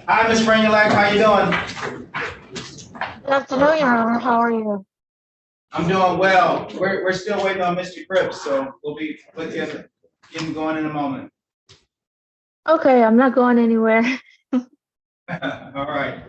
Hi, Ms. Brangulac, how you doing? Good afternoon, Your Honor. How are you? I'm doing well. We're still waiting on Mr. Cripps, so we'll be with him, getting going in a moment. Okay, I'm not going anywhere. All right.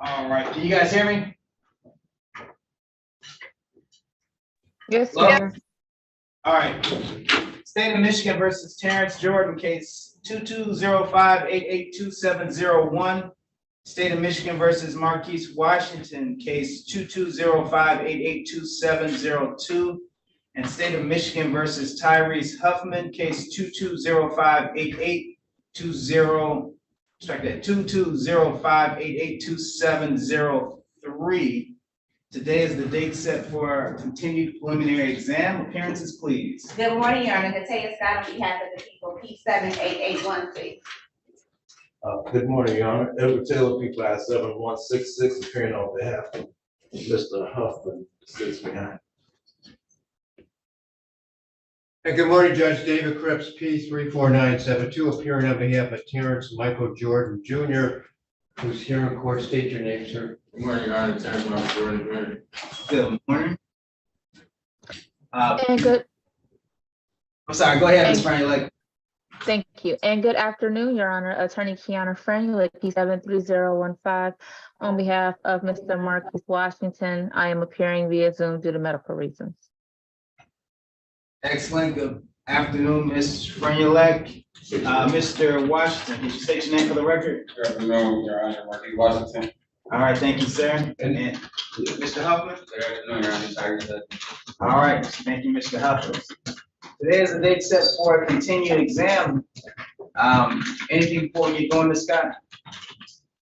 All right, can you guys hear me? Yes, Hello? Mayor. All right. State of Michigan versus Terrence Jordan, case 2205882701. State of Michigan versus Marquise Washington, case 2205882702. And State of Michigan versus Tyrese Huffman, case 22058820. Strike that, 2205882703. Today is the date set for continued preliminary exam. Appearances, please. Good morning, Your Honor. Natia Scott on behalf of the people, P78816. Good morning, Your Honor. Edward Taylor, P class 7166, appearing on behalf of Mr. Huffman, sits behind. And good morning, Judge David Cripps, P 34972, appearing on behalf of Terrence Michael Jordan Jr., who's here in court. State your name, sir. Good morning, Your Honor. Terrence Michael Jordan Jr. Good morning. And good, I'm sorry, go ahead, Ms. Franny. thank you. And good afternoon, Your Honor. Attorney Kiana Frank, P73015. On behalf of Mr. Marcus Washington, I am appearing via Zoom due to medical reasons. Excellent. Good afternoon, Ms. Franny. Mr. Washington, can you state your name for the record? Good afternoon, Your Honor. Marquise Washington. All right, thank you, sir. And Mr. Huffman? Good afternoon, Your Honor. Tyrese. All right, thank you, Mr. Huffman. Today is the date set for a continued exam. Anything before you go into Scott?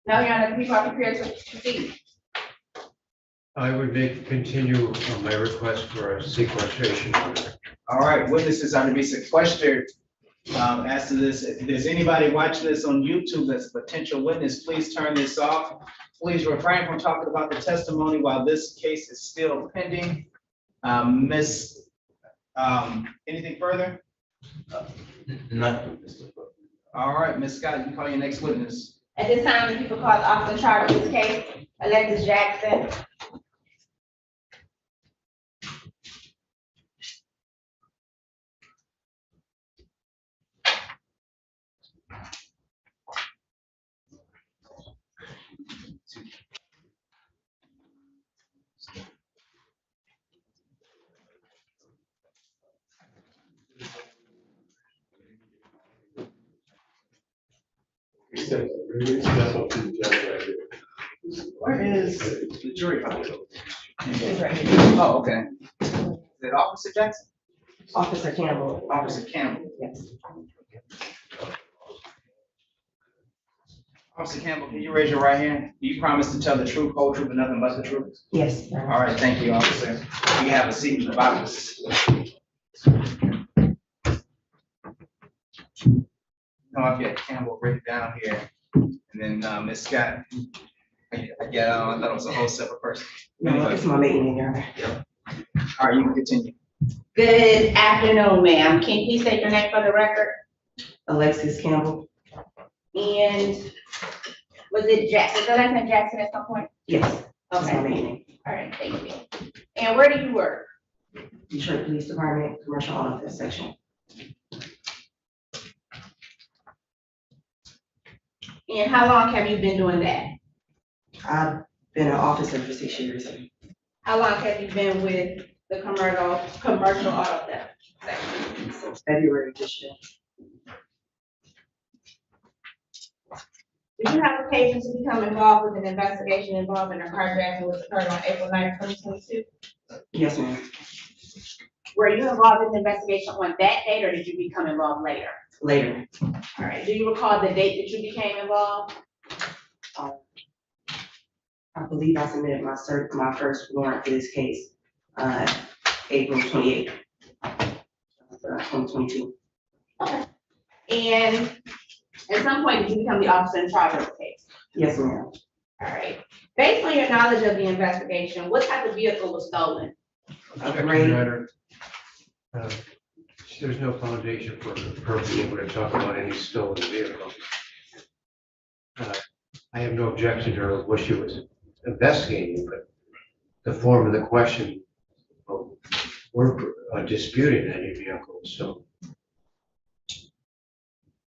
No, Your Honor, the people are prepared to proceed. I would continue on my request for a sequestration order. All right, witnesses are to be sequestered. As to this, if there's anybody watching this on YouTube that's a potential witness, please turn this off. Please refrain from talking about the testimony while this case is still pending. Anything further? Nothing, Mr. Cook. All right, Ms. Scott, you can call your next witness. At this time, the people call the officer in charge of this case, Alexis Jackson. Where is the jury? He's right here. Oh, okay. Is it Officer Jackson? Officer Campbell. Officer Campbell. Yes. Officer Campbell, can you raise your right hand? Do you promise to tell the truth, whole truth, and nothing but the truth? Yes. All right, thank you, officer. You have a seat in the box. No, I've got Campbell written down here, and then Ms. Scott. I thought it was a whole separate person. No, it's my maiden, Your Honor. All right, you can continue. Good afternoon, ma'am. Can you state your name for the record? Alexis Campbell. And was it Jackson? The last name Jackson at some point? Yes, that's my Okay, maiden. all right, thank you. And where do you work? Detroit Police Department, Commercial Officer Section. And how long have you been doing that? I've been an officer for 6 years. How long have you been with the commercial auto theft section? Since February this year. Did you have occasion to become involved with an investigation involving a carjacking which occurred on April 9th, 2022? Yes, ma'am. Were you involved in the investigation on that date, or did you become involved later? Later. All right, do you recall the date that you became involved? I believe I submitted my first warrant for this case, April 28th, 2022. Okay. And at some point, did you become the officer in charge of the case? Yes, ma'am. All right. Based on your knowledge of the investigation, what type of vehicle was stolen? Your Honor, there's no foundation for her being able to talk about any stolen vehicle. I have no objection to her what she was investigating, but the form of the question, we're disputing any vehicle, so.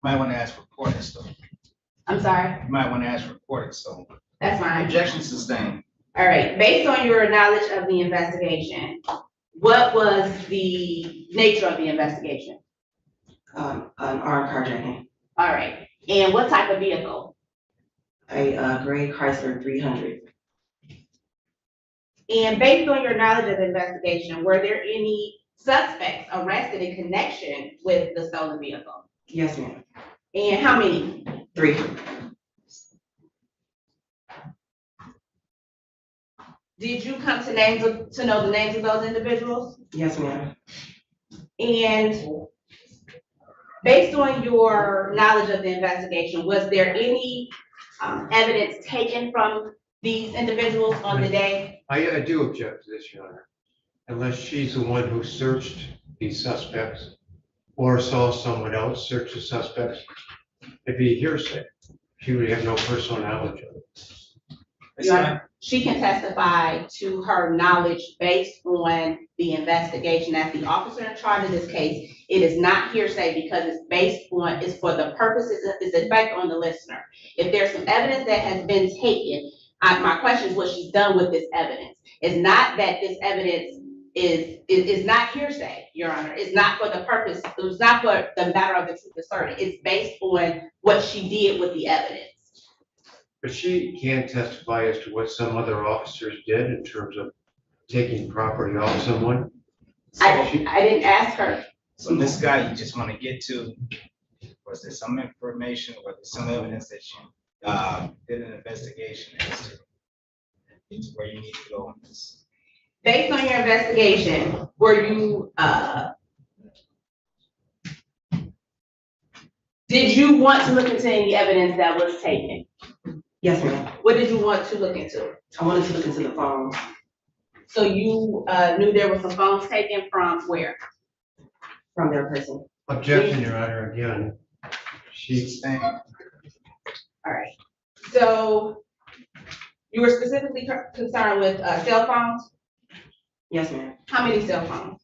Might want to ask for recording, so. I'm sorry. You might want to ask for recording, so. That's fine. Objection sustained. All right, based on your knowledge of the investigation, what was the nature of the investigation? An armed carjacking, All right, and what type of vehicle? a gray Chrysler 300. And based on your knowledge of the investigation, were there any suspects arrested in connection with the stolen vehicle? Yes, ma'am. And how many? 3. Did you come to know the names of those individuals? Yes, ma'am. And based on your knowledge of the investigation, was there any evidence taken from these individuals on the day? I do object to this, Your Honor. Unless she's the one who searched these suspects or saw someone else search the suspects, it'd be hearsay. She would have no personal knowledge of it. Your Honor, she can testify to her knowledge based on the investigation. As the officer in charge of this case, it is not hearsay because it's based on, it's for the purposes of its effect on the listener. If there's some evidence that has been taken, my question is what she's done with this evidence. It's not that this evidence is not hearsay, Your Honor. It's not for the purpose, it's not for the matter of the truth asserted. It's based on what she did with the evidence. But she can't testify as to what some other officers did in terms of taking property off someone. I didn't ask her. So this guy you just want to get to, was there some information, was there some evidence that you did an investigation as to where you need to go on this? Based on your investigation, were you, did you want to look into any evidence that was taken? Yes, ma'am. What did you want to look into? I wanted to look into the phones. So you knew there were some phones taken from where? From their person. Objection, Your Honor, again. Sustained. All right. So you were specifically concerned with cell phones? Yes, ma'am. How many cell phones?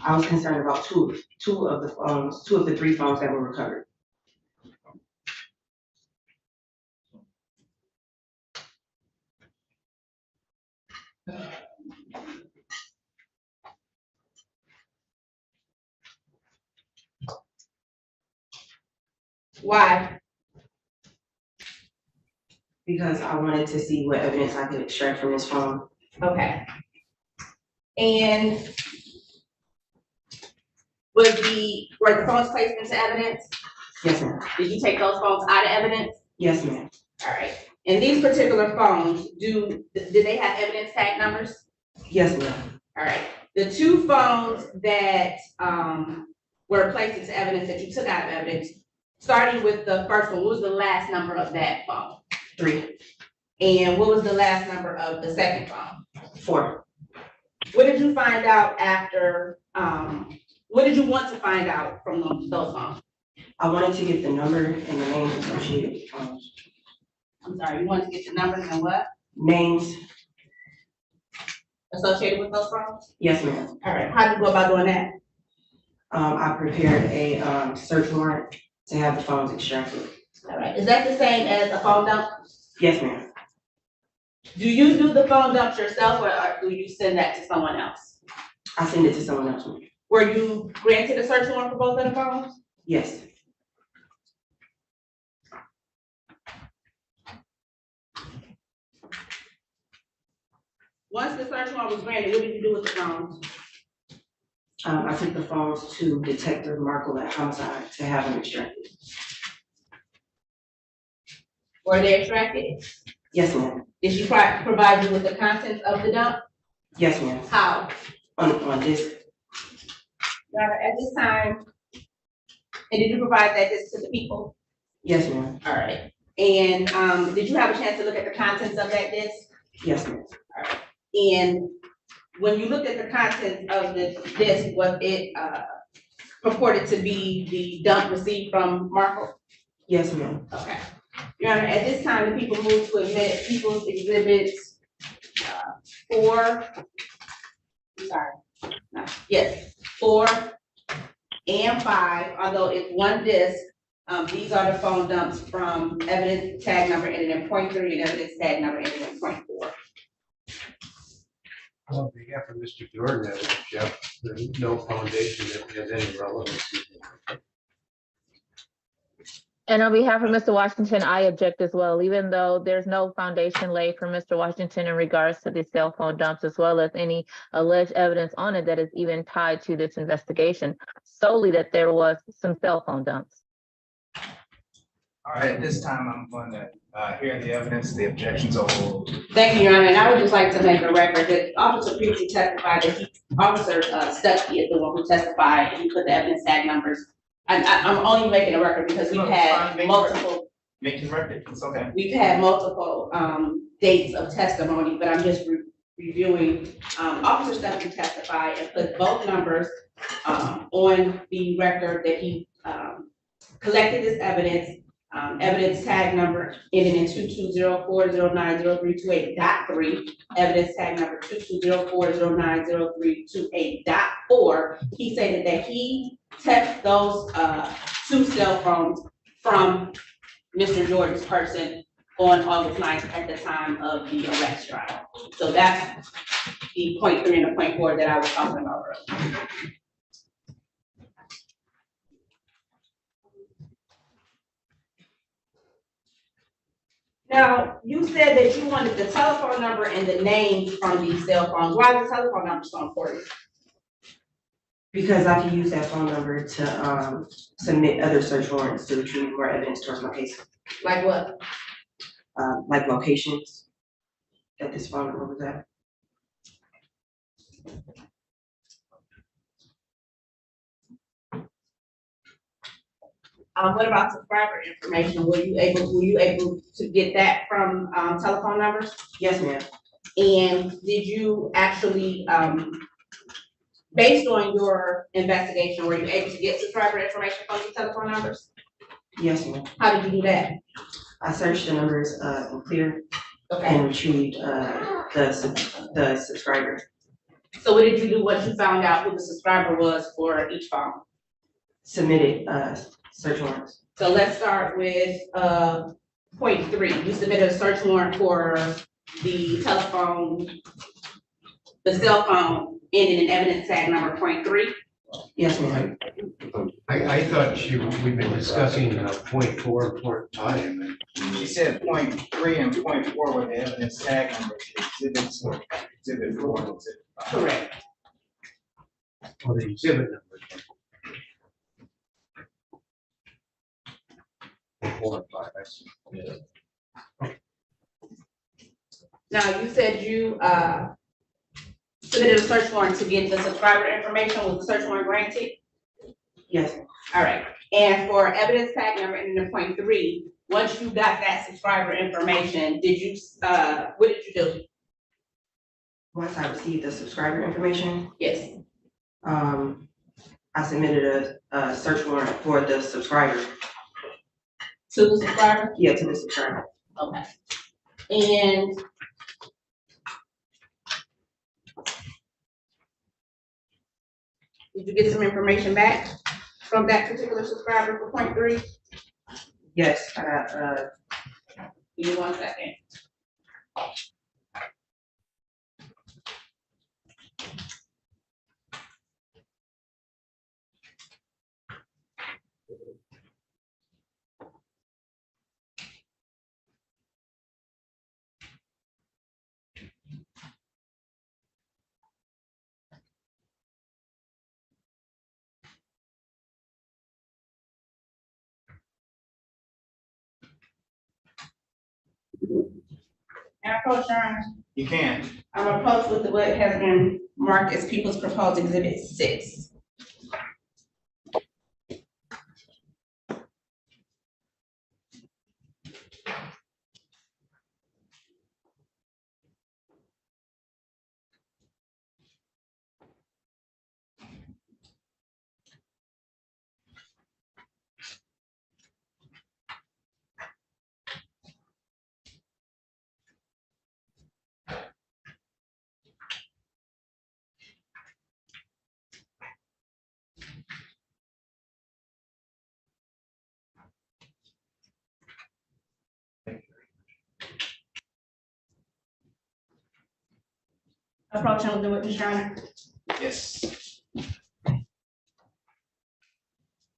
I was concerned about two of the phones, 2 of the 3 phones that were recovered. Why? Because I wanted to see what evidence I could extract from this phone. Okay. And were the phones placed into evidence? Yes, ma'am. Did you take those phones out of evidence? Yes, ma'am. All right. And these particular phones, did they have evidence tag numbers? Yes, ma'am. All right. The 2 phones that were placed into evidence that you took out of evidence, starting with the first one, what was the last number of that phone? 3. And what was the last number of the second phone? 4. What did you find out after, what did you want to find out from those phones? I wanted to get the number and the names associated with the phones. I'm sorry, you wanted to get the numbers and what? Names. Associated with those phones? Yes, ma'am. All right, how did you go about doing that? I prepared a search warrant to have the phones extracted. All right, is that the same as a phone dump? Yes, ma'am. Do you do the phone dumps yourself or do you send that to someone else? I send it to someone else, ma'am. Were you granted a search warrant for both of the phones? Yes. Once the search warrant was granted, what did you do with the phones? I took the phones to Detective Markle at Homicide to have them extracted. Were they extracted? Yes, ma'am. Did she provide you with the contents of the dump? Yes, ma'am. How? On this. Your Honor, at this time, and did you provide that this to the people? Yes, ma'am. All right. And did you have a chance to look at the contents of that disc? Yes, ma'am. And when you looked at the contents of the disc, was it purported to be the dump received from Markle? Yes, ma'am. Okay. Your Honor, at this time, the people move to admit People's Exhibits 4. I'm sorry. No, yes, 4 and 5, although it's one disc, These are the phone dumps from evidence tag number ending in .3 and evidence tag number ending in .4. On behalf of Mr. Jordan, Jeff, there's no foundation that has any relevance. And on behalf of Mr. Washington, I object as well, even though there's no foundation laid for Mr. Washington in regards to the cell phone dumps, as well as any alleged evidence on it that is even tied to this investigation, solely that there was some cell phone dumps. All right, at this time, I'm going to hear the evidence, the objections overruled. Thank you, Your Honor, and I would just like to make a record that Officer previously testified that Officer Stuckey is the one who testified and he put the evidence tag numbers. I'm only making a record because we've No, it's had fine. multiple, Making record, it's okay. we've had multiple, dates of testimony, but I'm just reviewing. Officer Stuckey testified and put both numbers, on the record that he, collected this evidence. Evidence tag number ending in 220409038.3, evidence tag number 220409038.4. He stated that he took those, two cell phones from Mr. Jordan's person on August 9th at the time of the arrest trial. So that's the .3 and the .4 that I was talking about earlier. Now, you said that you wanted the telephone number and the names from these cell phones. Why is the telephone number so important? Because I can use that phone number to, submit other search warrants to retrieve more evidence towards my case. Like what? Like locations that this phone number was at. What about subscriber information? Were you able to get that from, telephone numbers? Yes, ma'am. And did you actually, based on your investigation, were you able to get subscriber information from these telephone numbers? Yes, ma'am. How did you do that? I searched the numbers, in Clear Okay, and retrieved, the subscriber. so what did you do once you found out who the subscriber was for each phone? Submitted, search warrants. So let's start with, .3. You submitted a search warrant for the telephone, the cell phone ending in evidence tag number .3. Yes, ma'am. I thought we've been discussing .4 and .5. She said .3 and .4 were the evidence tag numbers, exhibits, exhibit 4 and exhibit 5. Correct. Or the exhibit numbers. 4 and 5, I see. Now, you said you, submitted a search warrant to get the subscriber information. Was the search warrant granted? Yes. All right. And for evidence tag number ending in .3, once you got that subscriber information, did you, what did you do? Once I received the subscriber information, Yes. I submitted a search warrant for the subscriber. To the subscriber? Yeah, to the subscriber. Okay. And did you get some information back from that particular subscriber for .3? Yes, I got, Give me 1 second. And approach, Your Honor. You can. I'm approached with what has been marked as People's Proposed Exhibit 6. approach him with Mr. Honor? Yes.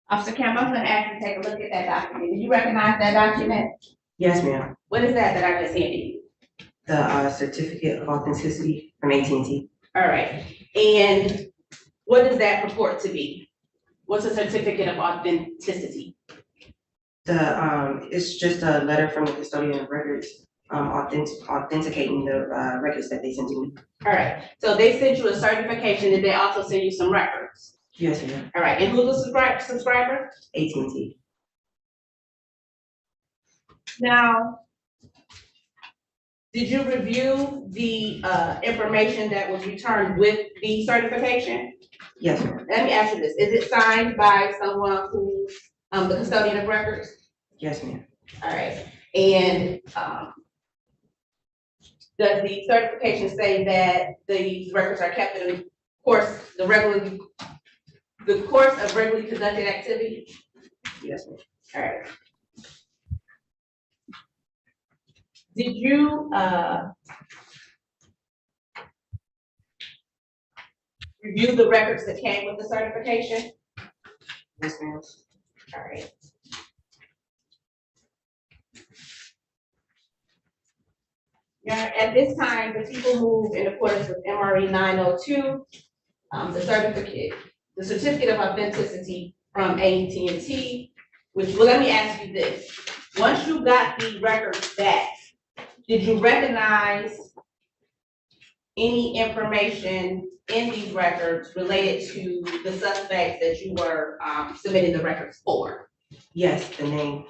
Officer Campbell, I'm gonna ask you to take a look at that document. Do you recognize that document? Yes, ma'am. What is that I just handed you? The certificate of authenticity from AT&T. All right, and what does that purport to be? What's a certificate of authenticity? It's just a letter from the custodian of records, authenticating the records that they sent to me. All right, so they sent you a certification, did they also send you some records? Yes, ma'am. All right, and who's the subscriber? AT&T. Now, did you review the information that was returned with the certification? Yes, ma'am. Let me ask you this, is it signed by someone who, the custodian of records? Yes, ma'am. All right, and, does the certification say that these records are kept in course, the course of regularly conducted activity? Yes, ma'am. All right. Did you, review the records that came with the certification? Yes, ma'am. All right. Now, at this time, the people move in accordance with MRE 902, the certificate of authenticity from AT&T, which, well, let me ask you this. Once you got the records back, did you recognize any information in these records related to the suspects that you were submitting the records for? Yes, the name,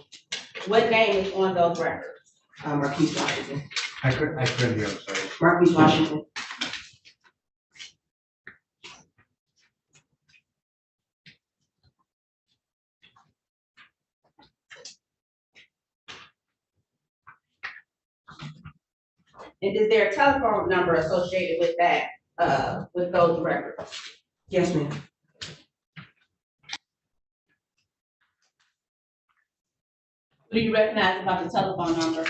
What name is on those records? Marquise Washington. I couldn't hear, I'm sorry. Marquise Washington. And is there a telephone number associated with that, with those records? Yes, ma'am. What do you recognize about the telephone number?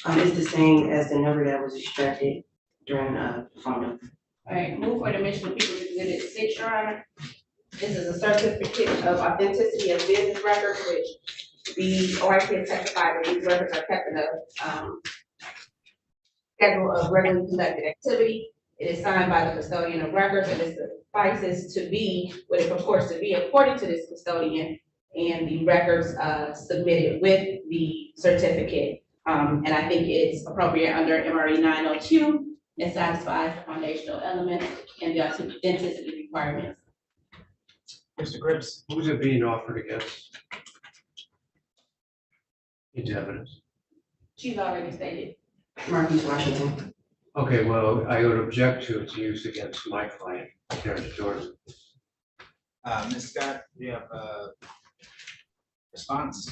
It's the same as the number that was extracted during the phone number. All right, move for the admission of people exhibit 6, Your Honor. This is a certificate of authenticity of business records, which the OIC has testified that these records are kept in a schedule of regularly conducted activity. It is signed by the custodian of records, and it suffices to be what it purports to be according to this custodian, and the records submitted with the certificate. And I think it's appropriate under MRE 902. It satisfies the foundational elements and the authenticity requirements. Mr. Cripps? Who's it being offered against? Into evidence. She's already stated. Marquise Washington. Okay, well, I would object to its use against my client, Terrence Jordan. Ms. Scott, do you have a response?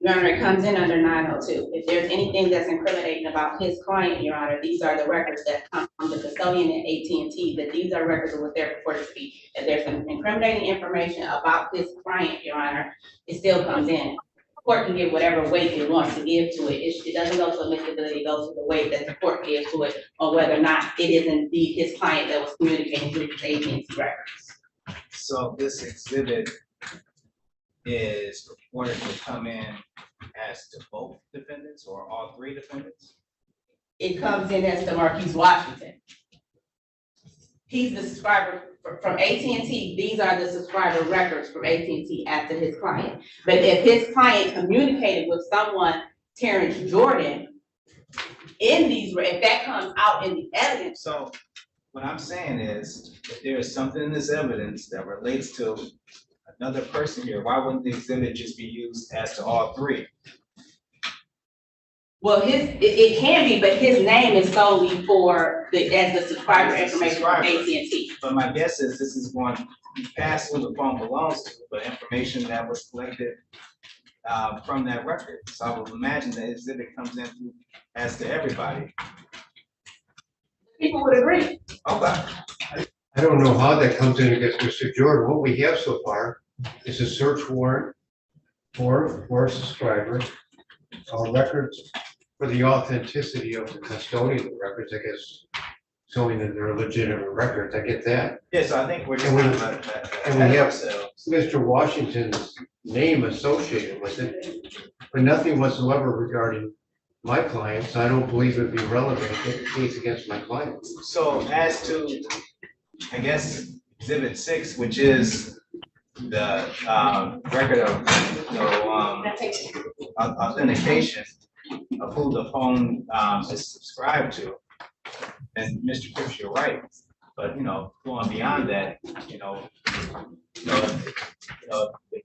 Your Honor, it comes in under 902. If there's anything that's incriminating about his client, Your Honor, these are the records that come from the custodian at AT&T, that these are records of what they're purported to be. If there's some incriminating information about this client, Your Honor, it still comes in. The court can give whatever weight it wants to give to it. It doesn't go to admissibility, it goes to the weight that the court gives to it, or whether or not it is indeed his client that was communicating through his AT&T records. So this exhibit is reported to come in as to both defendants or all 3 defendants? It comes in as to Marquise Washington. He's the subscriber from AT&T. These are the subscriber records from AT&T after his client. But if his client communicated with someone, Terrence Jordan, in these, if that comes out in the evidence. So what I'm saying is, if there is something in this evidence that relates to another person here, why wouldn't the exhibit just be used as to all 3? Well, it can be, but his name is solely for as the subscriber information from AT&T. But my guess is this is going to be passed who the phone belongs to, but information that was collected from that record. So I would imagine the exhibit comes in as to everybody. People would agree. Okay. I don't know how that comes in against Mr. Jordan. What we have so far is a search warrant for a subscriber, records for the authenticity of the custodian of records, I guess showing that they're legitimate records, I get that. Yeah, so I think we're just And we- kind of and we ahead of have- ourselves. Mr. Washington's name associated with it, but nothing whatsoever regarding my clients. I don't believe it'd be relevant in the case against my client. So as to, I guess, exhibit 6, which is the record of, authentication of who the phone is subscribed to. And Mr. Cripps, you're right, but going beyond that,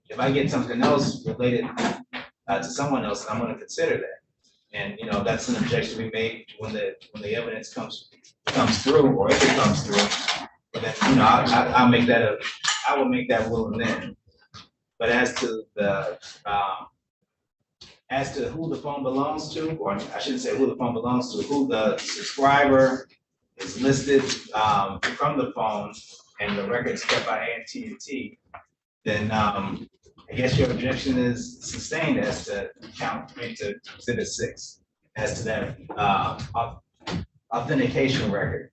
if I get something else related to someone else, I'm gonna consider that. And that's an objection we made when the evidence comes through, or if it comes through. But then, I'll make that I will make that ruling then. But as to who the phone belongs to, or I shouldn't say who the phone belongs to, who the subscriber is listed from the phone, and the records kept by AT&T, then I guess your objection is sustained as to to exhibit 6, as to that authentication record.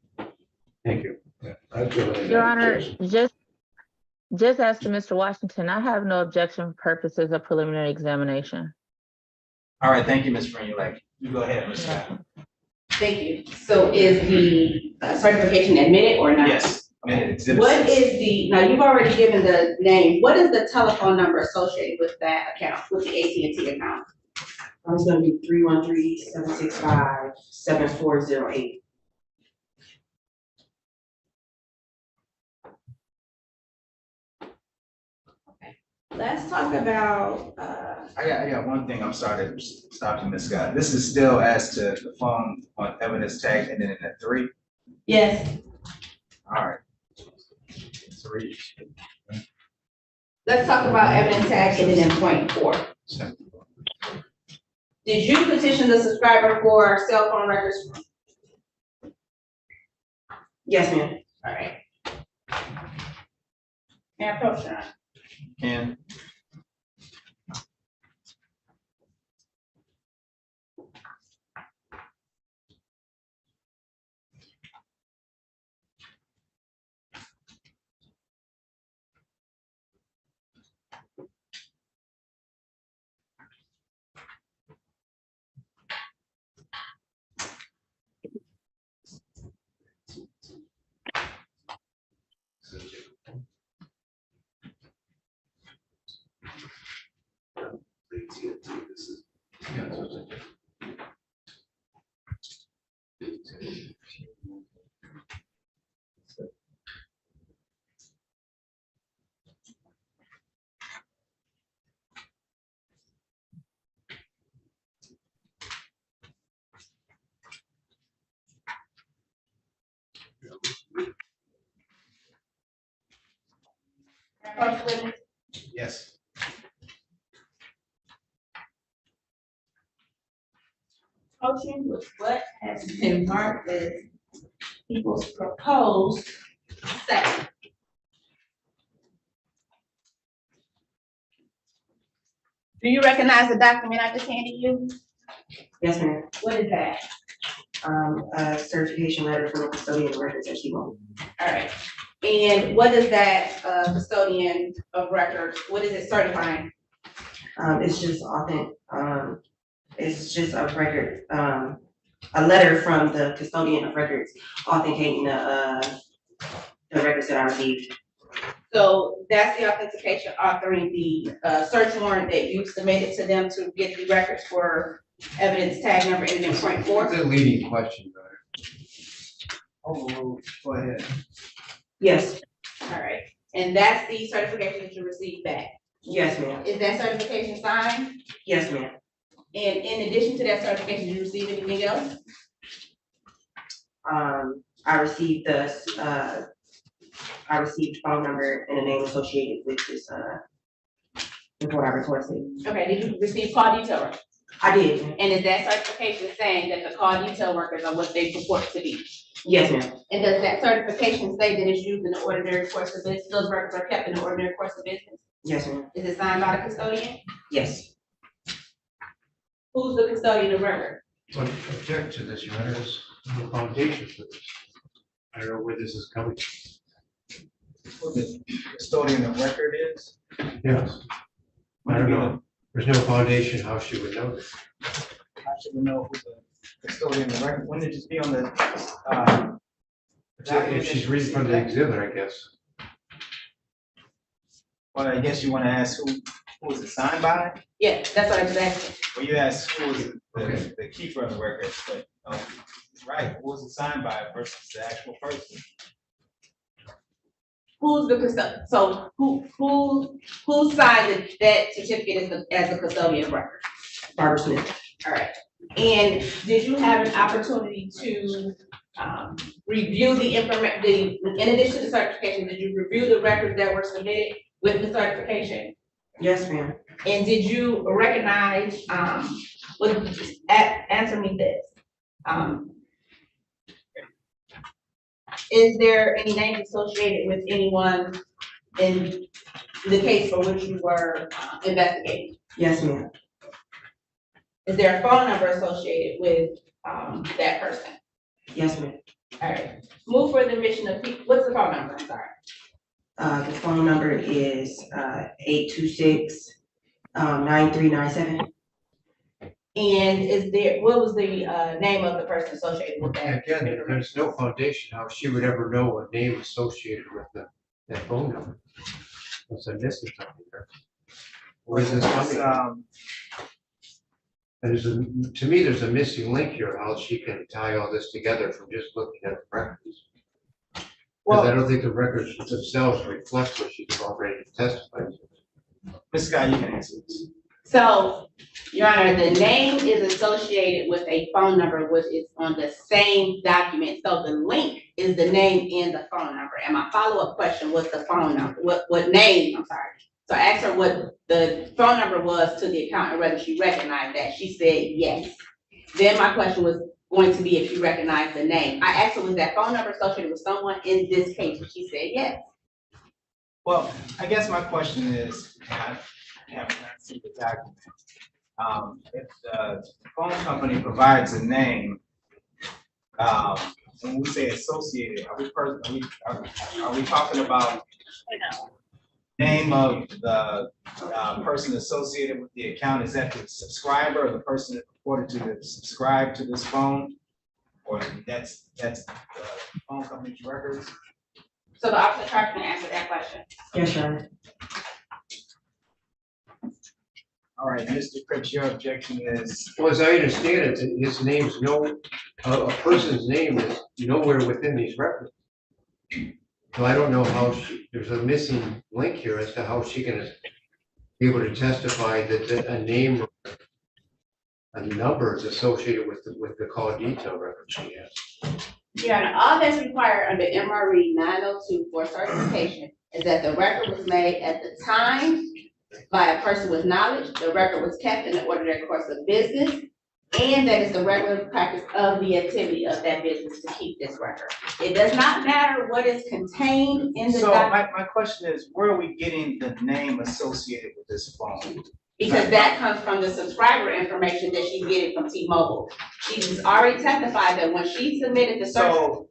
Thank you. Your Honor, just as to Mr. Washington, I have no objection for purposes of preliminary examination. All right, thank you, Ms. Frenier. You go ahead, Ms. Scott. Thank you. So is the certification admitted or not? Yes, exhibit What 6. is now you've already given the name, what is the telephone number associated with that account, with the AT&T account? It's gonna be 313-765-7408. Let's talk about, I got one thing, I'm sorry to stop you, Ms. Scott. This is still as to the phone on evidence tag and then in that 3. yes, All right. 3. let's talk about evidence tag and then in point 4. Did you petition the subscriber for cell phone records? Yes, ma'am. All right. May I approach that? Ken? Approach witness. Yes. Approaching with what has been marked as people's proposed second. Do you recognize the document I just handed you? Yes, ma'am. What is that? A certification letter from the custodian of records that she won. All right. And what is that custodian of records, what is it certifying? It's just it's just a record, a letter from the custodian of records authenticating the records that I received. So that's the authentication authoring the search warrant that you submitted to them to get the records for evidence tag number ending in point 4? That's a leading question, brother. Oh, go ahead. Yes, All right, and that's the certification that you received back. yes, ma'am. Is that certification signed? Yes, ma'am. And in addition to that certification, did you receive anything else? I received phone number and a name associated with this, report I requested. Okay, did you receive call detail records? I did. And is that certification saying that the call detail workers are what they purport to be? Yes, ma'am. And does that certification say that it's used in the ordinary course of business, those records are kept in the ordinary course of business? Yes, ma'am. Is it signed by the custodian? Yes. Who's the custodian of record? But object to this, Your Honor, is no foundation for this. I don't know where this is coming. Who the custodian of record is? Yes, I don't know. There's no foundation how she would know this. I should know who the custodian of record, when did you be on the, If she's reading from the exhibit, I guess. well, I guess you wanna ask who was it signed by? Yeah, that's what I was asking. Well, you asked who was Okay. the keeper of the record, but, right, who was it signed by versus the actual person? Who's the so who signed that certificate as the custodian of record? Barbara Smith. All right. And did you have an opportunity to review the in addition to the certification, did you review the records that were submitted with the certification? Yes, ma'am. And did you recognize, answer me this. Is there any name associated with anyone in the case for which you were investigating? Yes, ma'am. Is there a phone number associated with that person? Yes, ma'am. All right, move for the mission of, what's the phone number, I'm sorry? The phone number is 826-9397. And is there, what was the name of the person associated with that? Again, there's no foundation how she would ever know a name associated with that phone number. Unless I'm missing something there. Where's this coming from? To me, there's a missing link here, how she can tie all this together from just looking at the records. Because I don't think the records themselves reflect what she's already testified to. Ms. Scott, you can answer this. So, Your Honor, the name is associated with a phone number which is on the same document. So the link is the name and the phone number. And my follow-up question was the phone number, what name, I'm sorry. So I asked her what the phone number was to the accountant, whether she recognized that. She said yes. Then my question was going to be if she recognized the name. I asked her, was that phone number associated with someone in this case? And she said yes. Well, I guess my question is, I have not seen the document. If the phone company provides a name, when we say associated, are we talking about name of the person associated with the account? Is that the subscriber or the person that purported to subscribe to this phone? Or that's the phone company's records? So the officer charged me to answer that question. Yes, Your Honor. All right, Mr. Cripps, your objection is? Well, as I understand it, his name's a person's name is nowhere within these records. So I don't know how there's a missing link here as to how she can be able to testify that a name, a number is associated with the call detail record she has. Your Honor, all that's required under MRE 902 for certification is that the record was made at the time by a person with knowledge, the record was kept in the ordinary course of business, and that it's the regular practice of the activity of that business to keep this record. It does not matter what is contained in the So document, my question is, where are we getting the name associated with this phone? because that comes from the subscriber information that she's getting from T-Mobile. She's already testified that when she submitted the search. So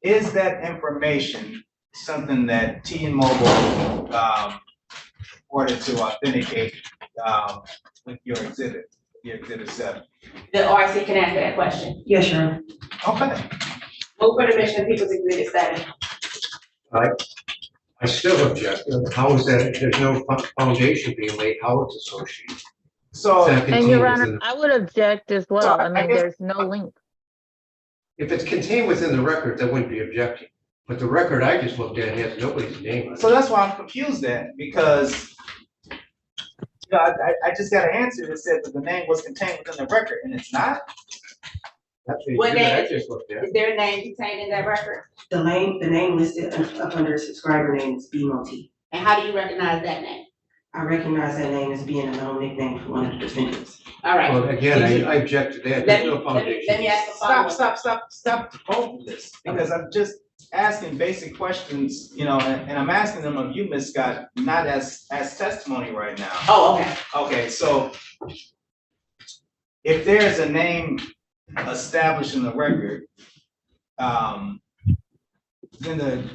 is that information something that T-Mobile ordered to authenticate with your exhibit 7? The OIC can answer that question. Yes, Your Honor. Okay. Move for the mission of People's Exhibit 7. I still object. How is that, if there's no foundation being laid, how it's associated? So That And Your contained Honor, within- I would object as well. So I I mean, guess- there's no link. If it's contained within the record, that wouldn't be objecting. But the record I just looked at has nobody's name on it. so that's why I'm confused then, because I just got an answer that said that the name was contained within the record, and it's not. That's the What exhibit I name? just looked at. Is there a name contained in that record? The name listed up under subscriber name is BMOT. And how do you recognize that name? I recognize that name as being a known nickname for one of the defendants. All right. Well, again, I object to that. Let There's me, no let me foundation. ask a follow-up. Stop both of this, because I'm just asking basic questions, and I'm asking them of you, Ms. Scott, not as testimony right now. Oh, okay. Okay, so if there's a name establishing the record, then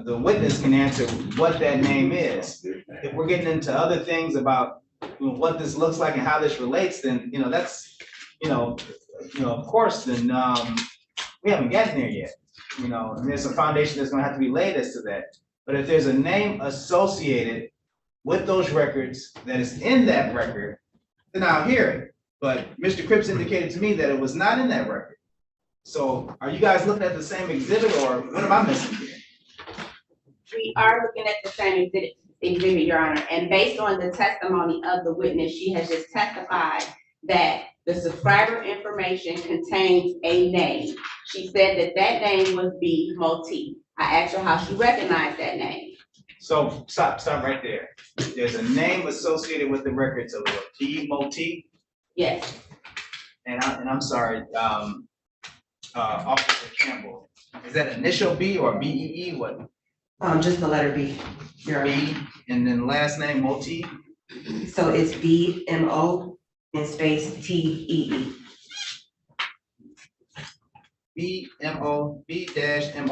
the witness can answer what that name is. If we're getting into other things about what this looks like and how this relates, then, that's, of course, then, we haven't gotten there yet. And there's a foundation that's gonna have to be laid as to that. But if there's a name associated with those records that is in that record, then I'll hear it. But Mr. Cripps indicated to me that it was not in that record. So are you guys looking at the same exhibit, or what am I missing here? We are looking at the same exhibit, Your Honor, and based on the testimony of the witness, she has just testified that the subscriber information contains a name. She said that that name was B. Moti. I asked her how she recognized that name. So stop right there. There's a name associated with the records of B. Moti, Yes, and I'm sorry, Officer Campbell. Is that initial B or BEE? What? Just the letter B, Your Honor. B, and then last name Moti? So it's BMO and space TEE. B-M-O-TT, and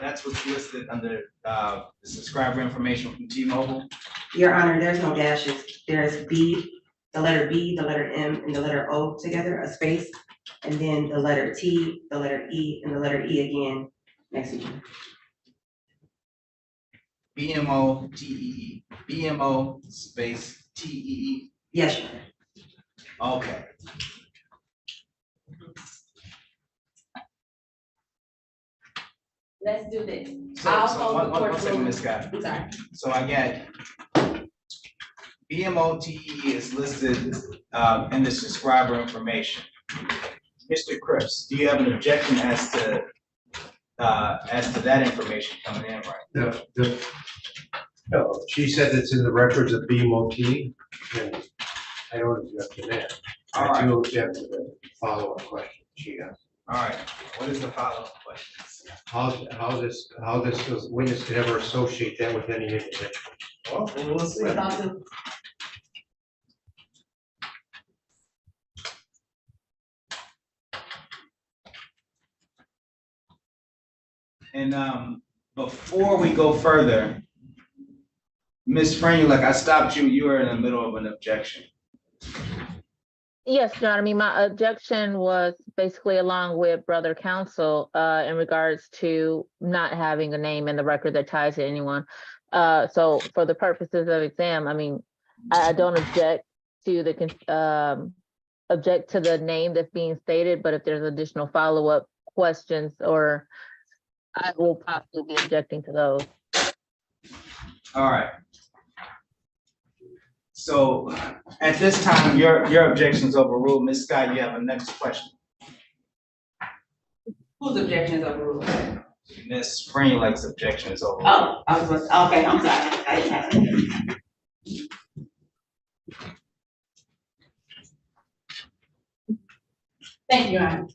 that's what's listed under the subscriber information from T-Mobile. Your Honor, there's no dashes. There's B, the letter B, the letter M, and the letter O together, a space, and then the letter T, the letter E, and the letter E again next to each other. B-M-O-T-E-E, B-M-O space T-E-E. Yes, Your Honor. Okay. let's do this. So I'll hold the one second, courtroom. Ms. Scott. I'm sorry. So I got BMOTE is listed in the subscriber information. Mr. Cripps, do you have an objection as to that information coming in, right? No, she said it's in the records of BMOT, and I don't object to that. All I right, do object to the follow-up question she asked. all right. What is the follow-up question? How this witness could ever associate that with any individual? Well, we'll see. We're about to- And before we go further, Ms. Franulik, I stopped you. You were in the middle of an objection. Yes, John, I mean, my objection was basically along with brother counsel in regards to not having a name in the record that ties to anyone. So for the purposes of exam, I mean, I don't object to the name that's being stated, but if there's additional follow-up questions, or I will possibly be objecting to those. All right. So at this time, your objection is overruled. Ms. Scott, you have a next question. Whose objection is overruled? Ms. Franulik's objection is overruled. Oh, I was, okay, I'm sorry. I didn't have it. Thank you, Your Honor.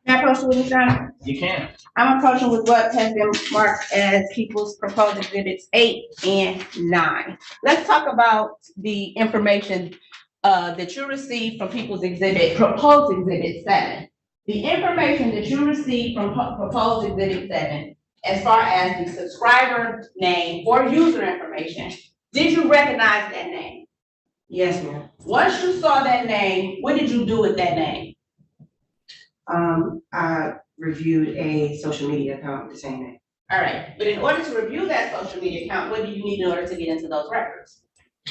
May I approach with this, Your Honor? You can. I'm approaching with what has been marked as people's proposed exhibits 8 and 9. Let's talk about the information that you received from proposed exhibit 7. The information that you received from proposed exhibit 7, as far as the subscriber name or user information, did you recognize that name? Yes, ma'am. Once you saw that name, what did you do with that name? I reviewed a social media account with the same name. All right, but in order to review that social media account, what do you need in order to get into those records?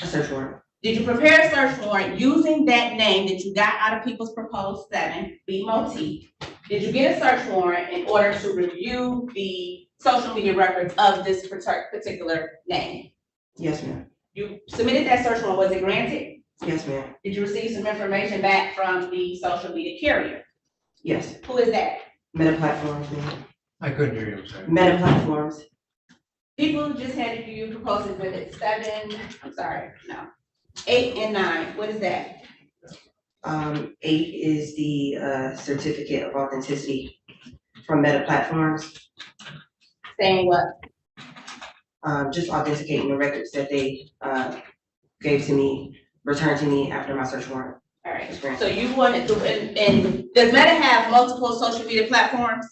A search warrant. Did you prepare a search warrant using that name that you got out of people's proposed 7, BMOT? Did you get a search warrant in order to review the social media records of this particular name? Yes, ma'am. You submitted that search warrant, was it granted? Yes, ma'am. Did you receive some information back from the social media carrier? Yes. Who is that? Meta platforms, ma'am. I couldn't hear you, I'm sorry. Meta platforms. People just handed you proposed exhibit 8 and 9, what is that? 8 is the certificate of authenticity from Meta Platforms, Saying what? just authenticating the records that they gave to me, returned to me after my search warrant. All right, so you wanted to, and does Meta have multiple social media platforms?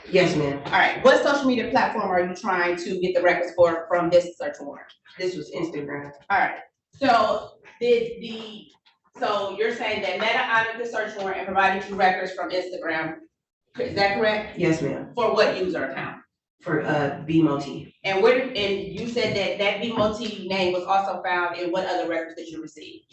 Yes, ma'am. All right, what social media platform are you trying to get the records for from this search warrant? This was Instagram. All right, so so you're saying that Meta honored the search warrant and provided you records from Instagram, is that correct? Yes, ma'am. For what user account? For BMOT. And you said that BMOT name was also found in what other records that you received?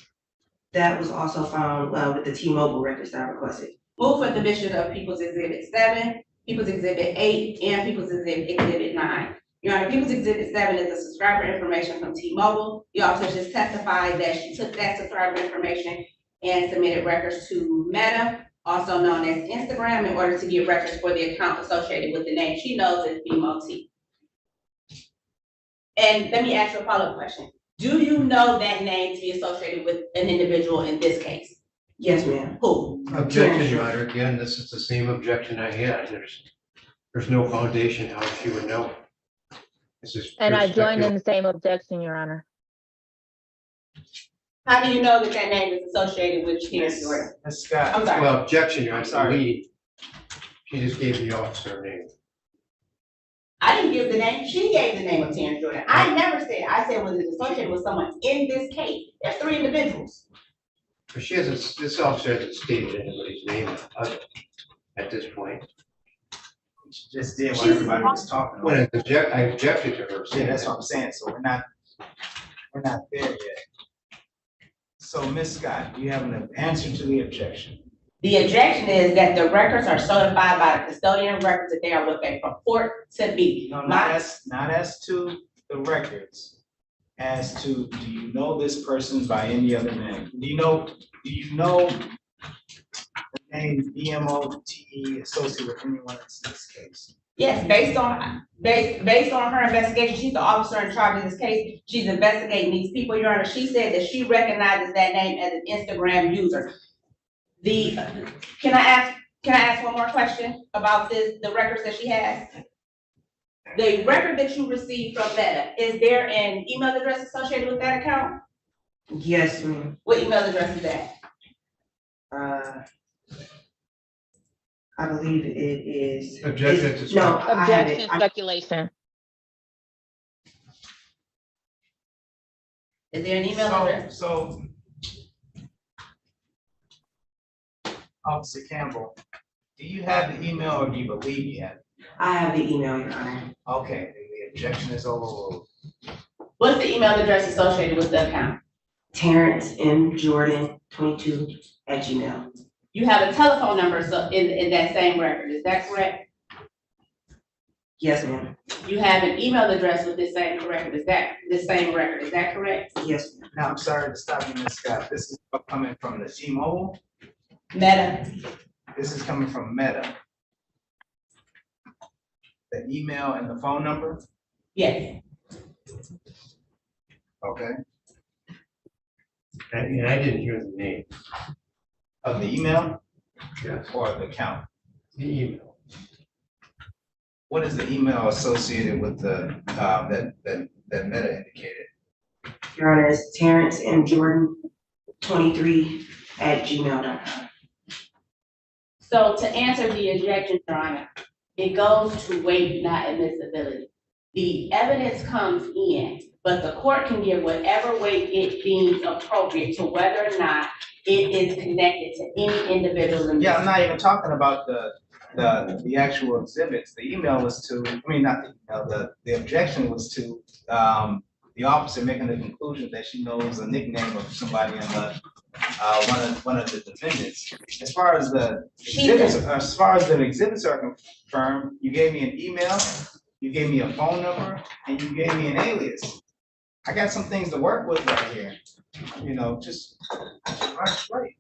That was also found with the T-Mobile records that I requested. Move for division of People's Exhibit 7, People's Exhibit 8, and People's Exhibit 9. Your Honor, People's Exhibit 7 is the subscriber information from T-Mobile. The officer just testified that she took that subscriber information and submitted records to Meta, also known as Instagram, in order to get records for the account associated with the name she knows as BMOT. And let me ask you a follow-up question. Do you know that name to be associated with an individual in this case? Yes, ma'am. Who? Objection, Your Honor. Again, this is the same objection I had. There's no foundation how she would know. This is And pure I joined in speculation. the same objection, Your Honor. How do you know that that name is associated with Terrence Jordan? Ms. Scott, I'm sorry. Well, objection, Your Honor. I'm sorry. Leading. She just gave the officer name. I didn't give the name, she gave the name of Terrence Jordan. I never said, I said was it associated with someone in this case? There's 3 individuals. But she hasn't, this officer hasn't stated anybody's name at this point. she just did what everybody was talking When about. I objected to her Yeah, saying that's that. what I'm saying, so we're not there yet. So, Ms. Scott, do you have an answer to the objection? The objection is that the records are certified by the custodian of records that they are what they purport to be. No, My- not as to the records, as to, do you know this person by any other name? Do you know the name BMOT associated with anyone in this case? Yes, based on her investigation, she's the officer in charge of this case. She's investigating these people, Your Honor. She said that she recognizes that name as an Instagram user. Can I ask one more question about the records that she has? The record that you received from Meta, is there an email address associated with that account? Yes, ma'am. What email address is that? I believe it is. Objection to No, I have it. Objection, speculation. Is there an email address? So, Officer Campbell, do you have the email or do you believe you have it? I have the email, Your Honor. Okay, the objection is overruled. What's the email address associated with the account? Terrence M. Jordan 22@gmail. You have a telephone number in that same record, is that correct? Yes, ma'am. You have an email address with this same record, is that correct? Yes, ma'am. Now, I'm sorry to stop you, Ms. Scott. This is coming from the T-Mobile. Meta, This is coming from Meta. The email and the phone number, yes. okay, And I didn't hear the name, of the email yes, or the account. the email. What is the email associated with the, that Meta indicated? Your Honor, it's Terrence M. Jordan 23@gmail.com. So to answer the objection, Your Honor, it goes to weight, not admissibility. The evidence comes in, but the court can give whatever weight it deems appropriate to whether or not it is connected to any individual in this. Yeah, I'm not even talking about the actual exhibits. The email was to, I mean, not the email, the objection was to, the officer making the conclusion that she knows a nickname of somebody in the, one of the defendants. As far as the exhibits are confirmed, you gave me an email, you gave me a phone number, and you gave me an alias. I got some things to work with right here, you know, just right.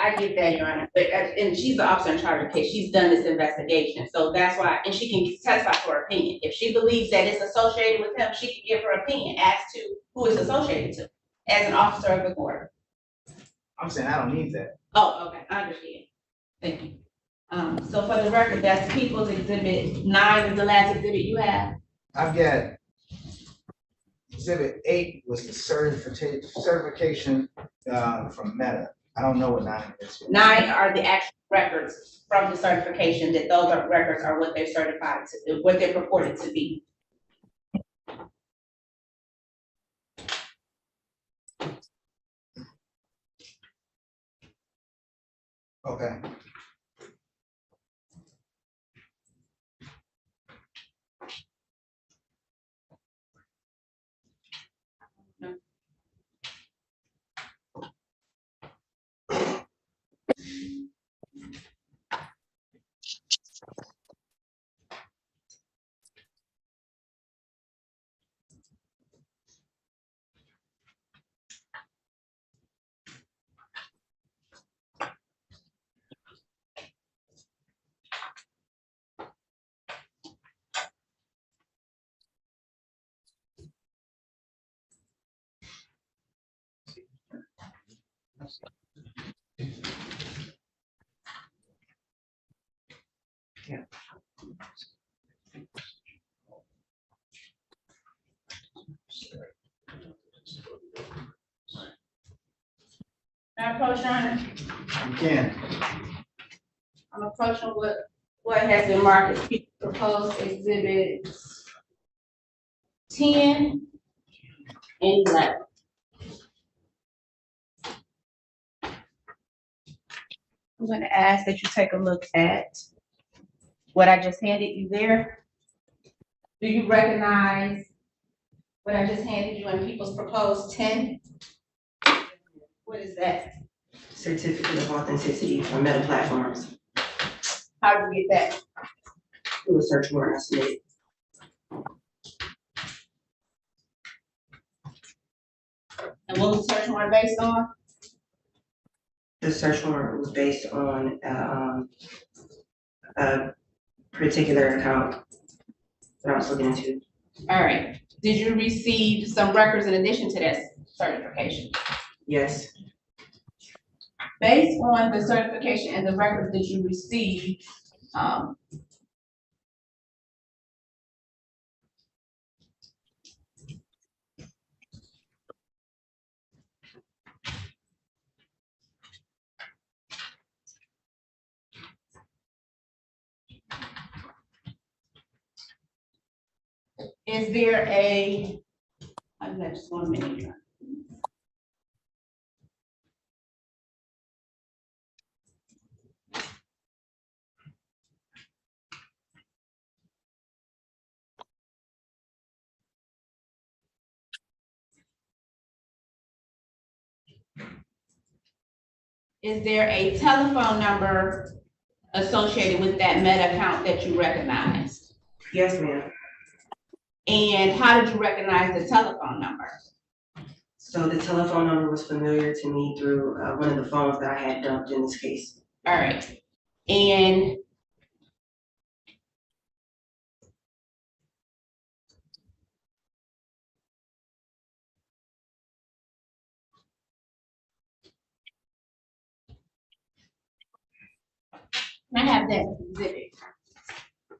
I get that, Your Honor, but, and she's the officer in charge of the case, she's done this investigation, so that's why, and she can testify to her opinion. If she believes that it's associated with him, she can give her opinion as to who it's associated to, as an officer of the court. I'm saying I don't need that. Oh, okay, I understand. Thank you. So for the record, that's People's Exhibit 9 is the last exhibit you have? I've got exhibit 8 was the certification from Meta. I don't know what 9 is. 9 are the actual records from the certification, that those are records are what they're certified to, what they're purported to be. Okay. Can I approach, Your Honor? You can. I'm approaching what has been marked as proposed exhibits 10 and 11. I'm going to ask that you take a look at what I just handed you there. Do you recognize what I just handed you in People's Proposed 10? What is that? Certificate of authenticity for Meta platforms. How do you get that? Through a search warrant I submitted. And what was the search warrant based on? The search warrant was based on a particular account that I was looking into. All right. Did you receive some records in addition to that certification? Yes, Based on the certification and the records that you received, is there a, I just 1 minute. Is there a telephone number associated with that Meta account that you recognized? yes, ma'am. And how did you recognize the telephone number? So the telephone number was familiar to me through one of the phones that I had dumped in this case. All right. And can I have that exhibit?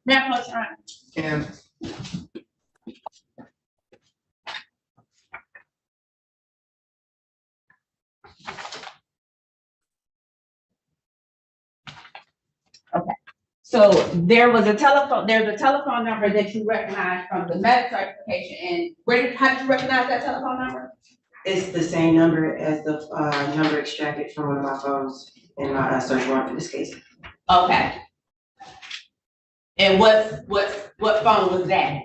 Madam Clerk, Your Honor. Can. So there's a telephone number that you recognize from the Meta certification, and how did you recognize that telephone number? It's the same number as the number extracted from one of my phones in my search warrant for this case. Okay. And what phone was that?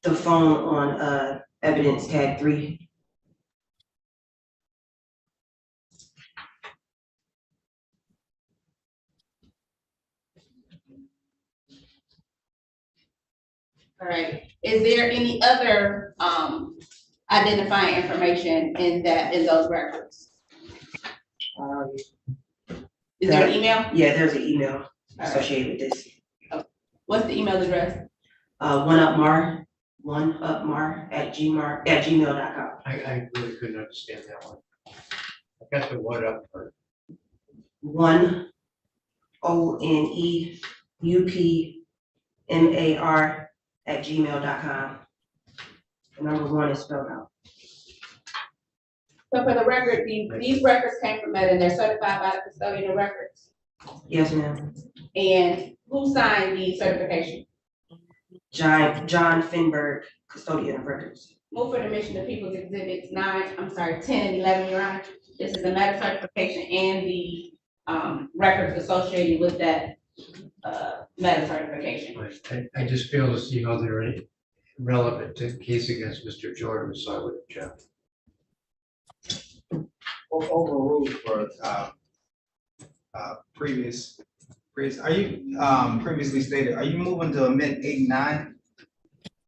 The phone on evidence tag 3. All right. Is there any other identifying information in those records? Is there an email? Yeah, there's an email All right. associated with this. What's the email address? oneupmar@gmail.com. I really couldn't understand that one. I got the what up part. ONEUPMAR@gmail.com. The number 1 is spelled out. So for the record, these records came from Meta and they're certified by the custodian of records. Yes, ma'am. And who signed the certification? John Finberg, custodian of records. Move for the admission of People's Exhibits 10 and 11, Your Honor. This is the Meta certification and the records associated with that Meta certification. I just fail to see how they're relevant to the case against Mr. Jordan, so I would object. Overruled for previous, are you previously stated, are you moving to amend 8 and 9?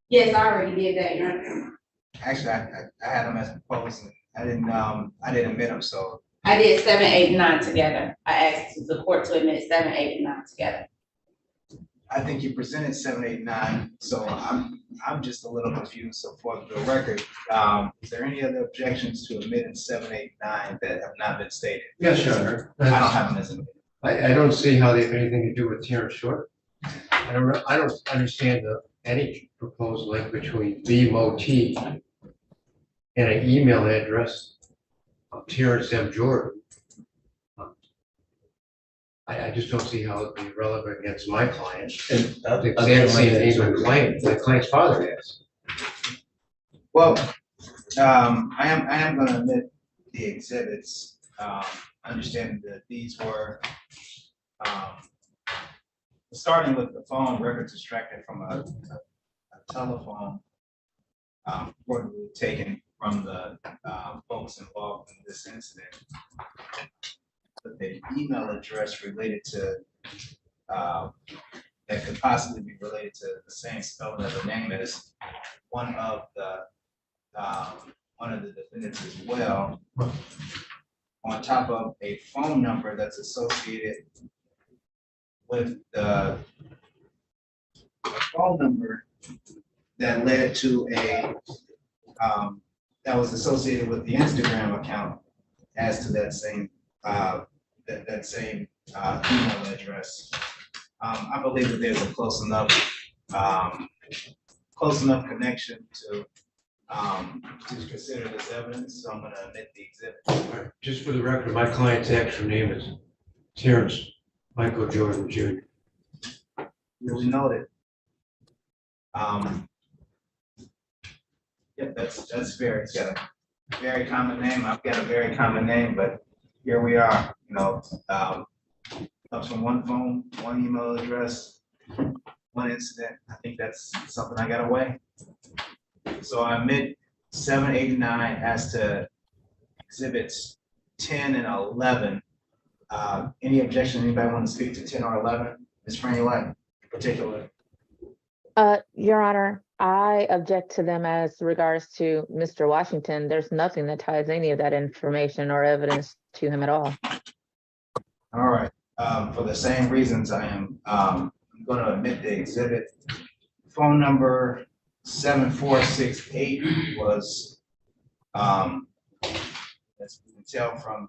Yes, I already did that, Your Honor. Actually, I had them as proposed. I didn't admit them, so I did 7, 8, and 9 together. I asked the court to admit 7, 8, and 9 together. I think you presented 7, 8, 9, so I'm just a little confused. So for the record, is there any other objections to admitting 7, 8, 9 that have not been stated? Yes, Your Honor. I don't have them as admitted. I don't see how they have anything to do with Terrence Short. I don't understand any proposed link between VMOT and an email address of Terrence M. Jordan. I just don't see how it'd be relevant against my client. And The exact same name of the client, the client's father has. Well, I am going to admit the exhibits, understanding that these were starting with the phone records extracted from a telephone reportedly taken from the folks involved in this incident. But the email address related to that could possibly be related to the same spelling of the name as one of the defendants as well, on top of a phone number that's associated with the phone number that led to a that was associated with the Instagram account as to that same that same email address. I believe that there's a close enough connection to consider this evidence, so I'm going to admit the exhibit. All right, just for the record, my client's actual name is Terrence Michael Jordan Jr. Really noted. Yeah, that's fair. He's got a very common name. I've got a very common name, but here we are, comes from one phone, one email address, one incident. I think that's something I got away. So I admit 7, 8, and 9 as to exhibits 10 and 11. Any objection? Anybody want to speak to 10 or 11? Ms. Franulette in particular. Your Honor, I object to them as regards to Mr. Washington. There's nothing that ties any of that information or evidence to him at all. All right. For the same reasons, I am going to admit the exhibit. Phone number 7468 was, as we can tell from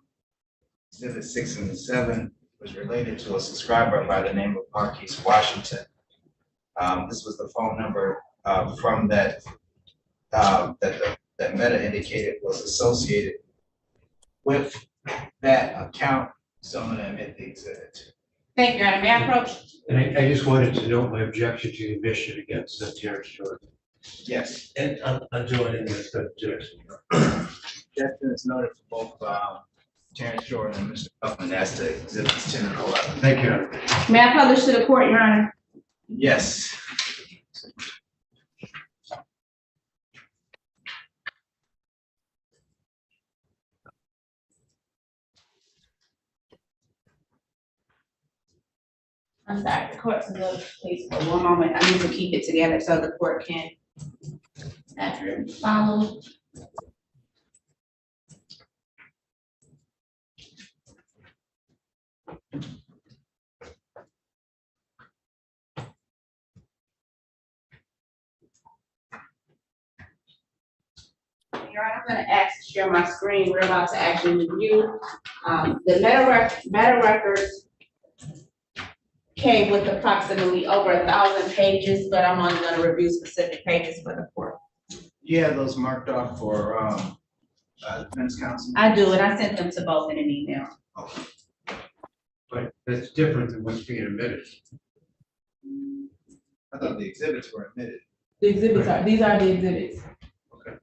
exhibit 6 and 7, was related to a subscriber by the name of Marquise Washington. This was the phone number from that that Meta indicated was associated with that account. So I'm going to admit the exhibit. Thank you, Your Honor. May I approach? And I just wanted to note my objection to the admission against Terrence Jordan. Yes. And I'm joining this objection. Objection is noted for both Terrence Jordan and Mr. Huffman as to exhibits 10 and 11. Thank you, Your Honor. May I publish to the court, Your Honor? Yes. I'm sorry, the court's a little, please, for one moment. I need to keep it together so the court can accurately follow. right, I'm gonna ask to share my screen. We're about to actually review. The meta records came with approximately over 1,000 pages, but I'm only gonna review specific pages for the court. You have those marked off for, defense counsel? I do, and I sent them to both in an email. But that's different than what's being admitted. I thought the exhibits were admitted. The exhibits these are the exhibits. Okay.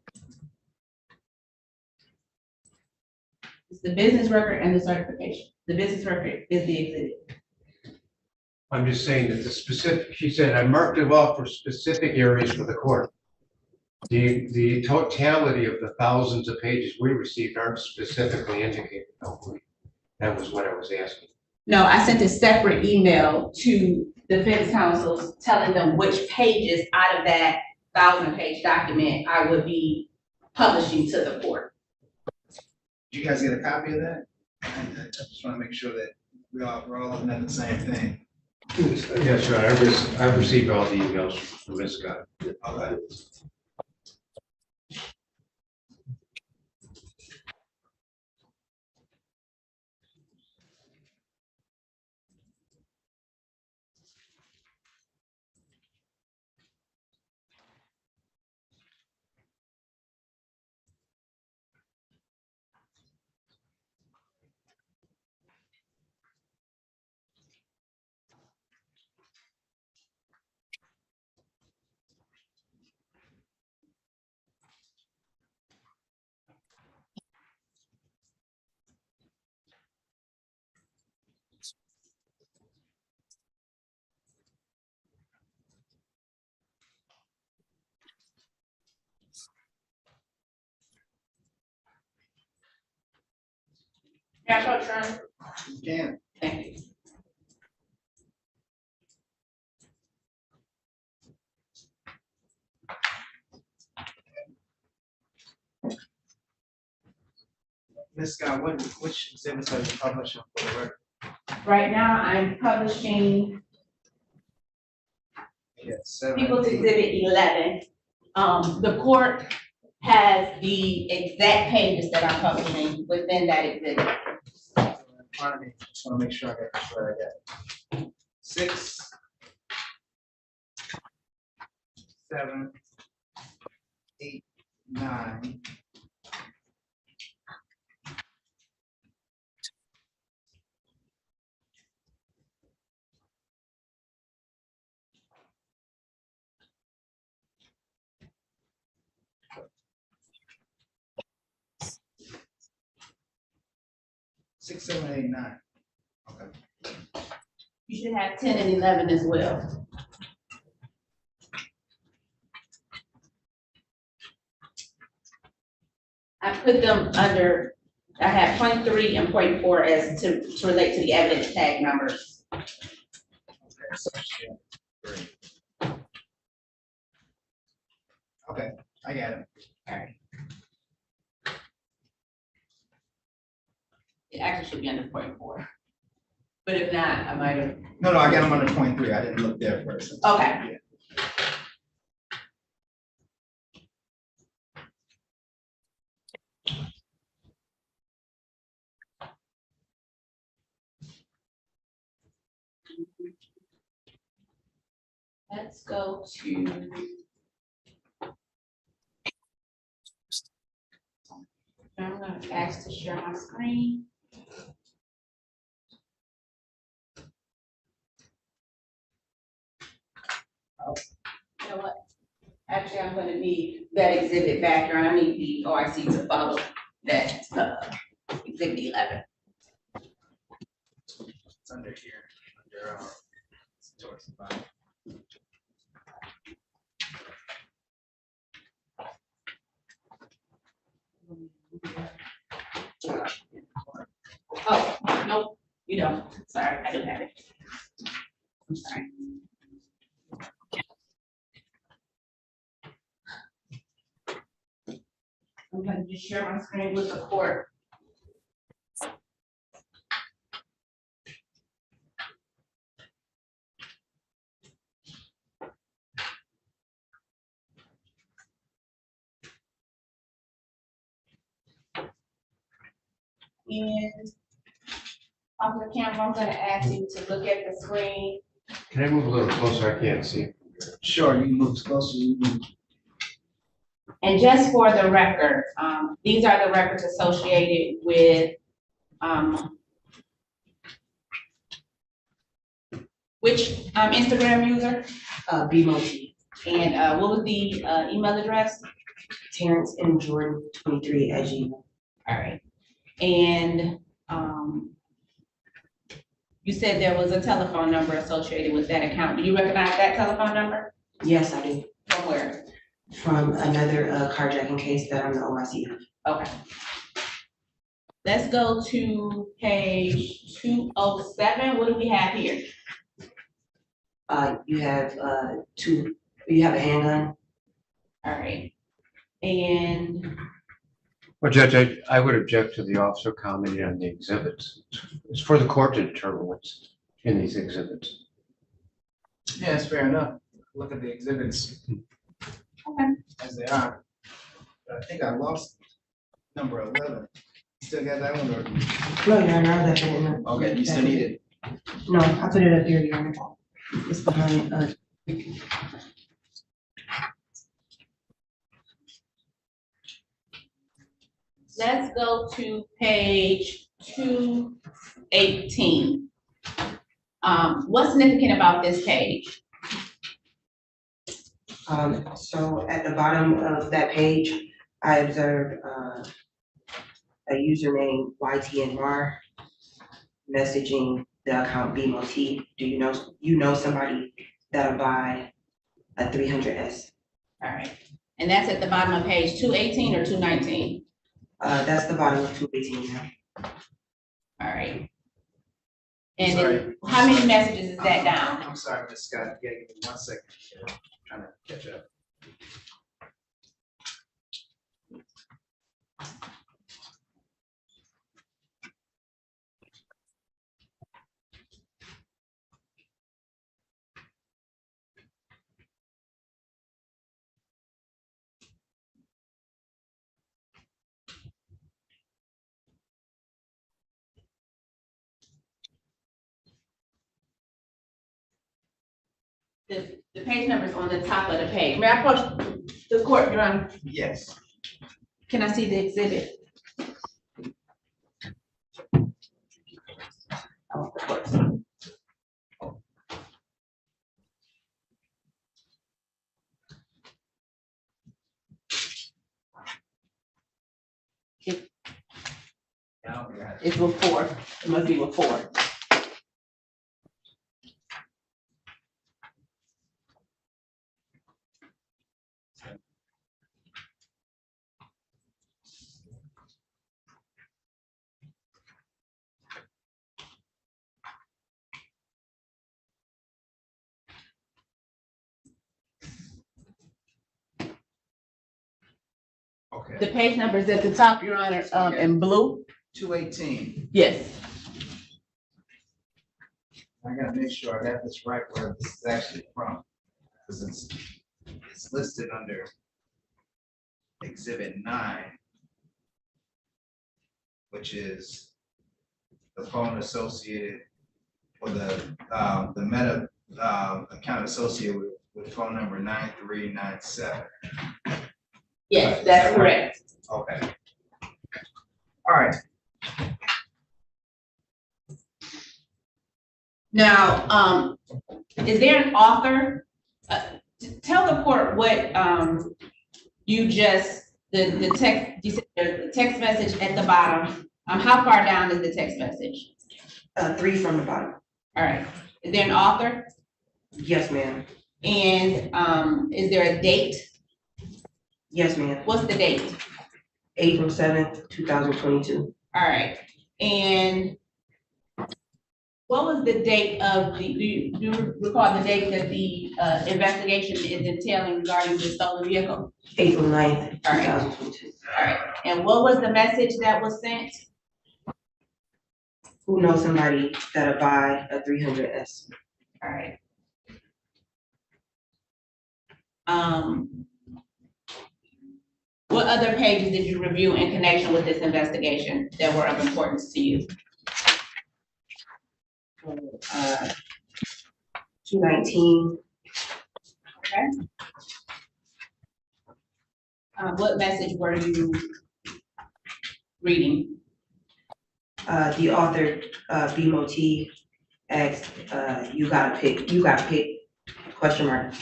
It's the business record and the certification. The business record is the exhibit. I'm just saying that the specific, she said, I marked it off for specific areas for the court. The totality of the thousands of pages we received aren't specifically indicated. Hopefully, that was what I was asking. No, I sent a separate email to defense counsels telling them which pages out of that 1,000-page document I would be publishing to the court. Did you guys get a copy of that? I just want to make sure that we're all looking at the same thing. Yes, right. I've received all the emails from Ms. Scott. Okay. Yeah, Coach Ryan. You can. Thank you. Ms. Scott, which exhibits are you publishing for the record? Right now, I'm publishing Yes. People's Exhibit 11. The court has the exact pages that I'm publishing within that exhibit. Just want to make sure I got this right. I got 6, 7, 8, 9. Six, 7, 8, 9. Okay. You should have 10 and 11 as well. I put them under, I have point 3 and point 4 as to relate to the evidence tag numbers. Okay, so, yeah, great. Okay, I got it. All right. It actually should be under point 4. But if not, I might have. No, I got them under point 3. I didn't look there first. Okay. Yeah. Let's go to. I'm gonna ask to share my screen. You know what? Actually, I'm gonna need that exhibit background. I need the OIC to follow that, exhibit 11. It's under here, under, towards the bottom. Oh, nope, you don't. Sorry, I don't have it. I'm sorry. I'm gonna just share my screen with the court. And Officer Campbell, I'm gonna ask you to look at the screen. Can I move a little closer? I can't see. Sure, you can move as close as you move. And just for the record, these are the records associated with, which, Instagram user? BMOT, And, what was the, email address? Terrence M. Jordan, 23 @gmail. All right. And, you said there was a telephone number associated with that account. Do you recognize that telephone number? Yes, I do. From where? From another carjacking case that I'm the OIC of. Okay. Let's go to page 207. What do we have here? You have you have a handgun. All right. And, Well, Judge, I would object to the officer commenting on the exhibits. It's for the court to determine what's in these exhibits. Yeah, that's fair enough. Look at the exhibits okay. as they are. But I think I lost number 11. Still got that one or? No, Your Honor, I left it in the. Okay, you still need it. No, I put it up here, Your Honor. It's behind, Let's go to page 218. What's significant about this page? so at the bottom of that page, I observed, a username YTNR messaging the account BMOT. Do you know somebody that'll buy a 300S? All right. And that's at the bottom of page 218 or 219? That's the bottom of 218 now. All right. I'm And sorry. then how many messages is that down? I'm sorry, Ms. Scott. Yeah, give me 1 second. I'm trying to catch up. The page number's on the top of the page. May I approach the court, Your Honor? Yes. Can I see the exhibit? It's before, it must be before. Okay. The page number is at the top, Your Honor, in blue. 218. Yes. I gotta make sure I got this right where this is actually from. Because it's listed under Exhibit 9, which is the phone associated or the meta account associated with phone number 9397. Yes, that's correct. Okay. All right. Now, is there an author? Tell the court what, you just, the text, you said there's a text message at the bottom. How far down is the text message? 3 from the bottom. All right. Is there an author? Yes, ma'am. And, is there a date? Yes, ma'am. What's the date? April 7th, 2022. All right. And what was the date of the, do you recall the date that the investigation is entailing regarding the stolen vehicle? April 9th, All right. 2022. All right. And what was the message that was sent? Who knows somebody that'll buy a 300S? All right. What other pages did you review in connection with this investigation that were of importance to you? 219, What message were you reading? the author, BMOT asked, you gotta pick, question mark.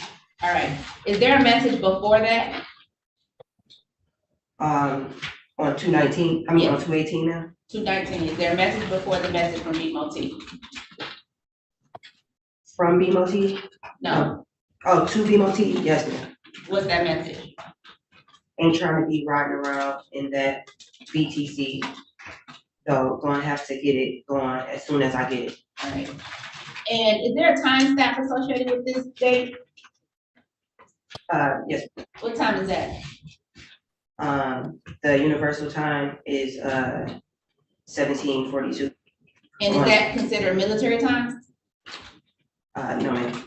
All right, is there a message before that? On 219, on Yes. 218 now? 219, is there a message before the message from BMOT? From BMOT? No, Oh, to BMOT? Yes, ma'am. what's that message? Ain't trying to be riding around in that BTC. So gonna have to get it going as soon as I get it. All right, and is there a time stamp associated with this date? Yes, What time is that? the universal time is 1742. And is that considered military time? No, ma'am,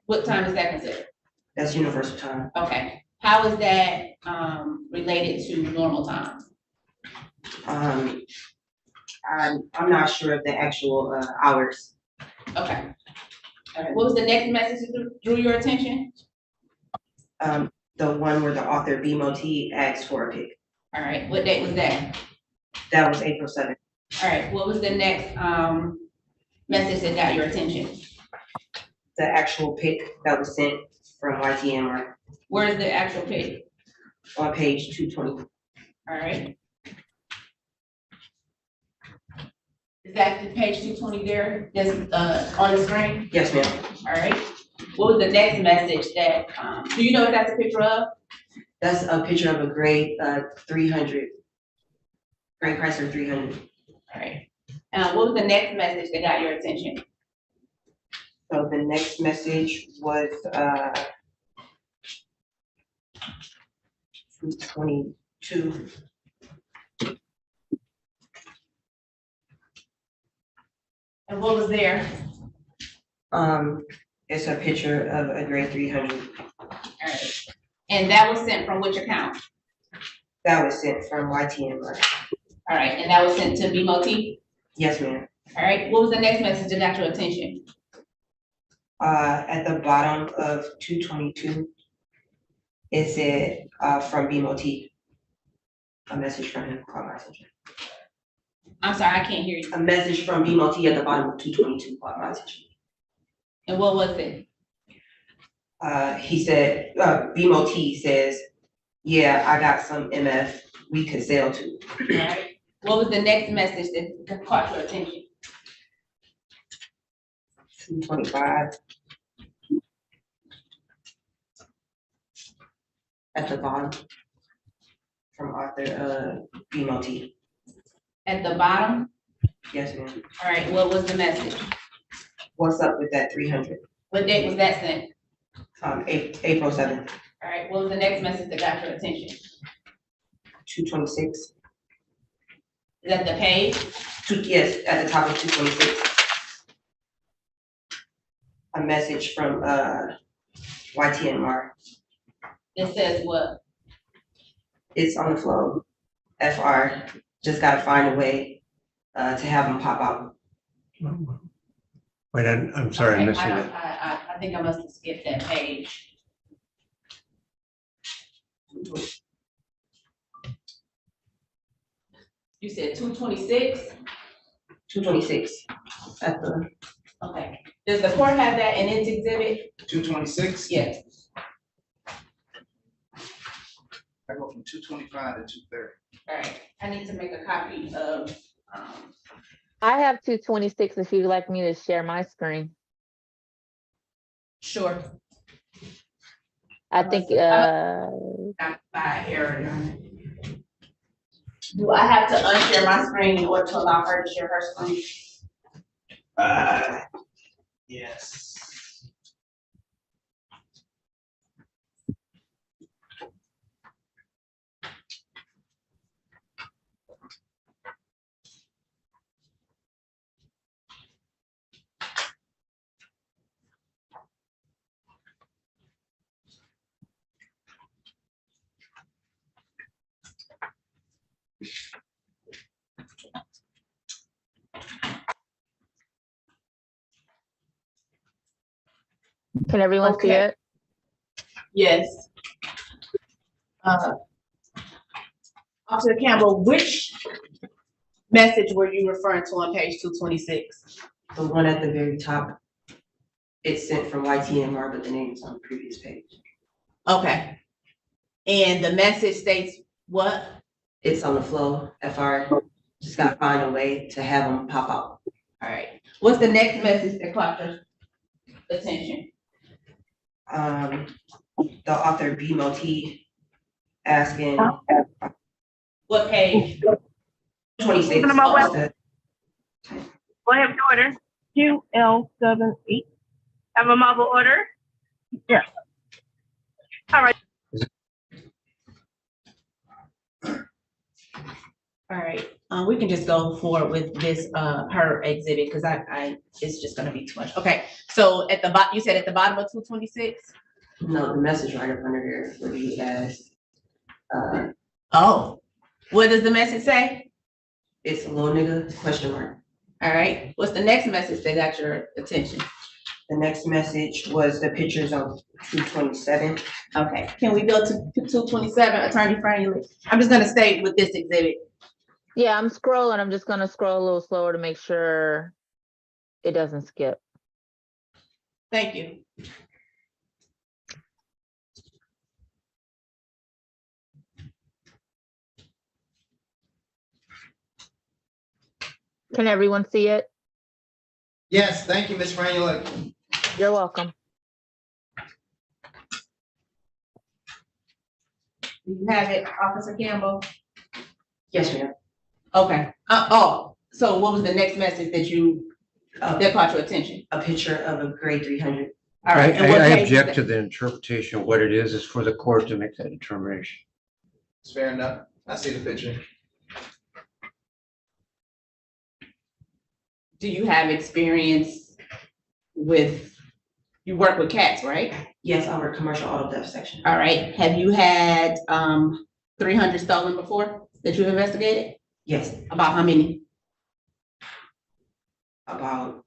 What time is that considered? that's universal time. Okay, how is that, related to normal time? I'm not sure of the actual hours. Okay. All right, what was the next message that drew your attention? The one where the author BMOT asked for a pick. All right, what date was that? That was April 7th. All right, what was the next, message that got your attention? The actual pick that was sent from YTMR Where's the actual pic? on page 220. All right. Is that the page 220 there, that's, on the screen? Yes, ma'am. All right. What was the next message that, do you know what that's a picture of? That's a picture of a gray 300, gray Chrysler 300. All right. What was the next message that got your attention? So the next message was 22. And what was there? It's a picture of a gray 300 All right. And that was sent from which account? that was sent from YTMR. All right, and that was sent to BMOT? Yes, ma'am. All right, what was the next message that got your attention? At the bottom of 222, it said from BMOT. A message from him caught my attention. I'm sorry, I can't hear you. A message from BMOT at the bottom of 222 caught my attention. And what was it? He said, BMOT says, yeah, I got some MF we could sell to. All right, what was the next message that caught your attention? 225. At the bottom. From Arthur, BMOT. At the bottom? Yes, ma'am. All right, what was the message? What's up with that 300? What date was that sent? April 7th, All right, what was the next message that got your attention? 226. Is that the page? Yes, at the top of 226. A message from YTMR. It says what? It's on the flow. FR, just gotta find a way to have them pop out. Wait, I'm sorry, I'm Okay, missing it. I think I must have skipped that page. You said 226? 226 at the, Okay. Does the court have that in its exhibit? 226? Yes. I go from 225 to 230. All right, I need to make a copy of, I have 226 if you'd like me to share my screen. sure. I think, Not by error on it. Do I have to unshare my screen in order to allow her to share her screen? Yes. Can everyone see Okay. it? Yes. Officer Campbell, which message were you referring to on page 226? The one at the very top, it's sent from YTMR, but the name's on the previous page. Okay. And the message states what? It's on the flow, FR, just gotta find a way to have them pop out. All right. What's the next message that caught your attention? The author B Moti asking What page? 26. Open them up, just to- Go ahead with the order. QL78. Have a marble order? Yes. All right, we can just go forward with this, her exhibit, because it's just gonna be too much. Okay, so at the you said at the bottom of 226? No, the message right up under there where he has, Oh, what does the message say? it's a little nigga, question mark. All right, what's the next message that got your attention? The next message was the pictures of 227. Okay, can we go to 227, Attorney Franklin? I'm just gonna stay with this exhibit. Yeah, I'm scrolling. I'm just gonna scroll a little slower to make sure it doesn't skip. Thank you. Can everyone see it? Yes, thank you, Ms. Franula. You're welcome. Do you have it, Officer Campbell? Yes, ma'am. Okay, so what was the next message that caught your attention? A picture of a grade 300. All right, and what I page is object that? to the interpretation of what it is. It's for the court to make that determination. It's fair enough. I see the picture. Do you have experience you work with cats, right? Yes, I work commercial auto theft section. All right, have you had 300 stolen before that you've investigated? Yes, About how many? about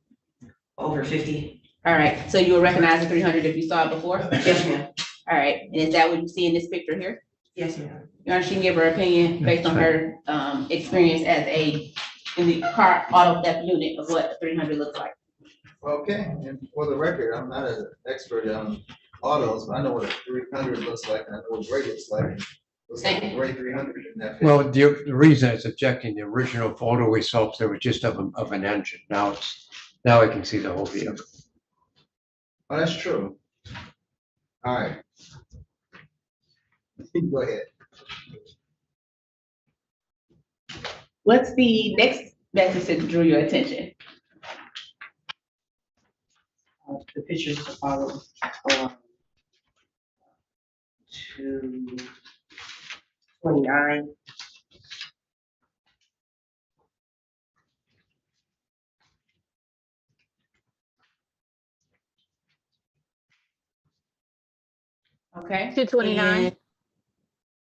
over 50. All right, so you will recognize the 300 if you saw it before? Yes, ma'am. All right, and is that what you see in this picture here? Yes, ma'am. Your Honor, she can give her opinion based on her experience in the car auto theft unit of what 300 looks like. Okay, and for the record, I'm not an expert on autos, but I know what a 300 looks like, and I know what grade looks like. Looks like a grade 300 in that. Well, the reason it's objecting, the original photo we saw there was just of an engine. Now I can see the whole vehicle. Oh, that's true. All right. Go ahead. What's the next message that drew your attention? The pictures to follow. 229. Okay. 229.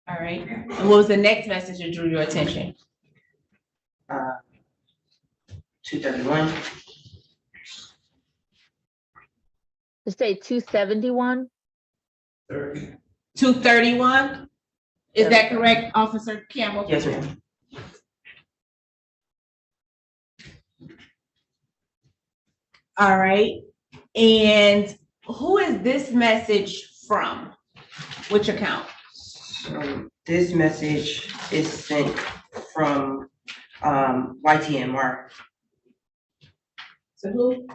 All right, and what was the next message that drew your attention? 231. To say 271. 231? Is that correct, Officer Campbell? Yes, ma'am. All right, and who is this message from? Which account? So this message is sent from YTMR To who?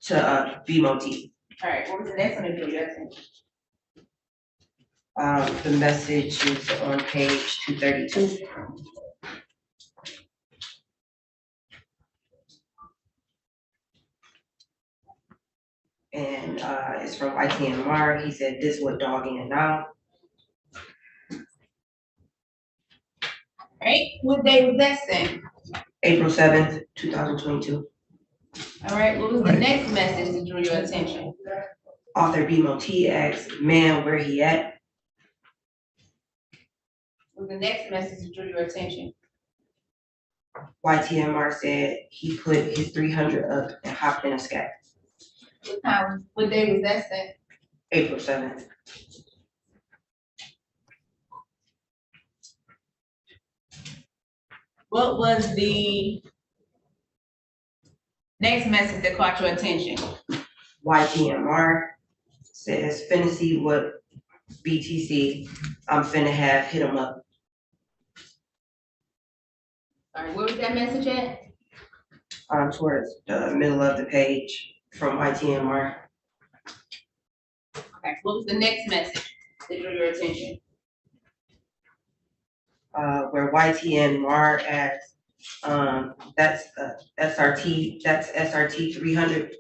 to BMOT. All right, what was the next one that drew your attention? The message is on page 232. And it's from YTMR. He said, "This what dog in now." All right, what day was that sent? April 7th, 2022. All right, what was the next message that drew your attention? Author BMOT asks, "Man, where he at?" Well, the next message that drew your attention. YTMR said he put his 300 up and hopped in a scat. What time, what day was that sent? April 7th. What was the next message that caught your attention? YTMR says, finna see what BTC I'm finna have hit him up. All right, where was that message at? Towards the middle of the page from YTMR. Okay, what was the next message that drew your attention? Where YTMR asks, that's SRT, that's SRT 300.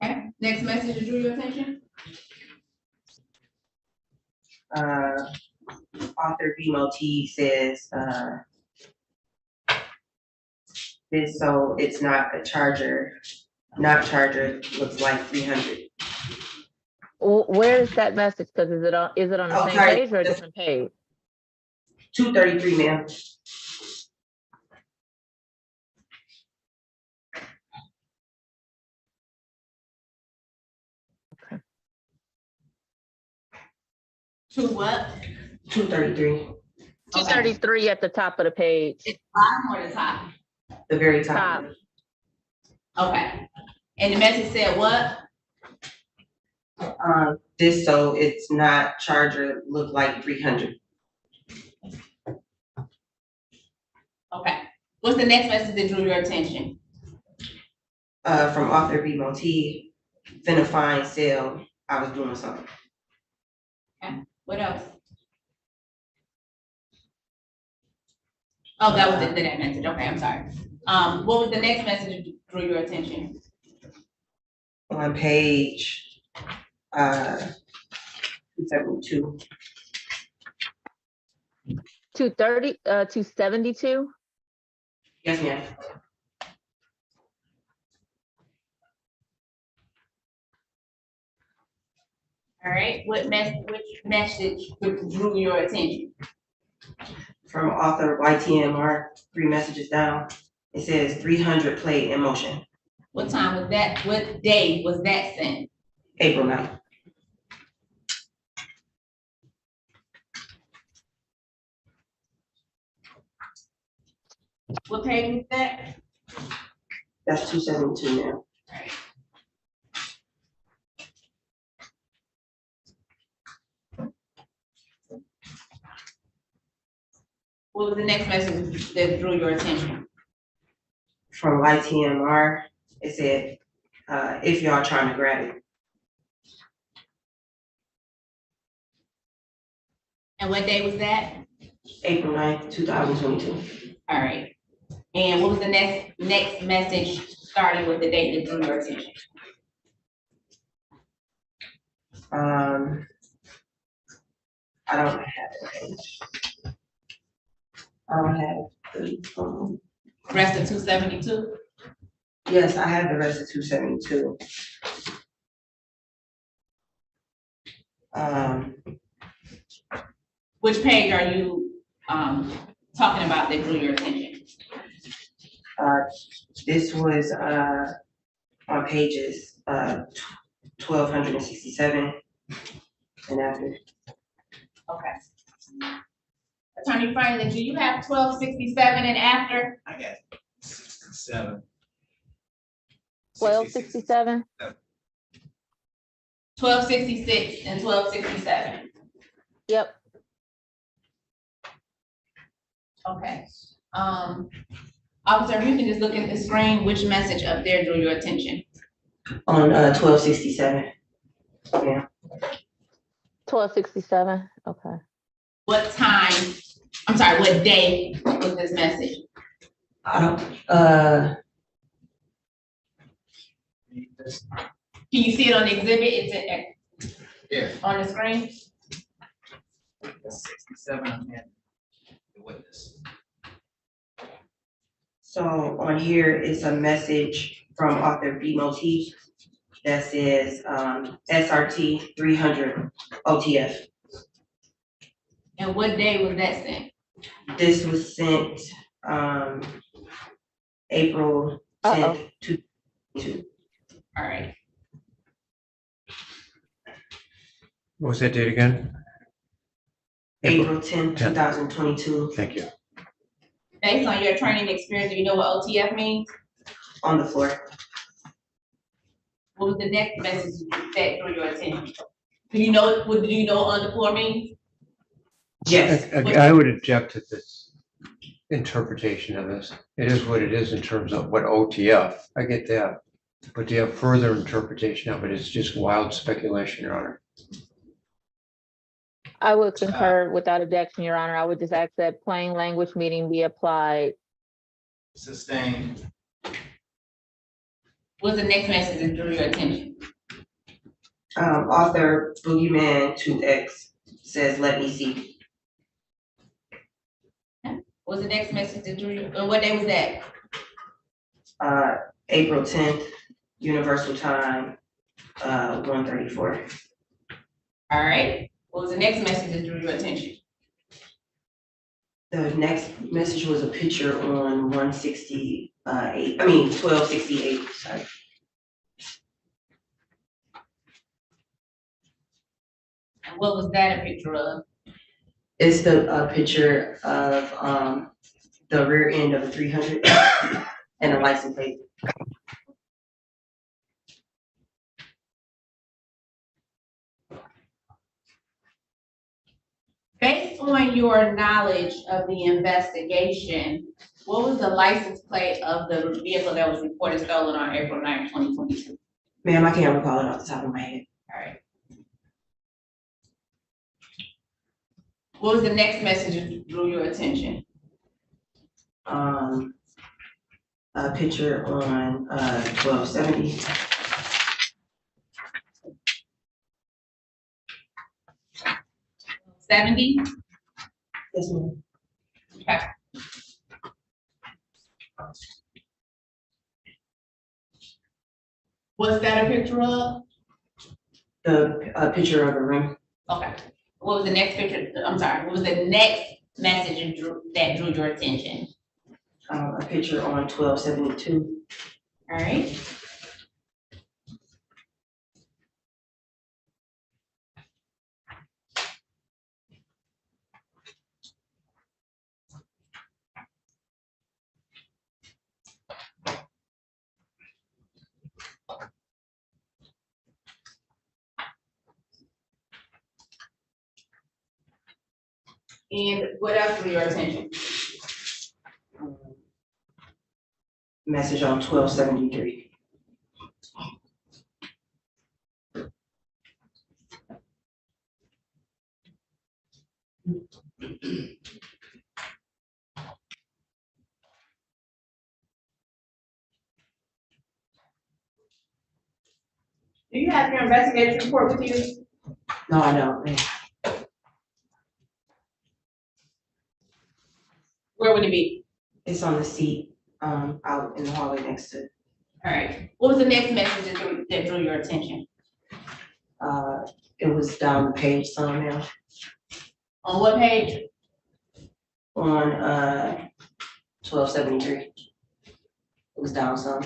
Okay, next message that drew your attention? Author BMOT says, this, so it's not a charger, looks like 300. Where is that message? Because is it on the Oh, same sorry. page or a different page? 233, ma'am. To what? 233, 233 at the top of the page. It's bottom or the top? the very top. Top. Okay, and the message said what? This, so it's not charger, look like 300. Okay, what's the next message that drew your attention? From author BMOT, finna find sale, I was doing something. What else? Oh, that was the that message, okay, I'm sorry. What was the next message that drew your attention? On page, 272. 272? Yes, ma'am. All right, which message drew your attention? From author YTMR, 3 messages down. It says 300 play in motion, What time was that, what day was that sent? April 9th. What page was that? That's 272 now. What was the next message that drew your attention? From YTMR, it said, if y'all trying to grab it. And what day was that? April 9th, 2022. All right. And what was the next message starting with the date that drew your attention? I don't have it. I don't have the, Rest of 272? yes, I have the rest of 272. Which page are you talking about that drew your attention? This was on pages 1267 and after. Okay. Attorney Franklin, do you have 1267 and after? I got 67. 1267? 1266 and 1267. Yep. Okay. Officer, if you can just look at the screen, which message up there drew your attention? On 1267. Yeah. 1267, okay. What time, I'm sorry, what day was this message? I don't, Can you see it on the exhibit? It's Yeah. on the screen? That's 67, I'm in the witness. so on here is a message from author BMOT that says SRT 300 OTF. And what day was that sent? This was sent, April Uh-oh. 10th, 2022. All right. What was that date again? April 10th, 2022, Thank you. Based on your training experience, do you know what OTF means? on the floor. What was the next message that drew your attention? Do you know what do you know on the floor means? Yes, I would object to this interpretation of this. It is what it is in terms of what OTF, I get that. But to have further interpretation of it is just wild speculation, Your Honor. I would concur without objection, Your Honor. I would just ask that plain language meaning be applied. Sustained. What's the next message that drew your attention? Author Boogeyman 2X says, "Let me see." What's the next message that drew you, what day was that? April 10th, Universal Time, 1:34. All right. What was the next message that drew your attention? The next message was a picture on 1268, sorry. And what was that a picture of? It's the picture of the rear end of a 300 and a license plate. Based on your knowledge of the investigation, what was the license plate of the vehicle that was reported stolen on April 9th, 2022? Ma'am, I can't recall it off the top of my head. All right. What was the next message that drew your attention? A picture on 1270. $70? Yes, ma'am. Okay. Was that a picture of? The picture of a rim. Okay. What was the next picture? I'm sorry. What was the next message that drew your attention? A picture on 1272. All right. And what else drew your attention? Message on 1273. Do you have your investigative report with you? No, I don't. Where would it be? It's on the seat out in the hallway next to. All right. What was the next message that drew your attention? It was down the page some now. On what page? On 1273. It was down some,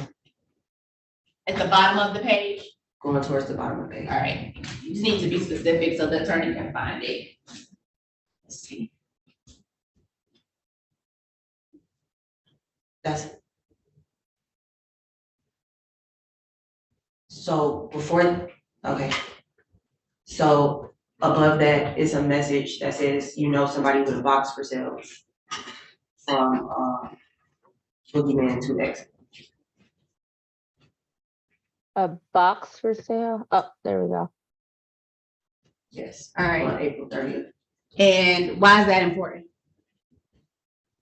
At the bottom of the page? going towards the bottom of the page. All right. You just need to be specific so the attorney can find it. Let's see. That's. So before, okay. So above that is a message that says, you know, somebody with a box for sale from Boogeyman 2X. A box for sale? Oh, there we go. Yes. All right. On April 30th. And why is that important?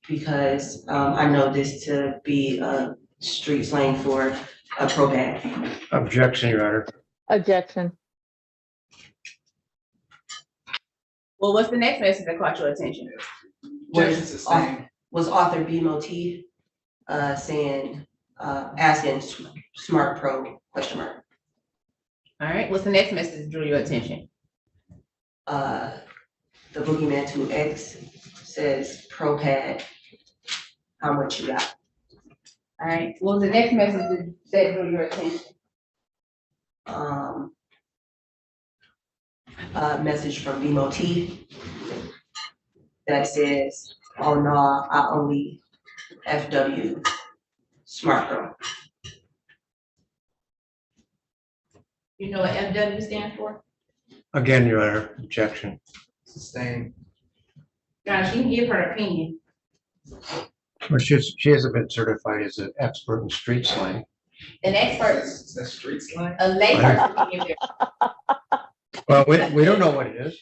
Because I know this to be a street slang for a pro bag. Objection, Your Honor. Objection. Well, what's the next message that caught your attention? Objection sustained. Was author B Moti saying, asking smart pro question mark. All right. What's the next message that drew your attention? The the boogeyman 2X says pro pad, how much you got? All right, what was the next message that drew your attention? A message from BMOT that says, oh no, I only FW smart girl. You know what FW stands for? Again, Your Honor, objection. Sustain. Now, she can give her opinion. Well, she hasn't been certified as an expert in street slang. An expert, That's street slang? a layperson can give their. Well, we don't know what it is.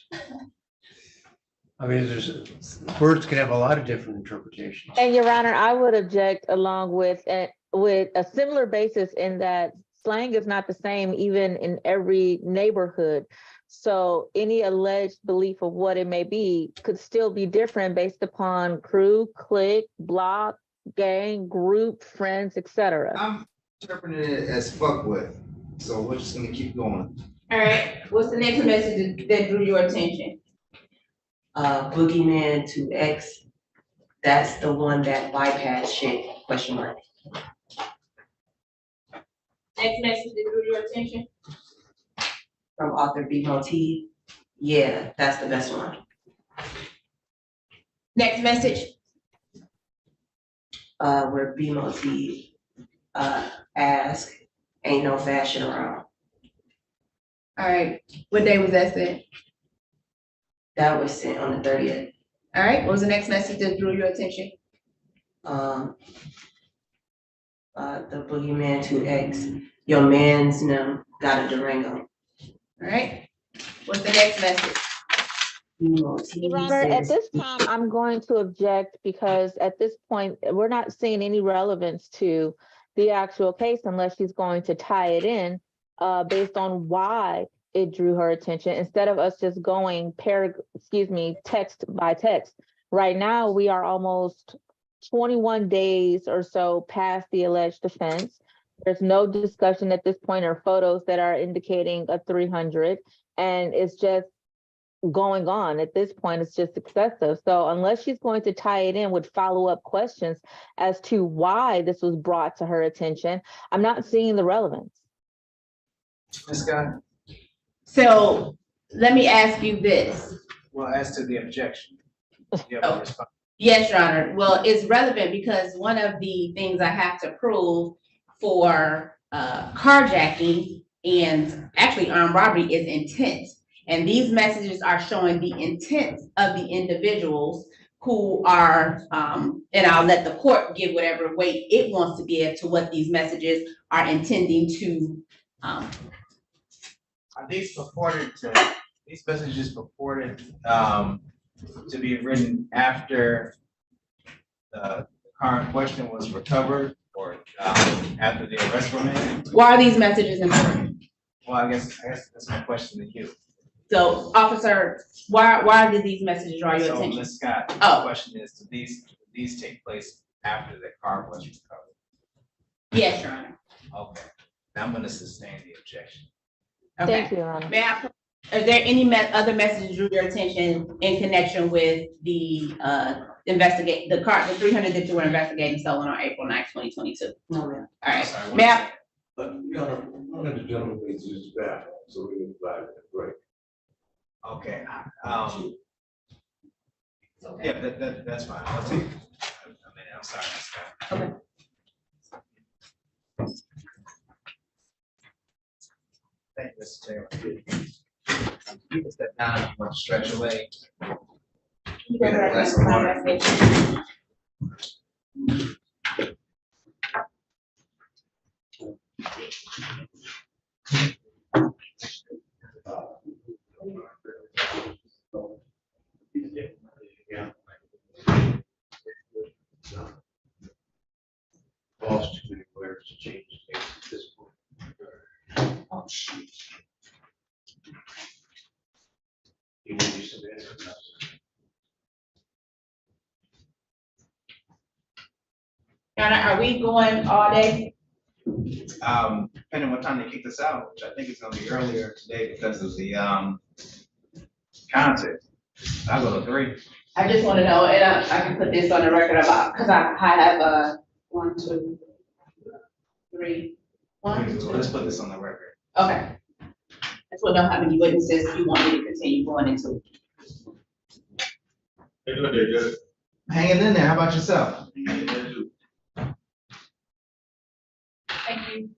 I mean, words can have a lot of different interpretations. And Your Honor, I would object along with a similar basis in that slang is not the same even in every neighborhood. So any alleged belief of what it may be could still be different based upon crew, clique, block, gang, group, friends, etc. I'm interpreting it as fuck with, so we're just gonna keep going. All right, what's the next message that drew your attention? Boogeyman 2X, that's the one that bypassed shit, question mark. Next message that drew your attention? From author BMOT, yeah, that's the best one. Next message? Where BMOT, asked, ain't no fashion around. All right, what day was that sent? That was sent on the 30th. All right, what was the next message that drew your attention? The boogeyman 2X, your man's got a Durango. All right, what's the next message? Your Honor, at this time, I'm going to object because at this point, we're not seeing any relevance to the actual case unless she's going to tie it in based on why it drew her attention instead of us just going text by text. Right now, we are almost 21 days or so past the alleged offense. There's no discussion at this point or photos that are indicating a 300, and it's just going on. At this point, it's just excessive. So unless she's going to tie it in with follow-up questions as to why this was brought to her attention, I'm not seeing the relevance. Ms. Scott, So let me ask you this. well, as to the objection. You have a response? Yes, Your Honor. Well, it's relevant because one of the things I have to prove for carjacking and actually armed robbery is intent. And these messages are showing the intent of the individuals who are, and I'll let the court give whatever weight it wants to give to what these messages are intending to. Are these messages purported to be written after the current question was recovered or after the arrest were made? Why are these messages important? Well, I guess that's my question to you. So, officer, why did these messages draw your So, attention? Ms. Scott, the Oh. question is, do these take place after the car was recovered? Yes, Your Honor. Okay, now I'm gonna sustain the objection. Okay. Thank you, Your Honor. May I, are there any other messages drew your attention in connection with the the 300 that you were investigating stolen on April 9th, 2022? No, ma'am. All right, Sorry, may I, Your Honor, one of the gentlemen needs to use the bathroom, so we can provide a break. Okay, yeah, that's fine, I'll take a minute, I'm sorry, Ms. Scott. Okay. Thank you, Mr. Taylor. You can step down if you want to stretch away. you go ahead and my message. Lost too many players to change the case at this point. Oh, shoot. You will be submitted. Your Honor, are we going all day? Depending on what time they kick us out, which I think is gonna be earlier today because of the concert. I go to 3. I just wanna know, and I can put this on the record about, cause I have a 1, 2, 3, 1, 2. Let's put this on the record. Okay. I just wanna know how many witnesses you want me to continue going into. They're good, they're good. Hanging in there, how about yourself? Thank you.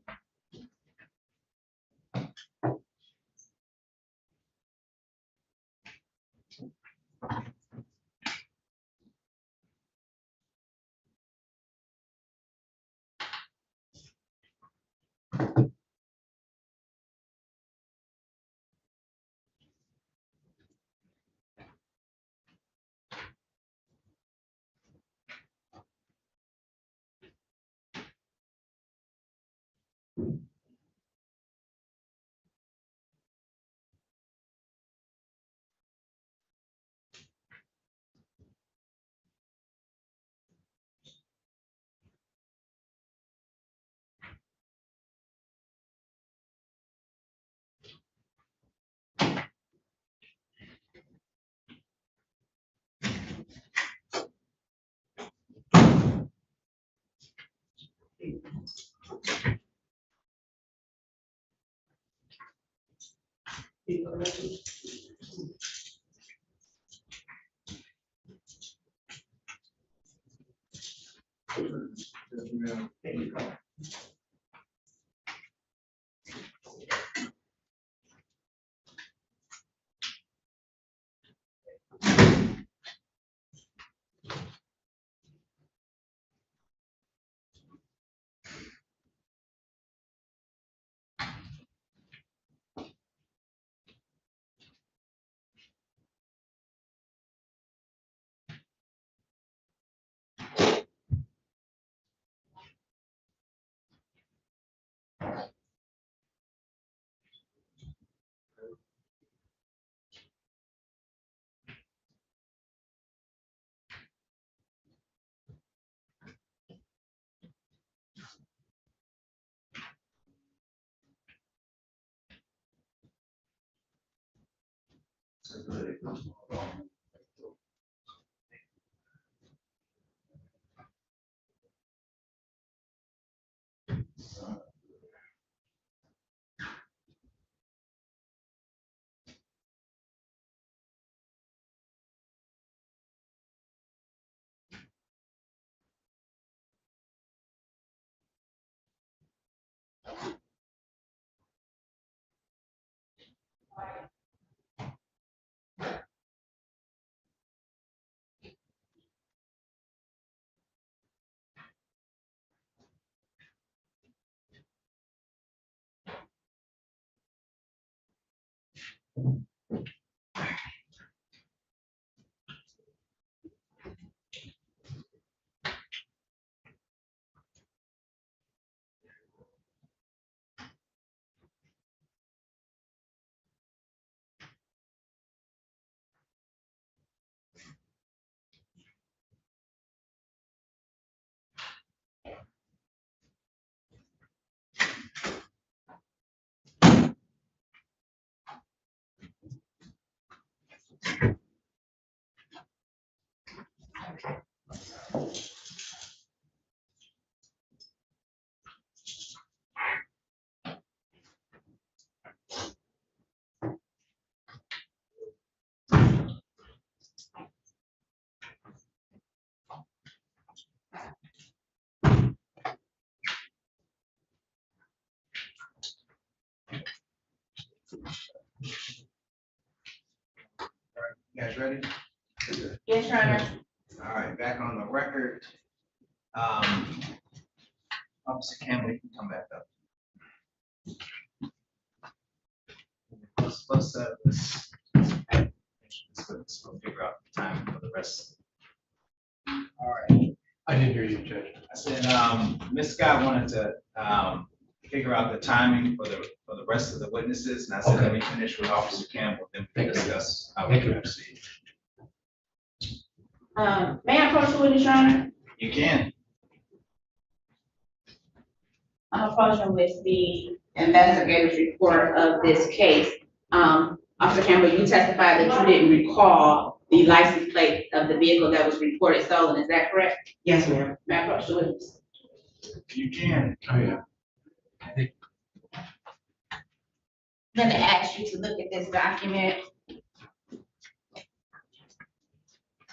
You guys ready? Yes, Your Honor. All right, back on the record. Officer Campbell, you can come back up. Let's go figure out the time for the rest. All right, I didn't hear you, Judge. I said, Ms. Scott wanted to, figure out the timing for the rest of the witnesses, and I said, let me finish with Officer Campbell, then we can discuss how we Thank can you. proceed. May I approach the witness, Your Honor? You can. I'm approaching with the investigator's report of this case. Officer Campbell, you testified that you didn't recall the license plate of the vehicle that was reported stolen, is that correct? Yes, ma'am. May I approach the witness? You can. Oh, yeah. I'm gonna ask you to look at this document.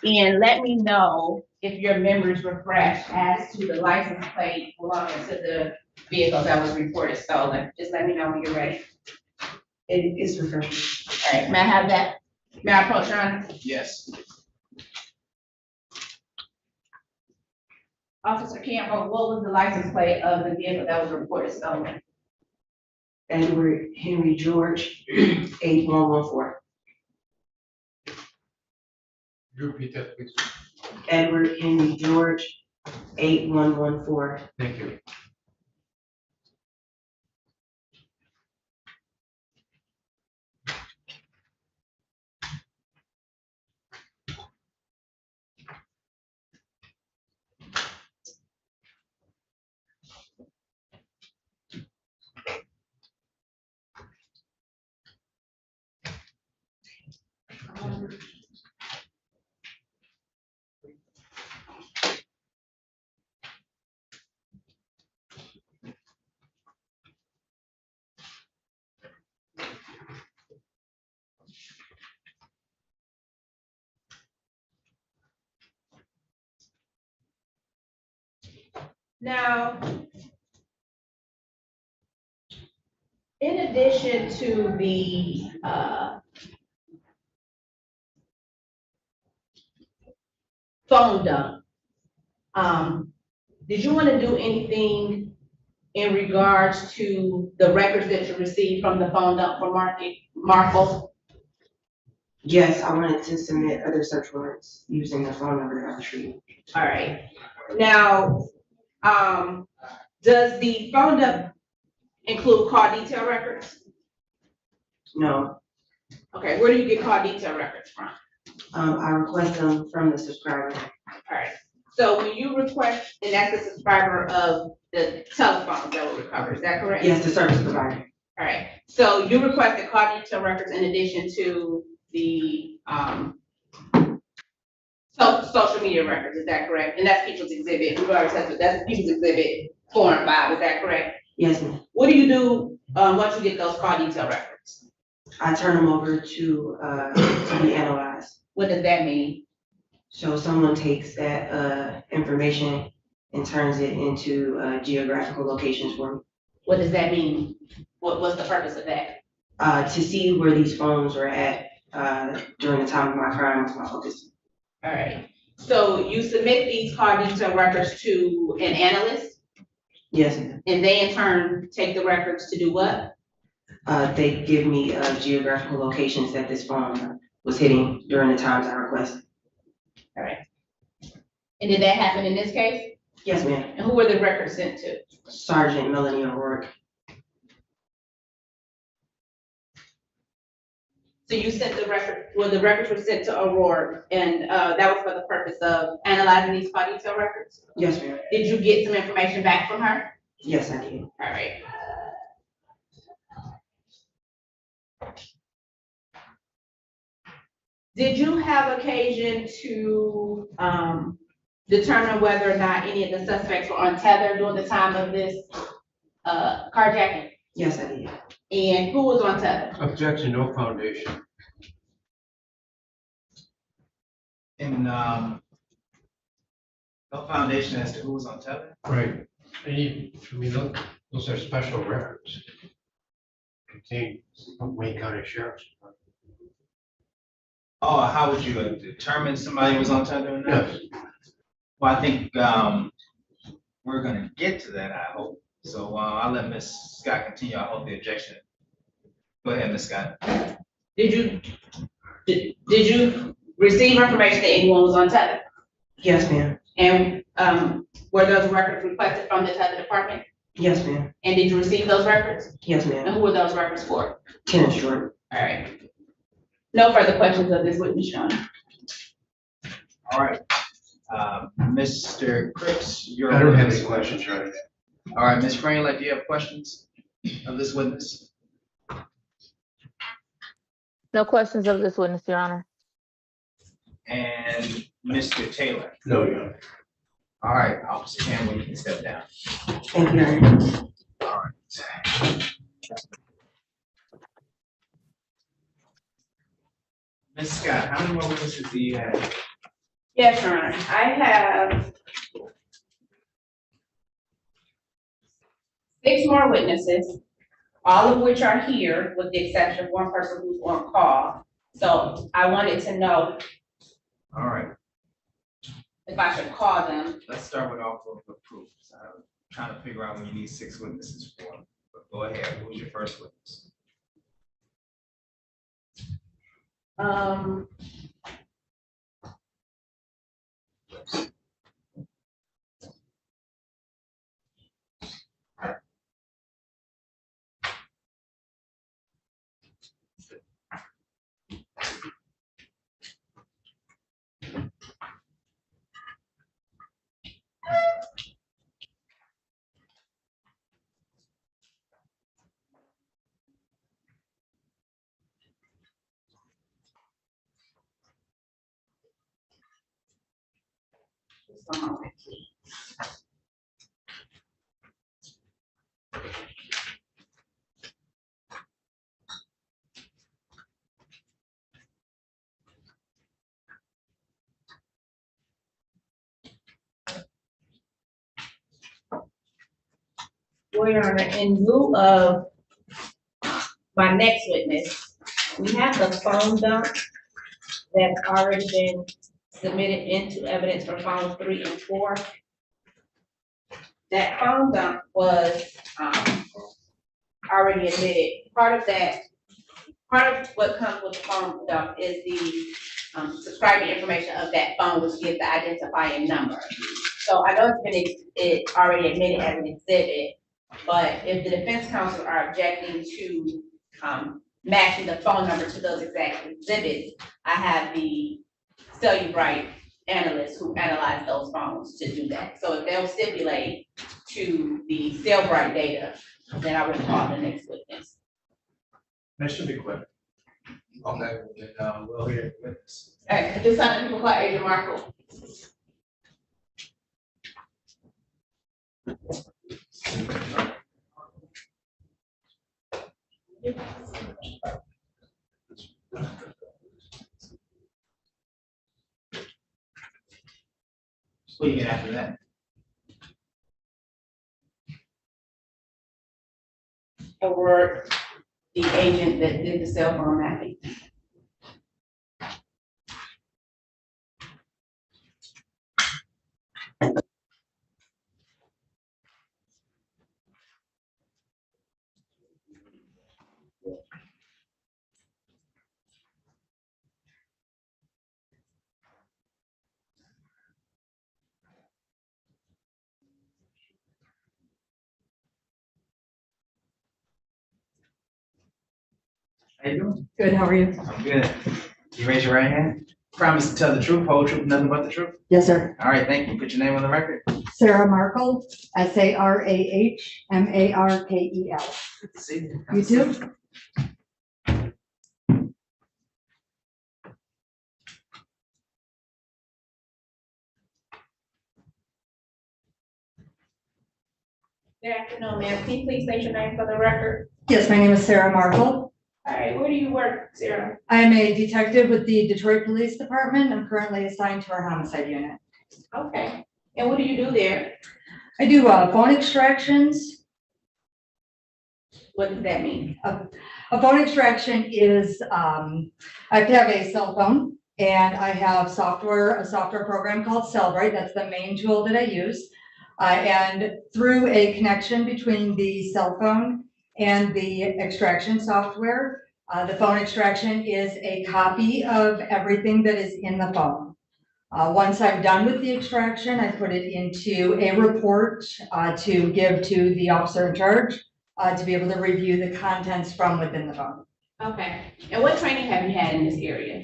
And let me know if your memories refresh as to the license plate belonging to the vehicle that was reported stolen. Just let me know when you're ready. It is refreshing. All right, may I have that? May I approach, Your Honor? Yes. Officer Campbell, what was the license plate of the vehicle that was reported stolen? Edward Henry George, 8114. You repeat that, please. Edward Henry George, 8114. Thank you. Now, in addition to the, phone dump, did you want to do anything in regards to the records that you received from the phone dump for Marco? Yes, I wanted to submit other search warrants using the phone number that I retrieved. All right. Now, does the phone dump include call detail records? No, Okay, where do you get call detail records from? I request them from the subscriber. All right, so when you request, and that's the subscriber of the telephones that were recovered, is that correct? Yes, the service provider. All right, so you requested call detail records in addition to the, social media records, is that correct? And that's People's Exhibit, we've already said, that's People's Exhibit 4 and 5, is that correct? Yes, ma'am. What do you do, once you get those call detail records? I turn them over to be analyzed. What does that mean? So someone takes that information and turns it into geographical locations for me. What does that mean? What's the purpose of that? To see where these phones were at during the time of my crime was my focus. All right, so you submit these call detail records to an analyst, Yes, ma'am. and they in turn take the records to do what? They give me geographical locations that this phone was hitting during the times I requested. All right. And did that happen in this case? Yes, ma'am. And who were the records sent to? Sergeant Melanie O'Rourke. So you sent the record, well, the records were sent to Aurora, and that was for the purpose of analyzing these call detail records? Yes, ma'am. Did you get some information back from her? Yes, I did. All right. Did you have occasion to determine whether or not any of the suspects were untethered during the time of this carjacking? Yes, I did. And who was untethered? Objection, no foundation. And, no foundation as to who was on tether? Right. And I mean, those are special records. Contain Wayne County Sheriff's Department. Oh, how would you determine somebody was on tether or not? Yes. Well, I think, we're gonna get to that, I hope. So, I'll let Ms. Scott continue. I hope the objection. Go ahead, Ms. Scott. Did you receive information that anyone was untethered? Yes, ma'am. And were those records requested from the tether department? Yes, ma'am. And did you receive those records? Yes, And ma'am. who were those records for? Tennis Jordan. All right. No further questions of this witness, Your Honor. All right. Mr. Cripps, you're. I don't have any questions, Your Honor. All right, Ms. Franklin, do you have questions of this witness? No questions of this witness, Your Honor. And Mr. Taylor. No, Your Honor. All right, Officer Campbell, you can step down. Thank you, Your Honor. All right. Ms. Scott, how many more witnesses do you have? Yes, Your Honor, I have 6 more witnesses, all of which are here with the exception of one person who's on call. So I wanted to know All right, if I should call them. let's start with offer of proof. So I'm trying to figure out what you need 6 witnesses for. But go ahead, who's your first witness? Just a moment, please. Well, Your Honor, in lieu of my next witness, we have the phone dump that's already been submitted into evidence for phones 3 and 4. That phone dump was, already admitted. Part of what comes with the phone dump is the, subscriber information of that phone, which gives the identifying number. So I know it's already admitted as an exhibit, but if the defense counsel are objecting to, matching the phone number to those exact exhibits, I have the Cellubrite analysts who analyze those phones to do that. So if they'll stipulate to the Cellubrite data, then I would call the next witness. That should be quick. Okay, then, we'll hear the witness. All right, at this time, people call Agent Markle. What do you get after that? Or the agent that did the cell phone mapping. How you doing? Good, how are you? I'm good. You raise your right hand. Promise to tell the truth, whole truth, nothing but the truth. Yes, sir. All right, thank you. Put your name on the record. Sarah Markle, Sarahmarkel. Good to see you. You too? Good afternoon, ma'am. Can you please state your name for the record? Yes, my name is Sarah Markle. All right, where do you work, Sarah? I am a detective with the Detroit Police Department. I'm currently assigned to our homicide unit. Okay, and what do you do there? I do phone extractions. What does that mean? A phone extraction is, I have to have a cell phone and I have a software program called Cellubrite. That's the main tool that I use. And through a connection between the cell phone and the extraction software, the phone extraction is a copy of everything that is in the phone. Once I'm done with the extraction, I put it into a report to give to the officer in charge to be able to review the contents from within the phone. Okay, and what training have you had in this area?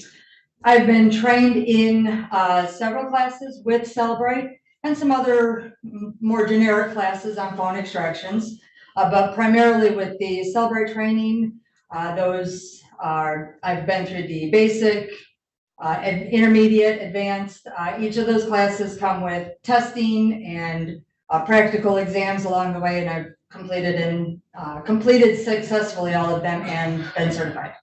I've been trained in several classes with Cellubrite and some other more generic classes on phone extractions, but primarily with the Cellubrite training. I've been through the basic, and intermediate, advanced. Each of those classes come with testing and practical exams along the way, and I've completed successfully all of them and been certified.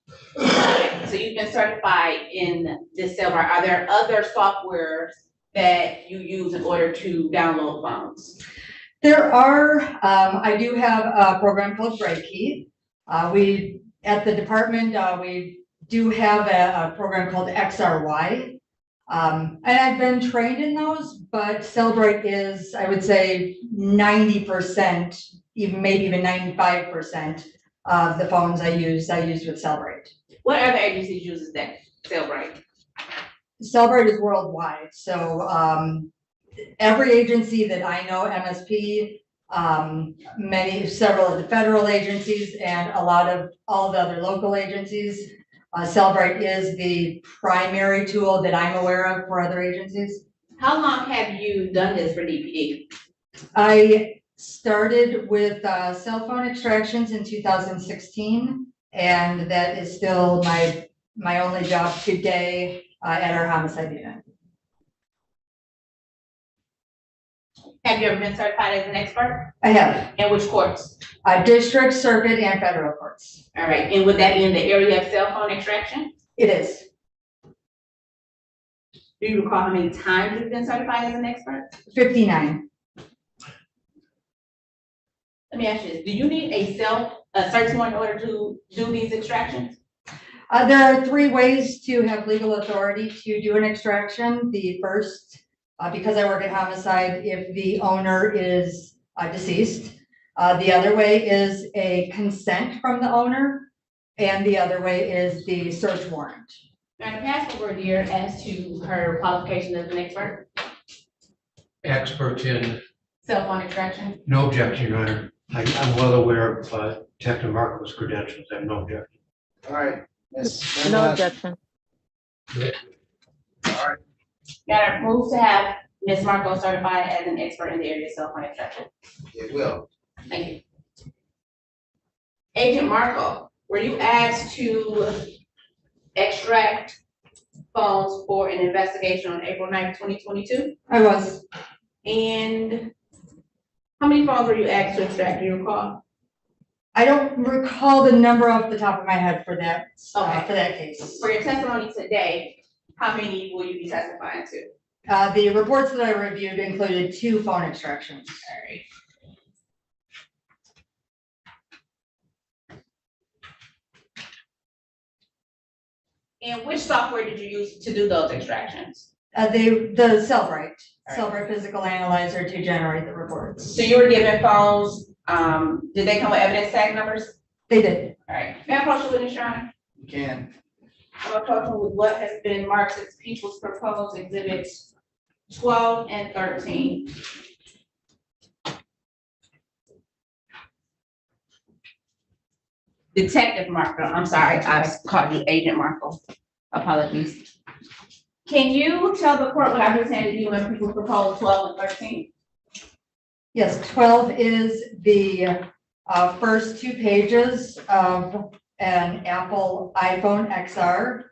So you've been certified in this Cellbrite. Are there other softwares that you use in order to download phones? There are, I do have a program called Breakkey. We, at the department, we do have a program called XRY. And I've been trained in those, but Cellbrite is, I would say, 90%, maybe even 95% of the phones I use with Cellbrite. What other agencies uses that Cellbrite? Cellbrite is worldwide, so every agency that I know, MSP, several of the federal agencies, and all the other local agencies. Cellbrite is the primary tool that I'm aware of for other agencies. How long have you done this for DPD? I started with cell phone extractions in 2016, and that is still my only job today at our homicide unit. Have you ever been certified as an expert? I have. In which courts? District, circuit, and federal courts. All right, and would that be in the area of cell phone extraction? It is. Do you recall how many times you've been certified as an expert? 59. Let me ask you this, do you need a search warrant in order to do these extractions? There are 3 ways to have legal authority to do an extraction. The first, because I work in homicide, if the owner is deceased. The other way is a consent from the owner, and the other way is the search warrant. Now, the past over a year as to her qualification as an expert, Expert in, cell phone extraction. no objection, Your Honor. I'm well aware of Detective Marco's credentials. I have no objection. All right. Ms. No Gunn, objection. All right. Got to move to have Ms. Marco certified as an expert in the area of cell phone extraction. It will. Thank you. Agent Marco, were you asked to extract phones for an investigation on April 9th, 2022? I was. And how many phones were you asked to extract? Do you recall? I don't recall the number off the top of my head for that, Okay. for that case. For your testimony today, how many will you be testifying to? The reports that I reviewed included 2 phone extractions. All right. And which software did you use to do those extractions? The Cellbrite, Cellbrite Physical Analyzer to generate the reports. So you were given phones, did they come with evidence tag numbers? They did. All right, may I approach you with Your Honor? You can. I'm approaching with what has been marked as people's proposed exhibits 12 and 13. Detective Marco, I'm sorry, I called you Agent Marco. Apologies. Can you tell the court what I presented to you when people proposed 12 and 13? Yes, 12 is the first 2 pages of an Apple iPhone XR.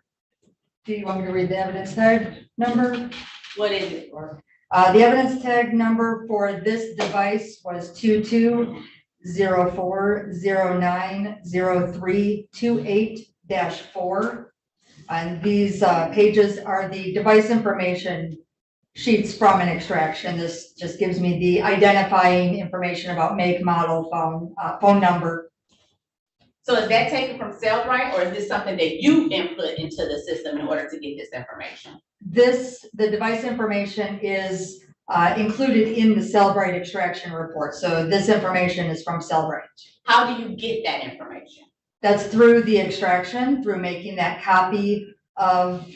Do you want me to read the evidence tag number? What is it for? The evidence tag number for this device was 2204090328-4. And these pages are the device information sheets from an extraction. This just gives me the identifying information about make, model, phone number. So is that taken from Cellbrite, or is this something that you input into the system in order to get this information? The device information is included in the Cellbrite extraction report. So this information is from Cellbrite. How do you get that information? That's through the extraction, through making that copy of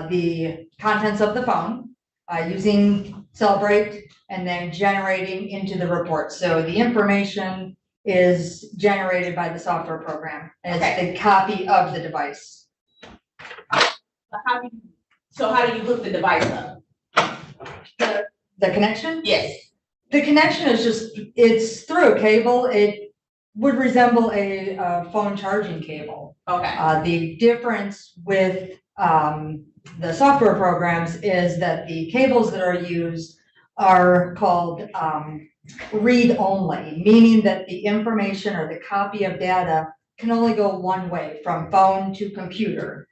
the contents of the phone, using Cellbrite, and then generating into the report. So the information is generated by the software program, and it's the copy of the device. So how do you hook the device up? The connection? Yes. The connection is it's through a cable. It would resemble a phone charging cable. Okay. The difference with the software programs is that the cables that are used are called read-only, meaning that the information or the copy of data can only go one way, from phone to computer.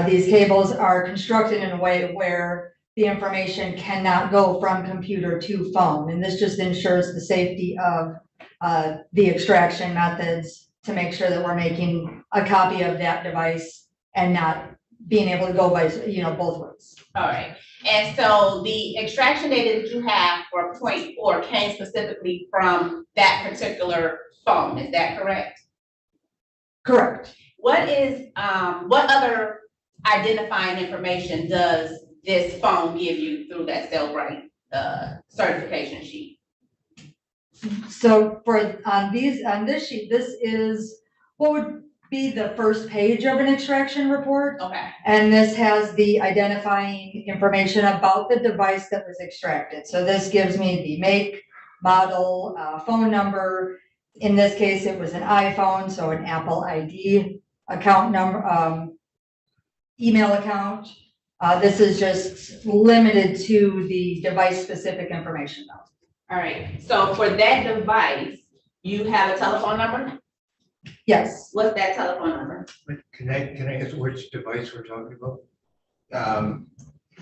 These cables are constructed in a way where the information cannot go from computer to phone, and this just ensures the safety of the extraction methods to make sure that we're making a copy of that device and not being able to go by, both ways. All right, and so the extraction data that you have for point 4 came specifically from that particular phone, is that correct? Correct. What other identifying information does this phone give you through that Cellbrite certification sheet? So on this sheet, this is what would be the first page of an extraction report. Okay. And this has the identifying information about the device that was extracted. So this gives me the make, model, phone number. In this case, it was an iPhone, so an Apple ID, account number, email account. This is just limited to the device-specific information though. All right, so for that device, you have a telephone number? Yes. What's that telephone number? Can I ask which device we're talking about?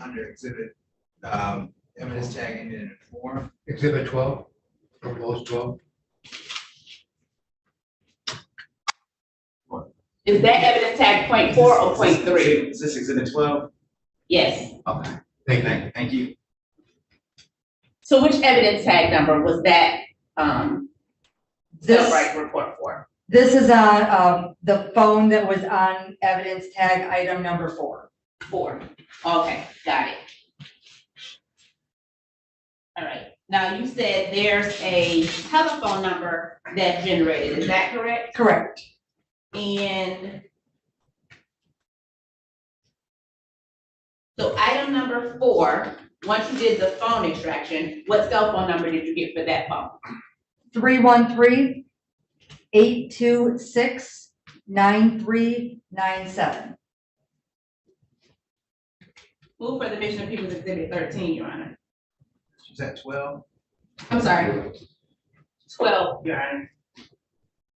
Under exhibit, evidence tag ended in 4. Exhibit 12, proposed 12? Is that evidence tag point 4 or point 3? Is this exhibit 12? Yes. Okay, Thank you. thank you. So which evidence tag number was that This- Cellbrite report for? This is on the phone that was on evidence tag item number 4. 4. Okay, got it. All right, now you said there's a telephone number that's generated, is that correct? Correct. And so item number 4, once you did the phone extraction, what cell phone number did you get for that phone? 313-826-9397. Move for the Mission of People's Exhibit 13, Your Honor. Is that 12? I'm sorry. 12, Your Honor.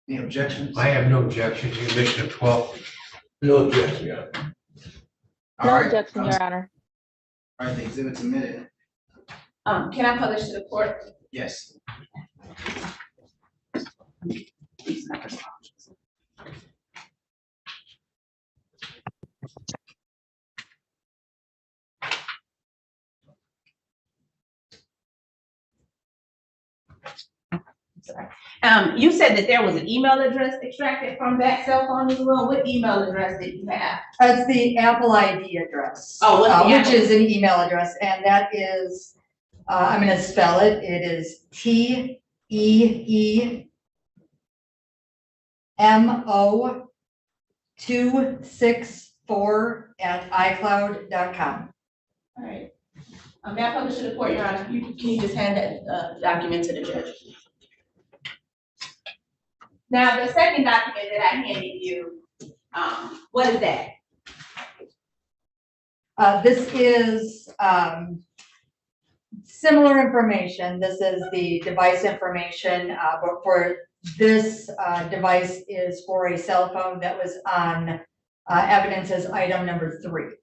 Any objections? I have no objection to the mission of 12. No objection, Your Honor. All No right. objection, Your Honor. All right, the exhibit's admitted. Can I publish to the court? Yes. Sorry. You said that there was an email address extracted from that cell phone as well. What email address did you have? That's the Apple ID address. Oh, what's the which Apple? is an email address, and that is, I'm gonna spell it. It is TEEMO264@icloud.com. All right. May I publish to the court, Your Honor? Can you just hand that document to the judge? Now, the second document that I handed you, what is that? This is similar information. This is the device information, but for this device is for a cell phone that was on evidence as item number 3.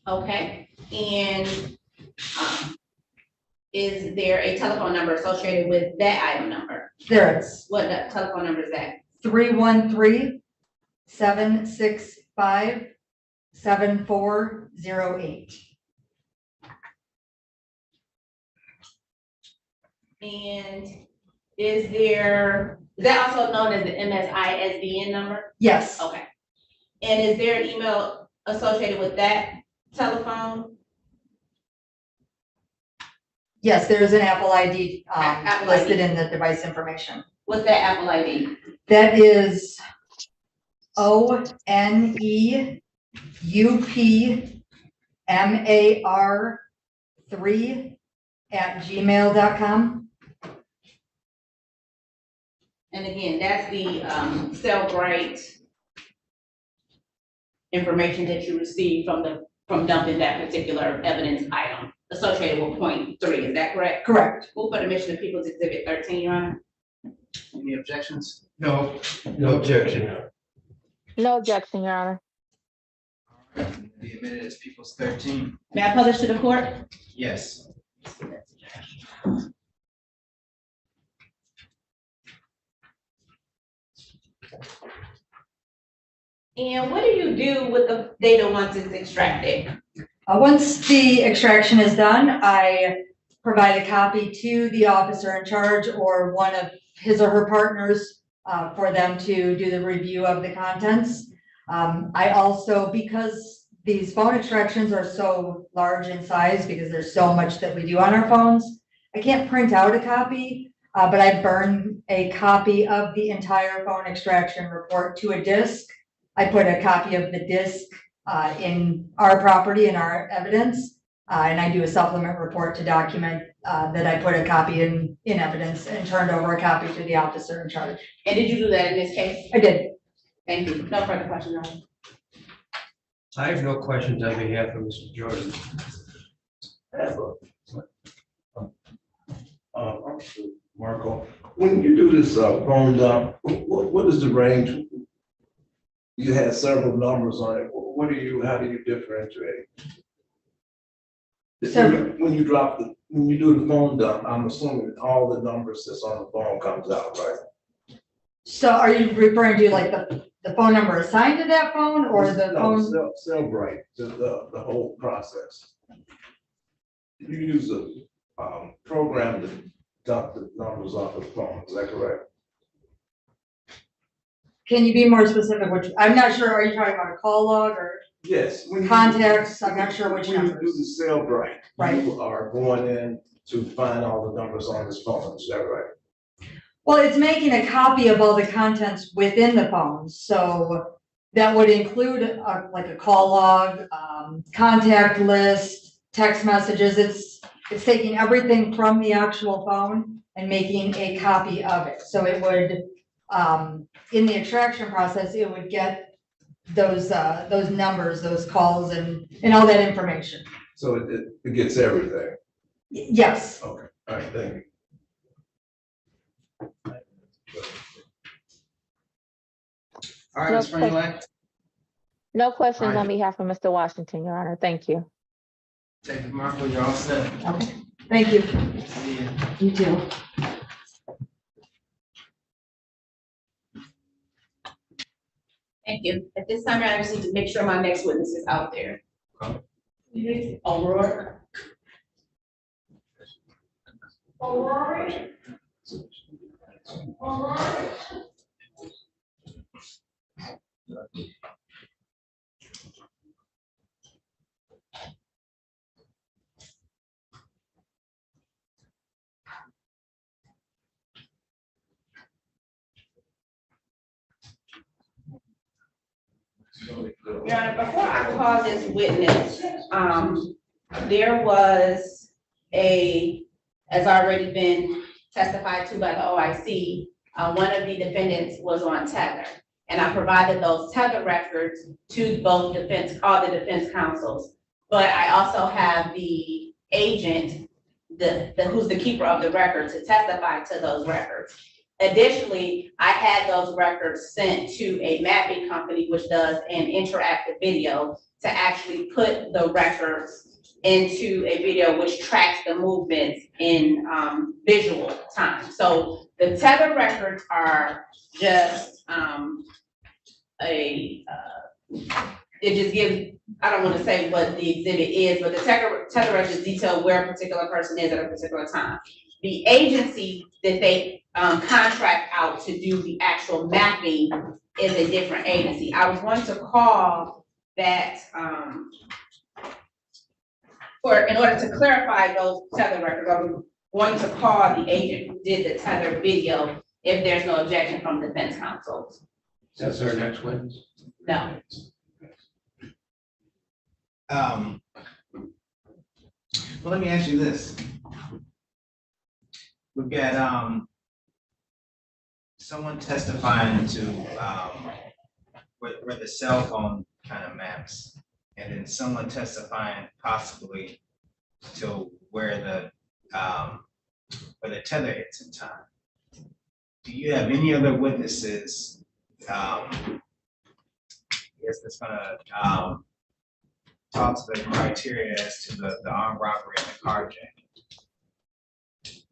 Okay, and is there a telephone number associated with that item number? There is What telephone number is that? 313-765-7408. And is that also known as the MSISBN number? Yes, Okay. And is there an email associated with that telephone? yes, there is an Apple ID Apple listed ID. in the device information. What's that Apple ID? That is ONEUPMAR3@gmail.com. And again, that's the Cellbrite information that you received from the from dumping that particular evidence item associated with point 3, is that correct? Correct. Move for the mission of People's Exhibit 13, Your Honor. Any objections? No, no objection. No objection, Your Honor. Be admitted as People's 13. May I publish to the court? Yes. And what do you do with the data once it's extracted? Once the extraction is done, I provide a copy to the officer in charge or one of his or her partners for them to do the review of the contents. I also, because these phone extractions are so large in size, because there's so much that we do on our phones, I can't print out a copy, but I burn a copy of the entire phone extraction report to a disk. I put a copy of the disk in our property and our evidence, and I do a supplement report to document that I put a copy in evidence and turned over a copy to the officer in charge. And did you do that in this case? I did. Thank you. No further questions, Your Honor. I have no questions on behalf of Mr. Jordan. Marco, when you do this phone dump, what is the range? You had several numbers on it. How do you differentiate? So- When you do the phone dump, I'm assuming all the numbers that's on the phone comes out, right? So are you referring to like the phone number assigned to that phone or the phone? Cell bright, the whole process. You use a program to dump the numbers off the phone, is that correct? Can you be more specific? Which, I'm not sure, are you talking about a call log or Yes. contacts? I'm not sure which When you do numbers. the cell bright, Right. you are going in to find all the numbers on this phone, is that right? Well, it's making a copy of all the contents within the phone, so that would include like a call log, contact list, text messages. It's taking everything from the actual phone and making a copy of it. So it would, in the extraction process, it would get those numbers, those calls and all that information. So it gets everything. Yes. Okay, all right, thank you. All right, Ms. Franklin. No questions All on right. behalf of Mr. Washington, Your Honor. Thank you. Detective Marco, you're all set. Okay, thank you. See ya. You too. Thank you. At this time, I just need to make sure my next witness is out there. Aurora. Your Honor, before I call this witness, there was as already been testified to by the OIC, one of the defendants was on tether. And I provided those tether records to both all the defense counsels. But I also have the agent, who's the keeper of the record, to testify to those records. Additionally, I had those records sent to a mapping company, which does an interactive video, to actually put the records into a video which tracks the movements in visual time. So the tether records are just it just gives, I don't want to say what the exhibit is, but the tether records detail where a particular person is at a particular time. The agency that they contract out to do the actual mapping is a different agency. I was going to call that in order to clarify those tether records, I was going to call the agent who did the tether video if there's no objection from defense counsel. That's our next witness. No. Well, let me ask you this. We've got, someone testifying to, where the cell phone kind of maps. and then someone testifying possibly to where the tether hits in time. Do you have any other witnesses, yes, that's gonna, talk to the criteria as to the armed robbery and the carjacking?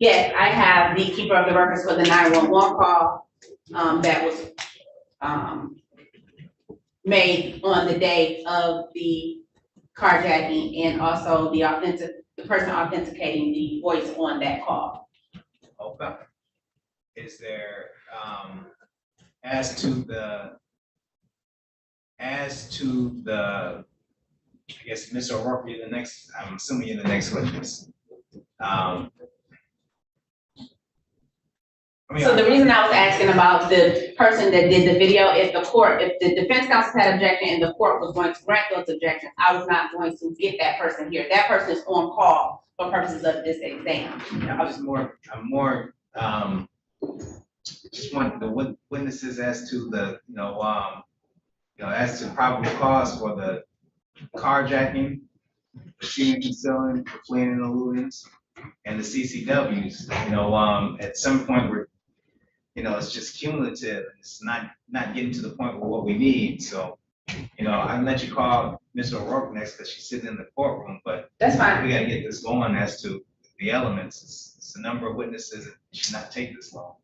Yes, I have the keeper of the records for the 911 call, that was, made on the day of the carjacking, and also the person authenticating the voice on that call. Okay. Is there, as to the, I guess, Ms. O'Rourke, you're the next, I'm assuming you're the next witness. So the reason I was asking about the person that did the video, if the defense counsel had objection and the court was going to grant those objections, I was not going to get that person here. That person is on call for purposes of this exam. I'm more, just want the witnesses as to the, as to probable cause for the carjacking, receiving, concealing, fleeing and eluding, and the CCWs. At some point we're, it's just cumulative. It's not getting to the point where what we need. So, I'll let you call Ms. O'Rourke next because she's sitting in the courtroom, but that's fine. we gotta get this going as to the elements. It's a number of witnesses. It should not take this long.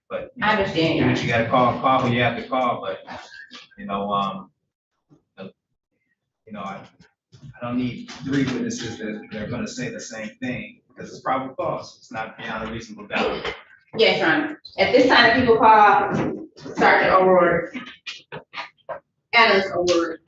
But I understand. do what you gotta call who you have to call, but I don't need 3 witnesses that they're gonna say the same thing because it's probable cause. It's not beyond a reasonable doubt. Yes, Your Honor. At this time, people call Sergeant O'Rourke, Analyst O'Rourke.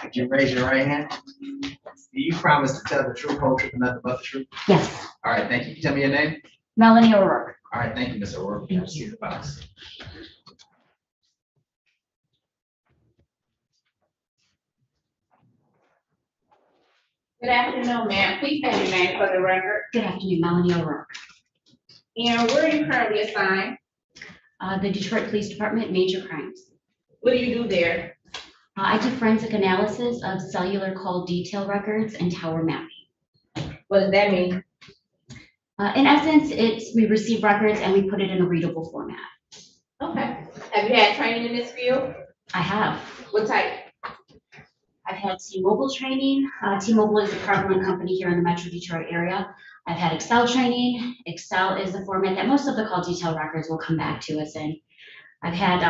Could you raise your right hand? Do you promise to tell the truth, whole truth, and nothing but the truth? Yes, All right, thank you. Tell me your name. Melanie O'Rourke. All right, thank you, Mr. O'Rourke. Thank See the box. Good afternoon, ma'am. Please state your name for the record. Good afternoon, Melanie O'Rourke. And where are you currently assigned? The Detroit Police Department, Major Crimes. What do you do there? I do forensic analysis of cellular call detail records and tower mapping. What does that mean? In essence, we receive records and we put it in a readable format. Okay. Have you had training in this field? I have. What type? I've had T-Mobile training. T-Mobile is a prevalent company here in the Metro Detroit area. I've had Excel training. Excel is the format that most of the call detail records will come back to us in. I've had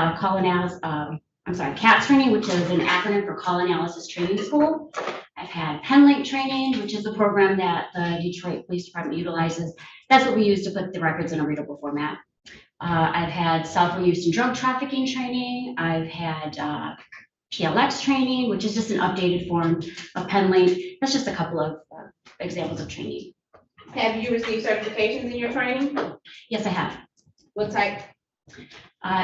CAT training, which is an acronym for Call Analysis Training School. I've had PenLink training, which is a program that the Detroit Police Department utilizes. That's what we use to put the records in a readable format. I've had cell phone use and drug trafficking training. I've had PLX training, which is just an updated form of PenLink. That's just a couple of examples of training. Have you received certifications in your training? Yes, I have. What type?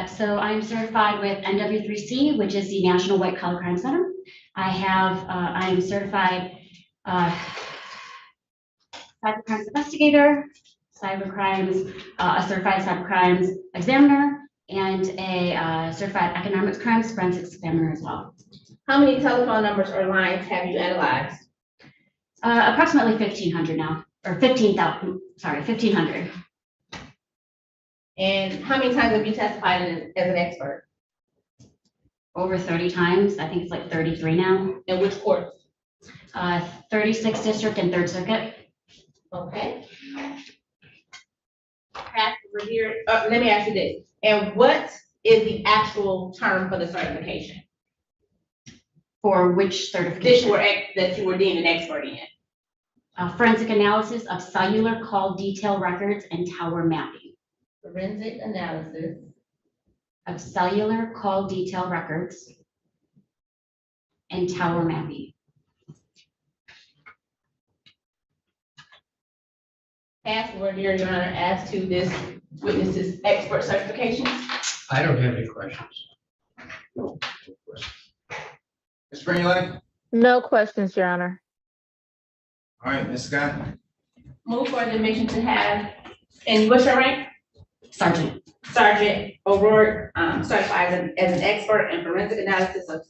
So I'm certified with NW3C, which is the National White Collar Crime Center. I'm certified cyber crimes investigator, a certified cyber crimes examiner, and a certified economics crimes forensics examiner as well. How many telephone numbers or lines have you analyzed? Approximately 1,500 now, or 15,000, sorry, 1,500. And how many times have you testified as an expert? Over 30 times. I think it's like 33 now. In which courts? 36th District and 3rd Circuit. Okay. Let me ask you this. And what is the actual term for the certification? For which certification? That you were deemed an expert in? Forensic analysis of cellular call detail records and tower mapping. Forensic analysis of cellular call detail records and tower mapping. Password here, Your Honor, as to this witness's expert certification. I don't have any questions. Ms. Greenlight? No questions, Your Honor. All right, Ms. Scott? Move for the admission to have And what's your rank? Sergeant. Sergeant O'Rourke, certified as an expert in forensic analysis of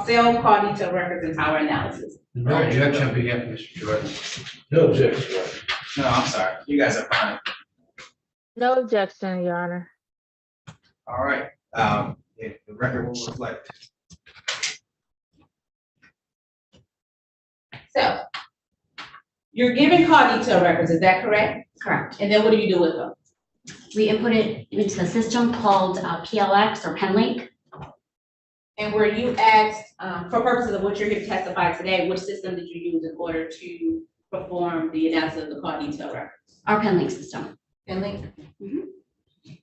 cell call detail records and power analysis. No objection on behalf of Mr. Jordan. No objection. No, I'm sorry. You guys are fine. No objection, Your Honor. All right. Yeah, the record will reflect. So, you're giving call detail records, is that correct? Correct. And then what do you do with them? We input it into a system called PLX or PenLink. And were you asked, for purposes of what you're here to testify today, which system did you use in order to perform the analysis of the call detail records? Our PenLink system. PenLink? Mhm.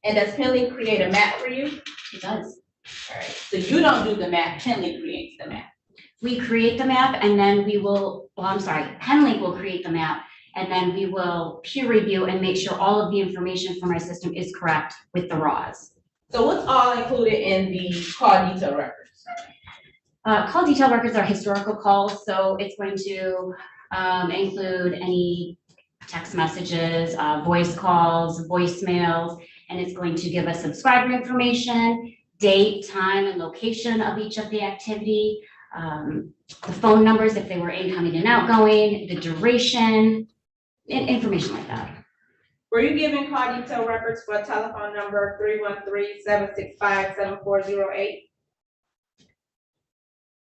And does PenLink create a map for you? It does. All right, so you don't do the map, PenLink creates the map. We create the map and then we will, PenLink will create the map and then we will peer review and make sure all of the information from our system is correct with the raws. So what's all included in the call detail records? Call detail records are historical calls, so it's going to include any text messages, voice calls, voicemails, and it's going to give us subscriber information, date, time, and location of each of the activity, the phone numbers if they were incoming and outgoing, the duration, information like that. Were you given call detail records for telephone number 313-765-7408?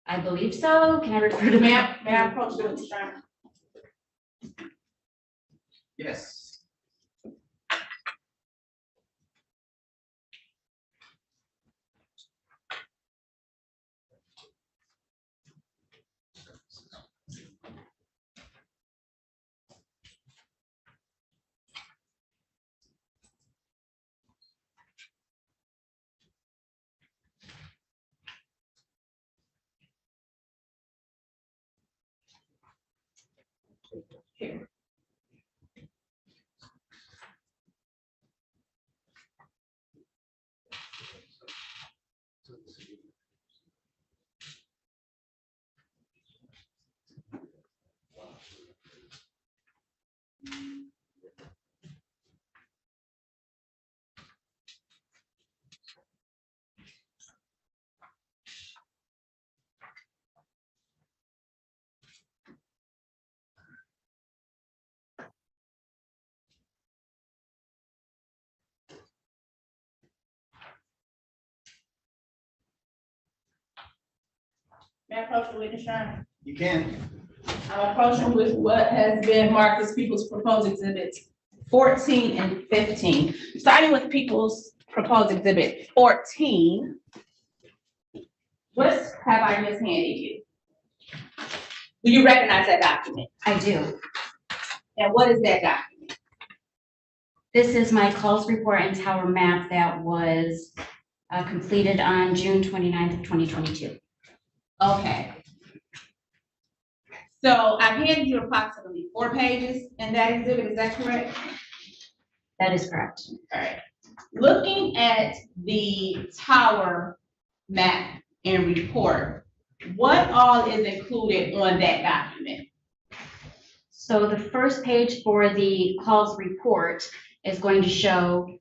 I believe so. Can I refer to map? May I approach the witness? Yes. Here. May I approach the witness, Your Honor? You can. I'm approaching with what has been marked as people's proposed exhibits 14 and 15. Starting with people's proposed exhibit 14. What have I mishanded you? Do you recognize that document? I do. And what is that document? This is my calls report and tower map that was completed on June 29th of 2022. Okay. So I've handed you approximately 4 pages in that exhibit, is that correct? That is correct. All right. Looking at the tower map and report, what all is included on that document? So the first page for the calls report is going to show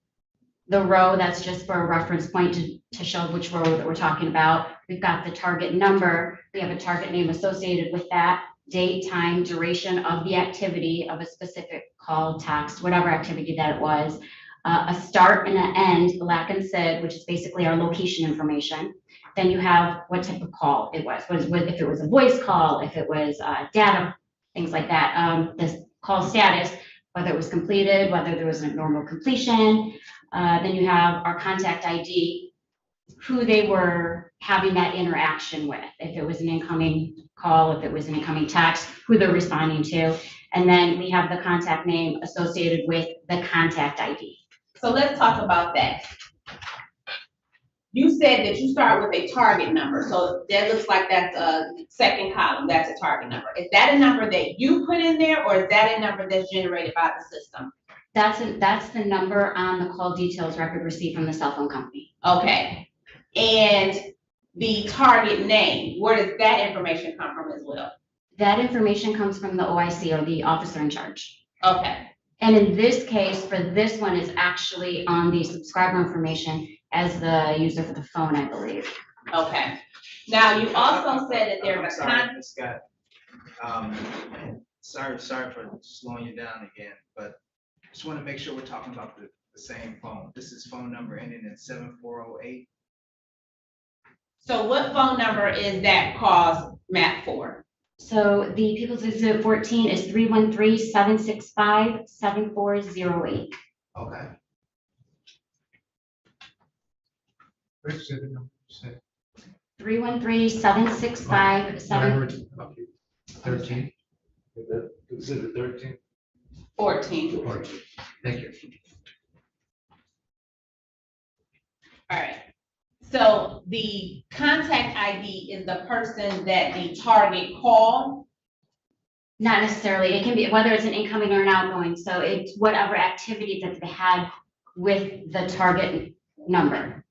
the row. That's just for a reference point to show which row that we're talking about. We've got the target number. We have a target name associated with that, date, time, duration of the activity of a specific call, text, whatever activity that it was, a start and an end, lack and said, which is basically our location information. Then you have what type of call it was if it was a voice call, if it was data, things like that. The call status, whether it was completed, whether there was a normal completion. Then you have our contact ID, who they were having that interaction with, if it was an incoming call, if it was an incoming text, who they're responding to. And then we have the contact name associated with the contact ID. So let's talk about that. You said that you start with a target number, so that looks like that's a second column, that's a target number. Is that a number that you put in there, or is that a number that's generated by the system? That's the number on the call details record received from the cell phone company. Okay. And the target name, where does that information come from as well? That information comes from the OIC, or the officer in charge. Okay. And in this case, for this one, is actually on the subscriber information as the user for the phone, I believe. Okay. Now, you also said that I'm there's a sorry, Ms. Scott. Sorry for slowing you down again, but just want to make sure we're talking about the same phone. This is phone number ending in 7408. So what phone number is that cause map for? So the People's Exhibit 14 is 313-765-7408. Okay. Exhibit number, say. 313-765-7. Okay. 13. Exhibit 13. 14. All Thank you. right. So the contact ID is the person that the target called? Not necessarily. It can be whether it's an incoming or an outgoing. So it's whatever activity that they had with the target number.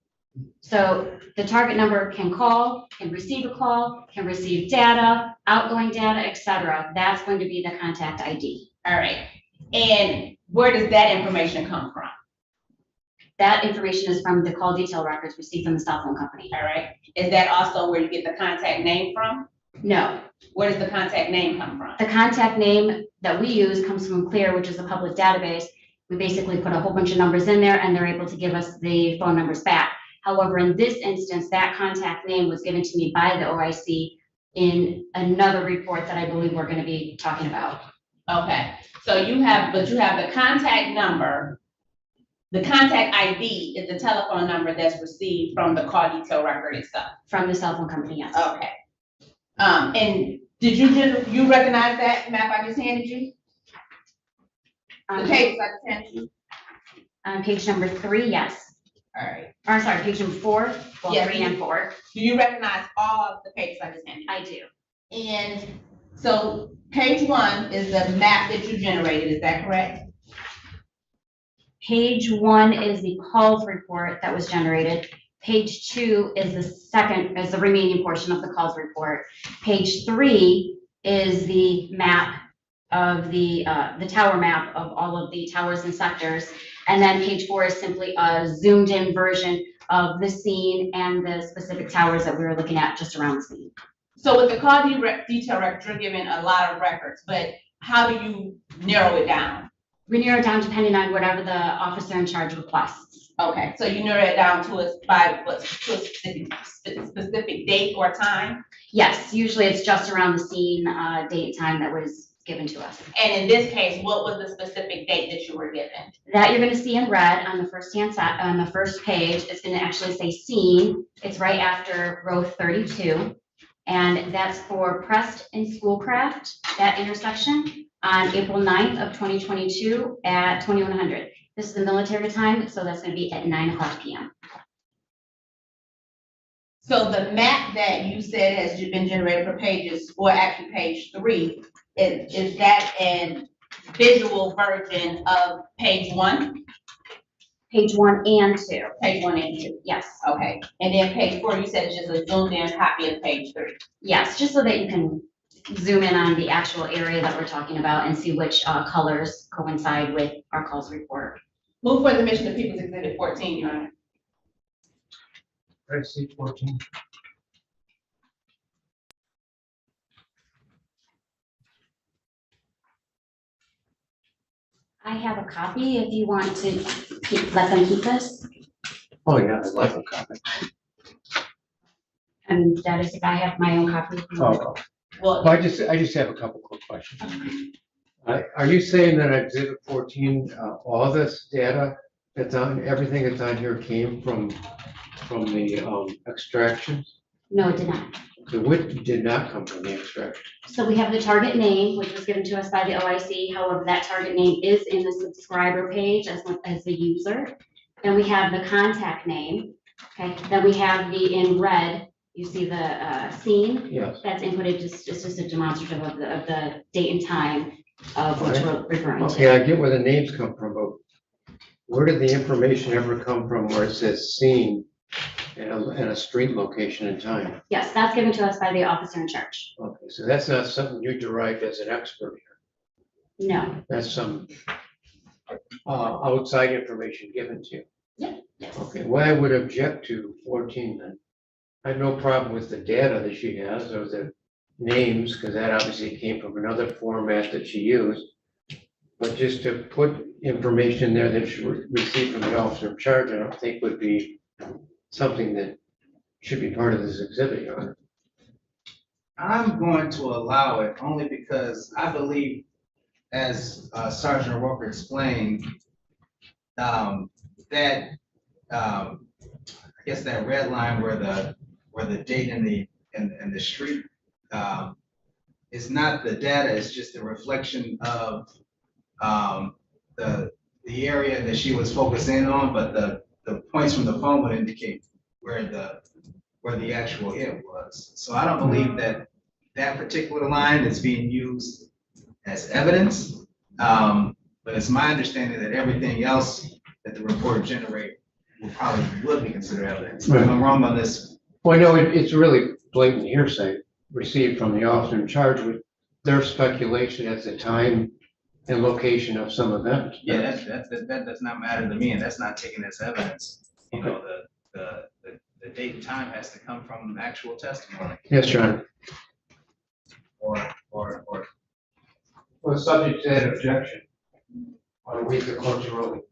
So the target number can call, can receive a call, can receive data, outgoing data, etc. That's going to be the contact ID. All right. And where does that information come from? That information is from the call detail records received from the cell phone company. All right. Is that also where you get the contact name from? No, Where does the contact name come from? the contact name that we use comes from Clear, which is a public database. We basically put a whole bunch of numbers in there and they're able to give us the phone numbers back. However, in this instance, that contact name was given to me by the OIC in another report that I believe we're going to be talking about. Okay. So you have the contact number. The contact ID is the telephone number that's received from the call detail record itself. From the cell phone company, yes. Okay. And did you recognize that map I just handed you? The page I just handed you? On page number 3, yes. All right. Or sorry, page number 4, well, Yes. 3 and 4. Do you recognize all of the pages I just handed you? I do. And so page 1 is the map that you generated, is that correct? Page 1 is the calls report that was generated. Page 2 is the remaining portion of the calls report. Page 3 is the map of the tower map of all of the towers and sectors. And then page 4 is simply a zoomed in version of the scene and the specific towers that we were looking at just around the scene. So with the call detail record, you're given a lot of records, but how do you narrow it down? We narrow it down depending on whatever the officer in charge requests. Okay, so you narrow it down to a specific date or time? Yes, usually it's just around the scene, date, time that was given to us. And in this case, what was the specific date that you were given? That you're gonna see in red on the first side, on the first page, it's gonna actually say scene. It's right after row 32. And that's for Prest and Schoolcraft, that intersection, on April 9th of 2022 at 2100. This is the military time, so that's gonna be at 9:00 p.m. So the map that you said has been generated for pages, or actually page 3, is that a visual version of page 1? Page 1 and 2. Page 1 and 2, Yes, okay. And then page 4, you said it's just a zoomed in copy of page 3. yes, just so that you can zoom in on the actual area that we're talking about and see which colors coincide with our calls report. Move for the mission of People's Exhibit 14, Your Honor. I see 14. I have a copy if you want to let them keep this. Oh, yeah, I'd like a copy. And that is if I have my own copy. Oh, Well, I just have a couple quick questions. Are you saying that exhibit 14, all this data that's on, everything that's on here came from the extractions? No, it did not. So what did not come from the extraction? So we have the target name, which was given to us by the OIC. However, that target name is in the subscriber page as the user. Then we have the contact name. Okay. Then we have in red, you see the scene. Yes. That's inputted, it's just a demonstrative of the date and time of which we're referring to. Okay, I get where the names come from, but where did the information ever come from where it says scene and a street location and time? Yes, that's given to us by the officer in charge. Okay, so that's not something you derived as an expert here. No, That's some outside information given to you. Yes. Okay, well, I would object to 14 then. I have no problem with the data that she has or the names, because that obviously came from another format that she used. But just to put information there that she received from the officer in charge, I don't think would be something that should be part of this exhibit, Your Honor. I'm going to allow it only because I believe, as Sergeant Walker explained, that, I guess that red line where the date and the street, is not the data, it's just a reflection of, the area that she was focused in on, but the points from the phone would indicate where the actual hit was. So I don't believe that that particular line is being used as evidence. But it's my understanding that everything else that the report generate would be considered evidence. If I'm wrong on this. Well, no, it's really blatant hearsay received from the officer in charge with their speculation at the time and location of some event. Yeah, that does not matter to me, and that's not taken as evidence. You know, the date and time has to come from actual testimony. Yes, Your Honor. Or. Well, subject to that objection. Or waive the court's ruling.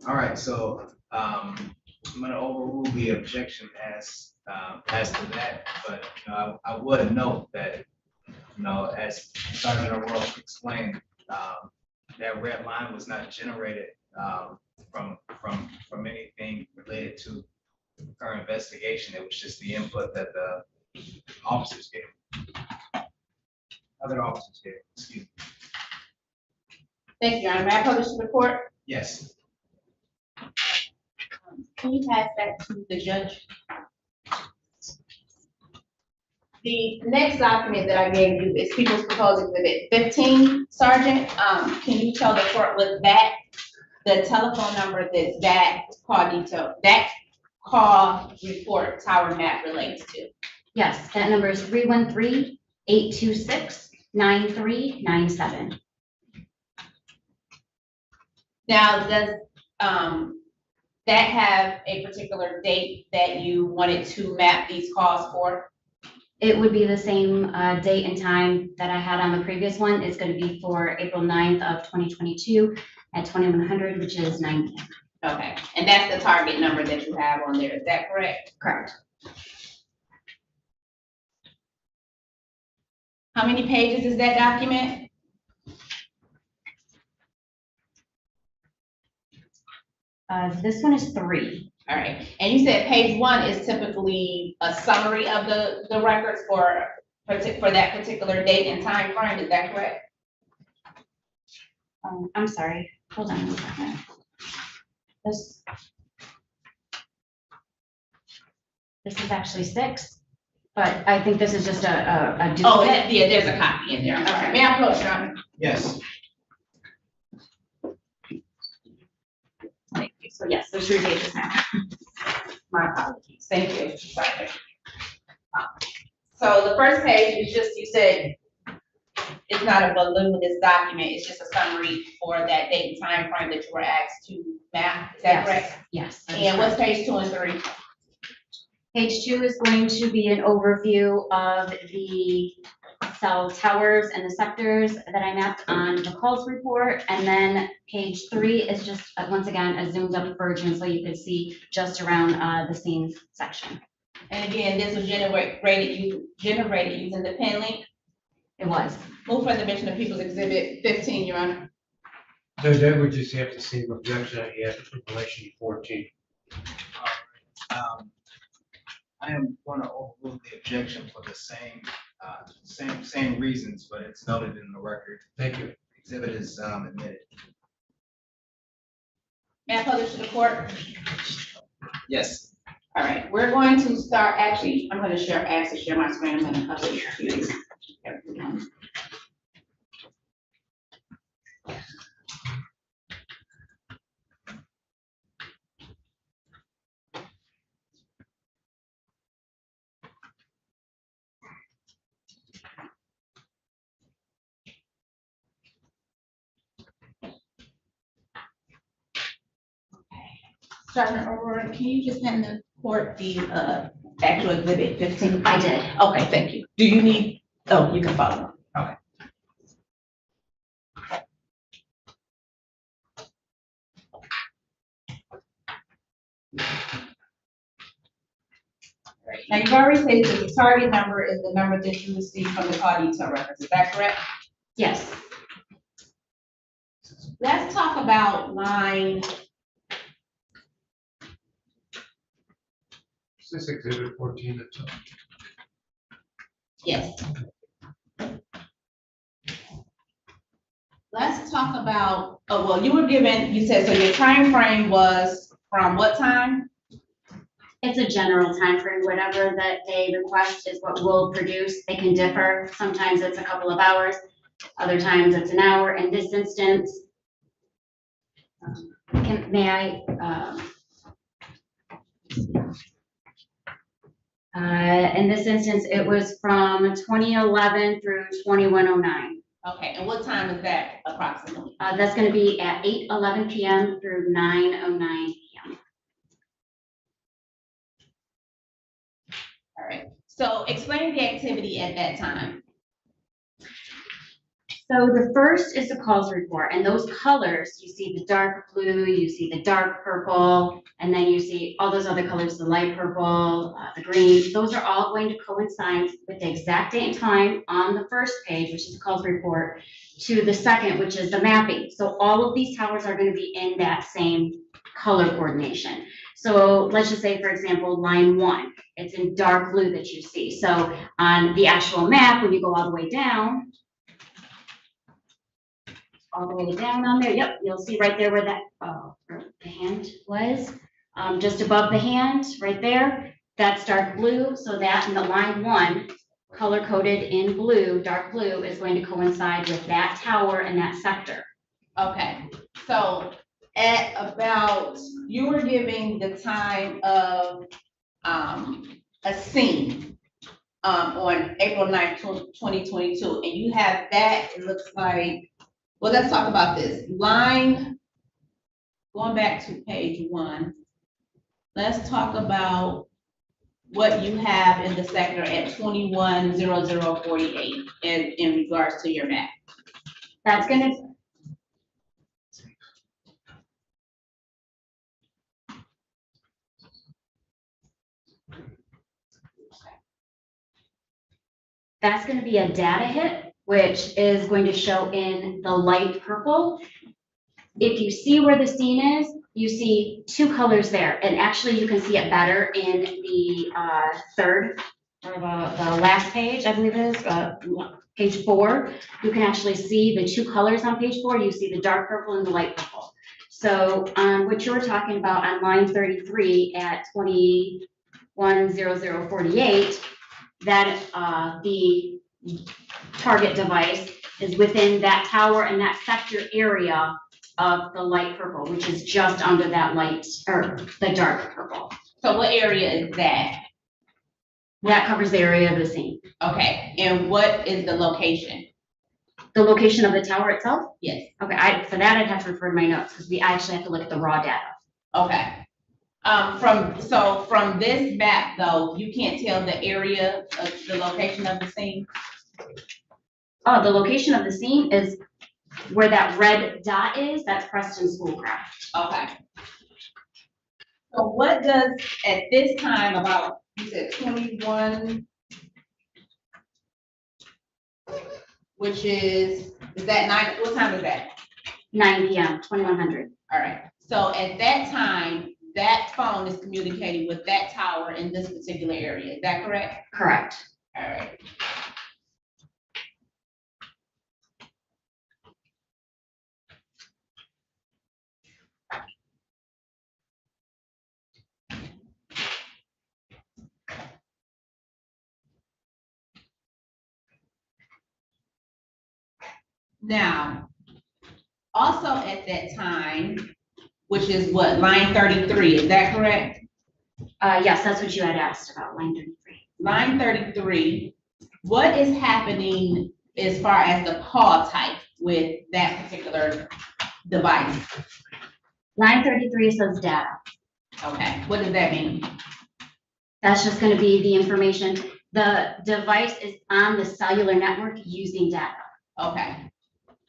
All right, so, I'm gonna overrule the objection as to that, but, you know, I would note that, you know, as Sergeant O'Rourke explained, that red line was not generated, from anything related to her investigation. It was just the input that the officers gave. Other officers gave, excuse me. Thank you, Your Honor. May I publish the report? Yes. Can you pass that to the judge? The next document that I gave you is People's Proposed Exhibit 15, Sergeant. Can you tell the court what the telephone number that call detail, that call report tower map relates to? Yes, that number is 313-826-9397. Now, does that have a particular date that you wanted to map these calls for? It would be the same date and time that I had on the previous one. It's going to be for April 9th of 2022 at 2100, which is 9 p.m. Okay, and that's the target number that you have on there, is that correct? Correct. How many pages is that document? This one is 3. All right, and you said page 1 is typically a summary of the records for that particular date and time frame, is that correct? I'm sorry, hold on 1 second. This is actually 6, but I think this is just a duplicate. Oh, yeah, there's a copy in there. Okay, may I approach, Your Honor? Yes. Thank you. So yes, there's 3 pages now. My apologies. Thank you. Sorry. So the first page is just, you said, it's not a voluminous document, it's just a summary for that date and time frame that you were asked to map, is that Yes. correct? Yes. that is And what's correct. page 2 and 3? Page 2 is going to be an overview of the cell towers and the sectors that I mapped on the calls report. And then page 3 is just, once again, a zoomed up version so you could see just around the scenes section. And again, this was generated using the pen link. It was. Move for the mention of People's Exhibit 15, Your Honor. Judge, I would just have the same objection I had in relation to 14. I am going to overrule the objection for the same reasons, but it's noted in the record. Thank you. Exhibit is admitted. May I publish to the court? Yes. All right, we're going to start, actually, I'm going to share my screen, I'm going to publish these. Sergeant Aurora, can you just hand the court the, actual exhibit 15? I did. Okay, thank you. Do you need, oh, you can follow. Okay. Now, you've already said that the target number is the number that you received from the car detail records, is that correct? Yes. Let's talk about line, Is this exhibit 14 at top? yes. Let's talk about, oh, well, you were given, you said, so your time frame was from what time? It's a general time frame. Whatever that they request is what we'll produce. They can differ. Sometimes it's a couple of hours, other times it's an hour. In this instance, may I, in this instance, it was from 2011 through 2109. Okay, and what time is that approximately? That's going to be at 8:11 p.m. through 9:09 p.m. All right, so explain the activity at that time. So the first is the calls report, and those colors, you see the dark blue, you see the dark purple, and then you see all those other colors, the light purple, the green. Those are all going to coincide with the exact date and time on the first page, which is the calls report, to the second, which is the mapping. So all of these towers are going to be in that same color coordination. So let's just say, for example, line 1, it's in dark blue that you see. So on the actual map, when you go all the way down, on there, yep, you'll see right there where that, the hand was, just above the hand, right there, that's dark blue, so that in the line 1, color coded in blue, dark blue, is going to coincide with that tower and that sector. Okay, so at about, you were giving the time of, a scene, on April 9th, 2022, and you have that, it looks like, well, let's talk about this. Line, going back to page 1, let's talk about what you have in the sector at 210048 in regards to your map. That's gonna, that's gonna be a data hit, which is going to show in the light purple. If you see where the scene is, you see 2 colors there, and actually you can see it better in the third, or the last page, I believe it is, page 4. You can actually see the 2 colors on page 4. You see the dark purple and the light purple. So what you were talking about on line 33 at 210048, that the target device is within that tower and that sector area of the light purple, which is just under that light, or the dark purple. So what area is that? That covers the area of the scene. Okay, and what is the location? The location of the tower itself? Yes. Okay, for that I'd have to refer to my notes, because we actually have to look at the raw data. Okay. From this map though, you can't tell the area of the location of the scene? Oh, the location of the scene is where that red dot is, that's Preston Schoolcraft. Okay. So what does, at this time, about, you said 21, which is that 9, what time is that? 9 p.m., 2100. All right, so at that time, that phone is communicating with that tower in this particular area, is that correct? Correct. All right. Now, also at that time, which is what, line 33, is that correct? Yes, that's what you had asked about, line 33. Line 33, what is happening as far as the call type with that particular device? Line 33 says data. Okay, what does that mean? That's just gonna be the information. The device is on the cellular network using data, Okay,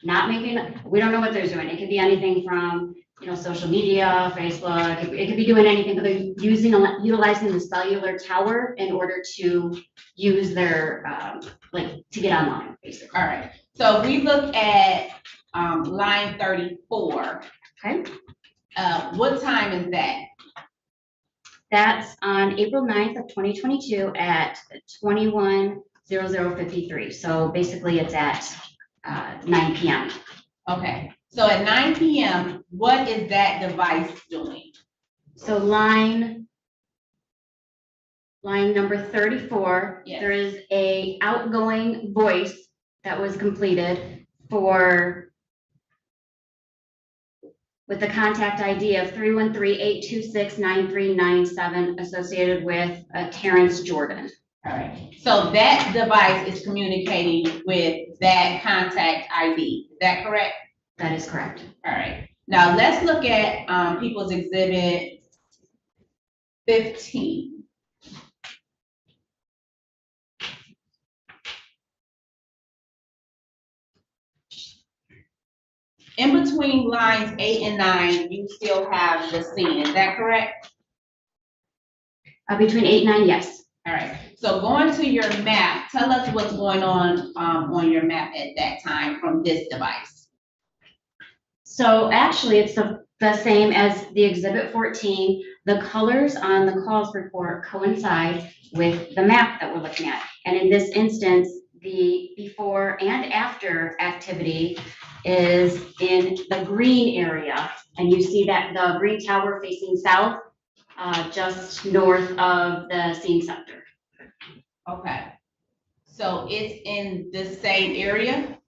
not making, we don't know what they're doing. It could be anything from, social media, Facebook, it could be doing anything, but they're utilizing the cellular tower in order to use their, to get online, basically. all right. So if we look at, line 34. Okay. What time is that? That's on April 9th of 2022 at 21:00:53. So basically it's at 9 PM. Okay, so at 9 PM, what is that device doing? So line number 34, Yes. there is a outgoing voice that was completed with the contact ID of 313-826-9397 associated with Terrence Jordan. All right, so that device is communicating with that contact ID, is that correct? That is correct. All right, now let's look at, People's Exhibit 15. In between lines 8 and 9, you still have the scene, is that correct? Between 8 and 9, yes. All right, so going to your map, tell us what's going on your map at that time from this device. So actually, it's the same as the Exhibit 14. The colors on the calls report coincide with the map that we're looking at. And in this instance, the before and after activity is in the green area. And you see that the green tower facing south, just north of the scene sector. Okay, so it's in the same area?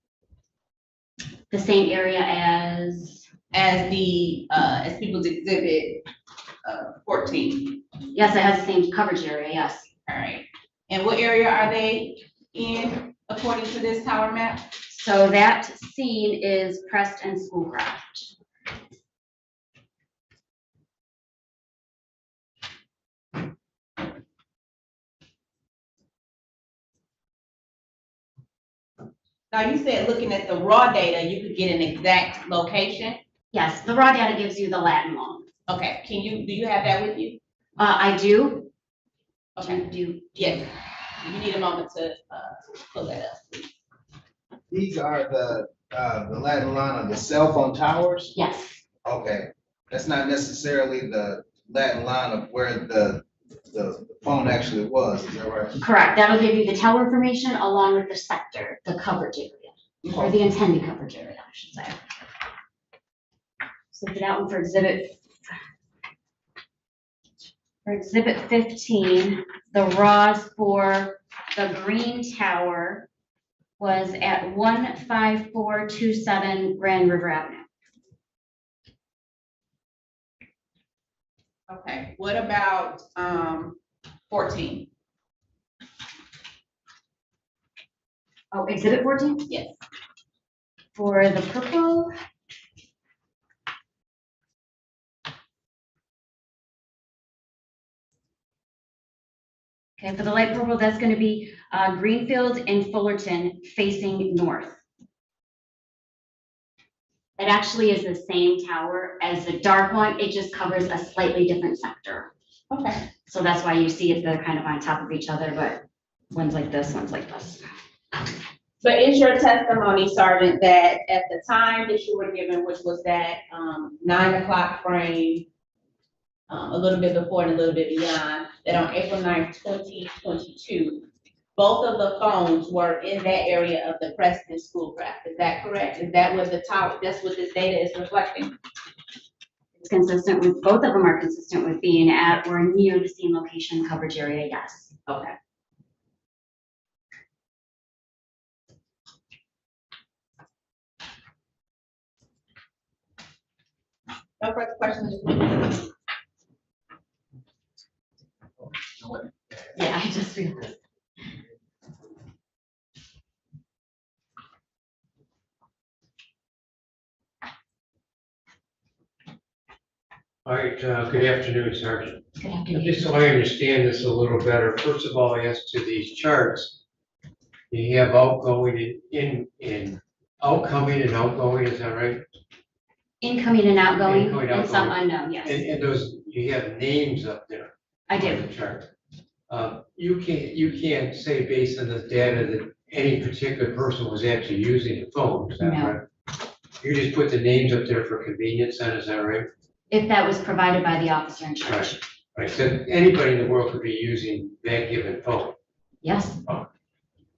The same area as People's Exhibit 14. Yes, it has the same coverage area, yes. All right, and what area are they in according to this tower map? So that scene is Prest and Schoolcraft. Now, you said looking at the raw data, you could get an exact location? Yes, the raw data gives you the Latin long. Okay, do you have that with you? I do. Okay, yes, you need a moment to pull that up. These are the Latin line of the cell phone towers? Yes. Okay, that's not necessarily the Latin line of where the phone actually was, is that right? Correct. That'll give you the tower information along with the sector, the coverage area, or the intended coverage area, I should say. So for that one, for exhibit 15, the RAWs for the green tower was at 15427 Grand River Avenue. Okay, what about 14? Oh, exhibit 14? Yes. For the purple. Okay, for the light purple, that's going to be Greenfield and Fullerton facing north. It actually is the same tower as the dark one. It just covers a slightly different sector. Okay. So that's why you see it, they're kind of on top of each other, but one's like this, one's like this. So is your testimony, Sergeant, that at the time that you were given, which was that 9 o'clock frame, a little bit before and a little bit beyond, that on April 9th, 2022, both of the phones were in that area of the Preston Schoolcraft. Is that correct? Is that what the tower, that's what this data is reflecting? It's consistent with, both of them are consistent with being at or near the scene location coverage area, yes. Okay. No further questions? Yeah, I just realized. All right, good afternoon, Sergeant. Good afternoon. Just so I understand this a little better, first of all, as to these charts, you have outgoing and outcoming and outgoing, is that right? Incoming and outgoing, Incoming, and some outgoing. unknown, yes. And those, you have names up there. I On do. the chart. You can't say based on this data that any particular person was actually using the phone, is that No. right? You just put the names up there for convenience, then, is that right? If that was provided by the officer in charge. Right, so anybody in the world could be using that given phone. Yes,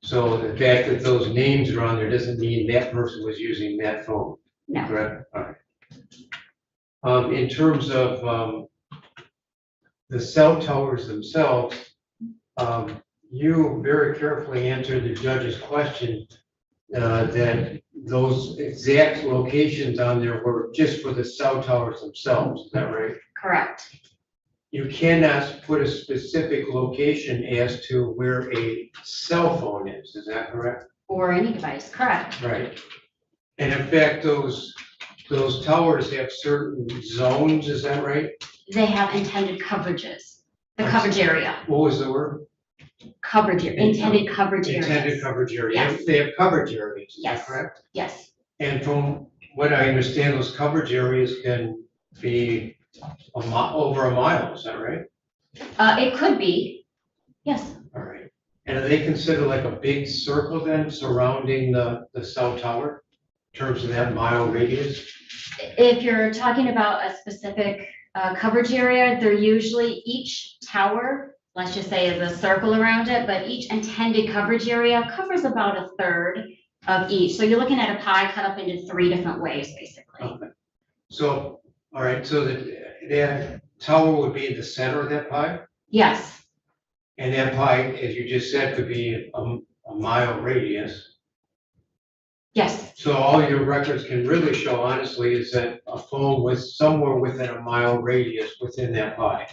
So the fact that those names are on there doesn't mean that person was using that phone, no. correct? All right. In terms of, the cell towers themselves, you very carefully answered the judge's question, that those exact locations on there were just for the cell towers themselves, is that right? Correct. You cannot put a specific location as to where a cell phone is that correct? Or any device, correct. Right. And in fact, those towers have certain zones, is that right? They have intended coverages. The coverage area, What was the word? coverage, intended coverage areas. Intended coverage area. Yes. They have coverage areas, is that Yes. correct? Yes, And from what I understand, those coverage areas can be over a mile, is that right? it could be, yes. All right. And are they considered like a big circle then surrounding the cell tower in terms of that mile radius? If you're talking about a specific coverage area, they're usually, each tower, let's just say, is a circle around it, but each intended coverage area covers about a third of each. So you're looking at a pie cut up into 3 different ways, basically. Okay. So, all right, so that tower would be in the center of that pie? Yes, And that pie, as you just said, could be a mile radius. yes, So all your records can really show honestly is that a phone was somewhere within a mile radius within that pie,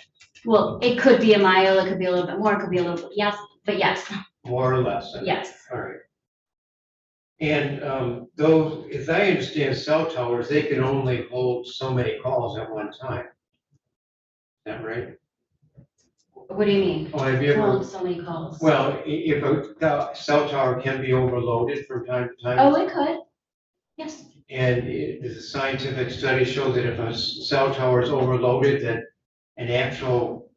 well, it could be a mile, it could be a little bit more, it could be a little bit, yes, but yes, more or less. yes. All right. And those, as I understand cell towers, they can only hold so many calls at one time. Is that right? What do you mean? Oh, have you ever, Hold so many calls. well, if a cell tower can be overloaded from time to time? Oh, it could, yes. And does a scientific study show that if a cell tower is overloaded, that an actual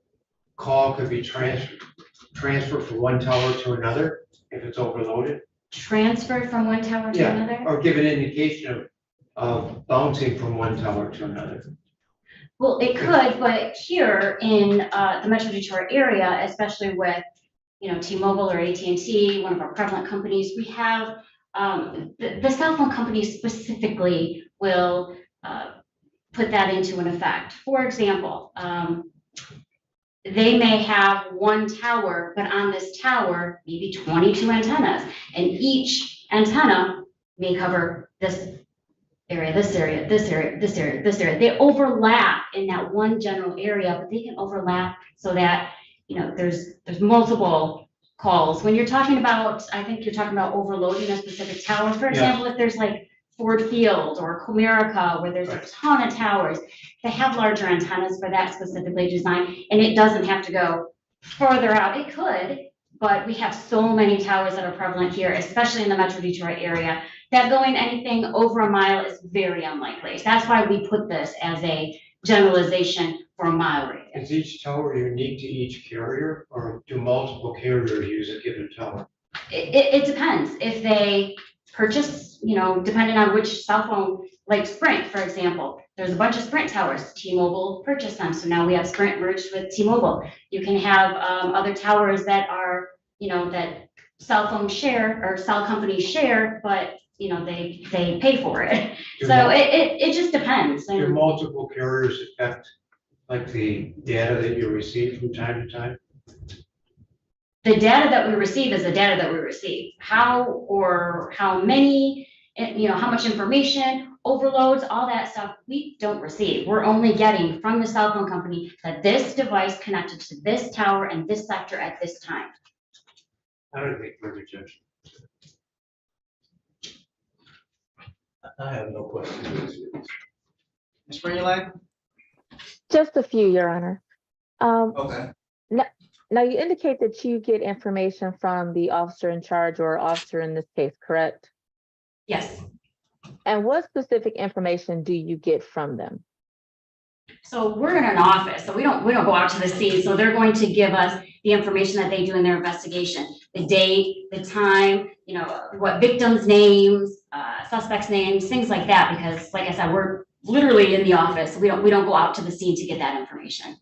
call could be transferred from one tower to another if it's overloaded? Transferred from one tower to Yeah, another? or give an indication of bouncing from one tower to another. Well, it could, but here in the Metro Detroit area, especially with, T-Mobile or AT&T, one of our prevalent companies, we have, the cell phone companies specifically will put that into an effect. For example, they may have one tower, but on this tower, maybe 22 antennas, and each antenna may cover this area, this area, this area, this area, this area. They overlap in that one general area, but they can overlap so that, there's multiple calls. When you're talking about, I think you're talking about overloading a specific tower, for example, if there's like Ford Field or Comerica, where there's a ton of towers, they have larger antennas for that specifically designed, and it doesn't have to go further out. It could, but we have so many towers that are prevalent here, especially in the Metro Detroit area, that going anything over a mile is very unlikely. That's why we put this as a generalization for a mile radius. Is each tower unique to each carrier, or do multiple carriers use a given tower? It depends. If they purchase, depending on which cell phone, like Sprint, for example, there's a bunch of Sprint towers. T-Mobile purchased them, so now we have Sprint merged with T-Mobile. You can have other towers that are, that cell phone share or cell companies share, but they pay for it. So it just depends. Do multiple carriers affect like the data that you receive from time to time? The data that we receive is the data that we receive. How or how many, how much information, overloads, all that stuff, we don't receive. We're only getting from the cell phone company that this device connected to this tower and this sector at this time. I don't think further judge. I have no questions. Ms. Brunelak? Just a few, Your Honor. Okay. Now you indicate that you get information from the officer in charge or officer in this case, correct? Yes. And what specific information do you get from them? So we're in an office, so we don't go out to the scene. So they're going to give us the information that they do in their investigation, the date, the time, you know, what victims' names, suspects' names, things like that. Because like I said, we're literally in the office. We don't go out to the scene to get that information.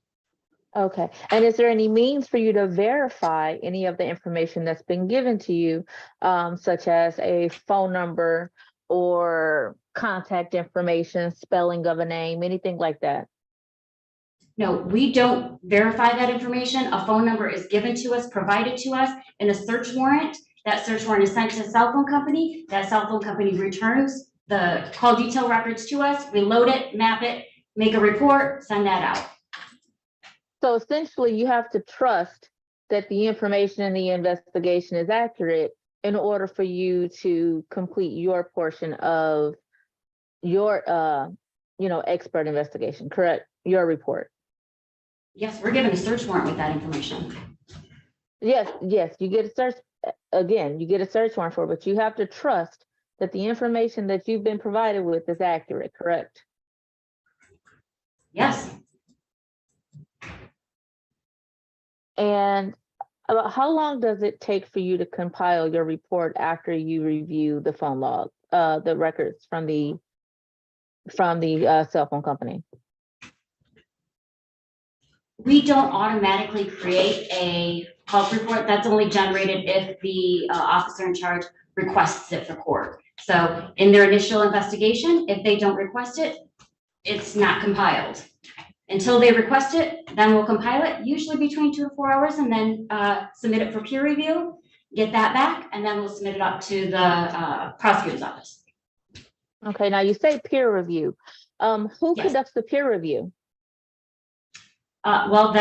Okay. And is there any means for you to verify any of the information that's been given to you, such as a phone number or contact information, spelling of a name, anything like that? No, we don't verify that information. A phone number is given to us, provided to us in a search warrant. That search warrant is sent to the cell phone company. That cell phone company returns the call detail records to us. We load it, map it, make a report, send that out. So essentially you have to trust that the information in the investigation is accurate in order for you to complete your portion of your, expert investigation, correct? Your report. Yes, we're given a search warrant with that information. Yes, you get a search, again, you get a search warrant for it, but you have to trust that the information that you've been provided with is accurate, correct? Yes. And about how long does it take for you to compile your report after you review the phone log, the records from the cell phone company? We don't automatically create a health report. That's only generated if the officer in charge requests it for court. So in their initial investigation, if they don't request it, it's not compiled. Until they request it, then we'll compile it, usually between 2 to 4 hours, and then submit it for peer review, get that back, and then we'll submit it up to the prosecutor's office. Okay, now you say peer review. Who Yes. conducts the peer review? Well,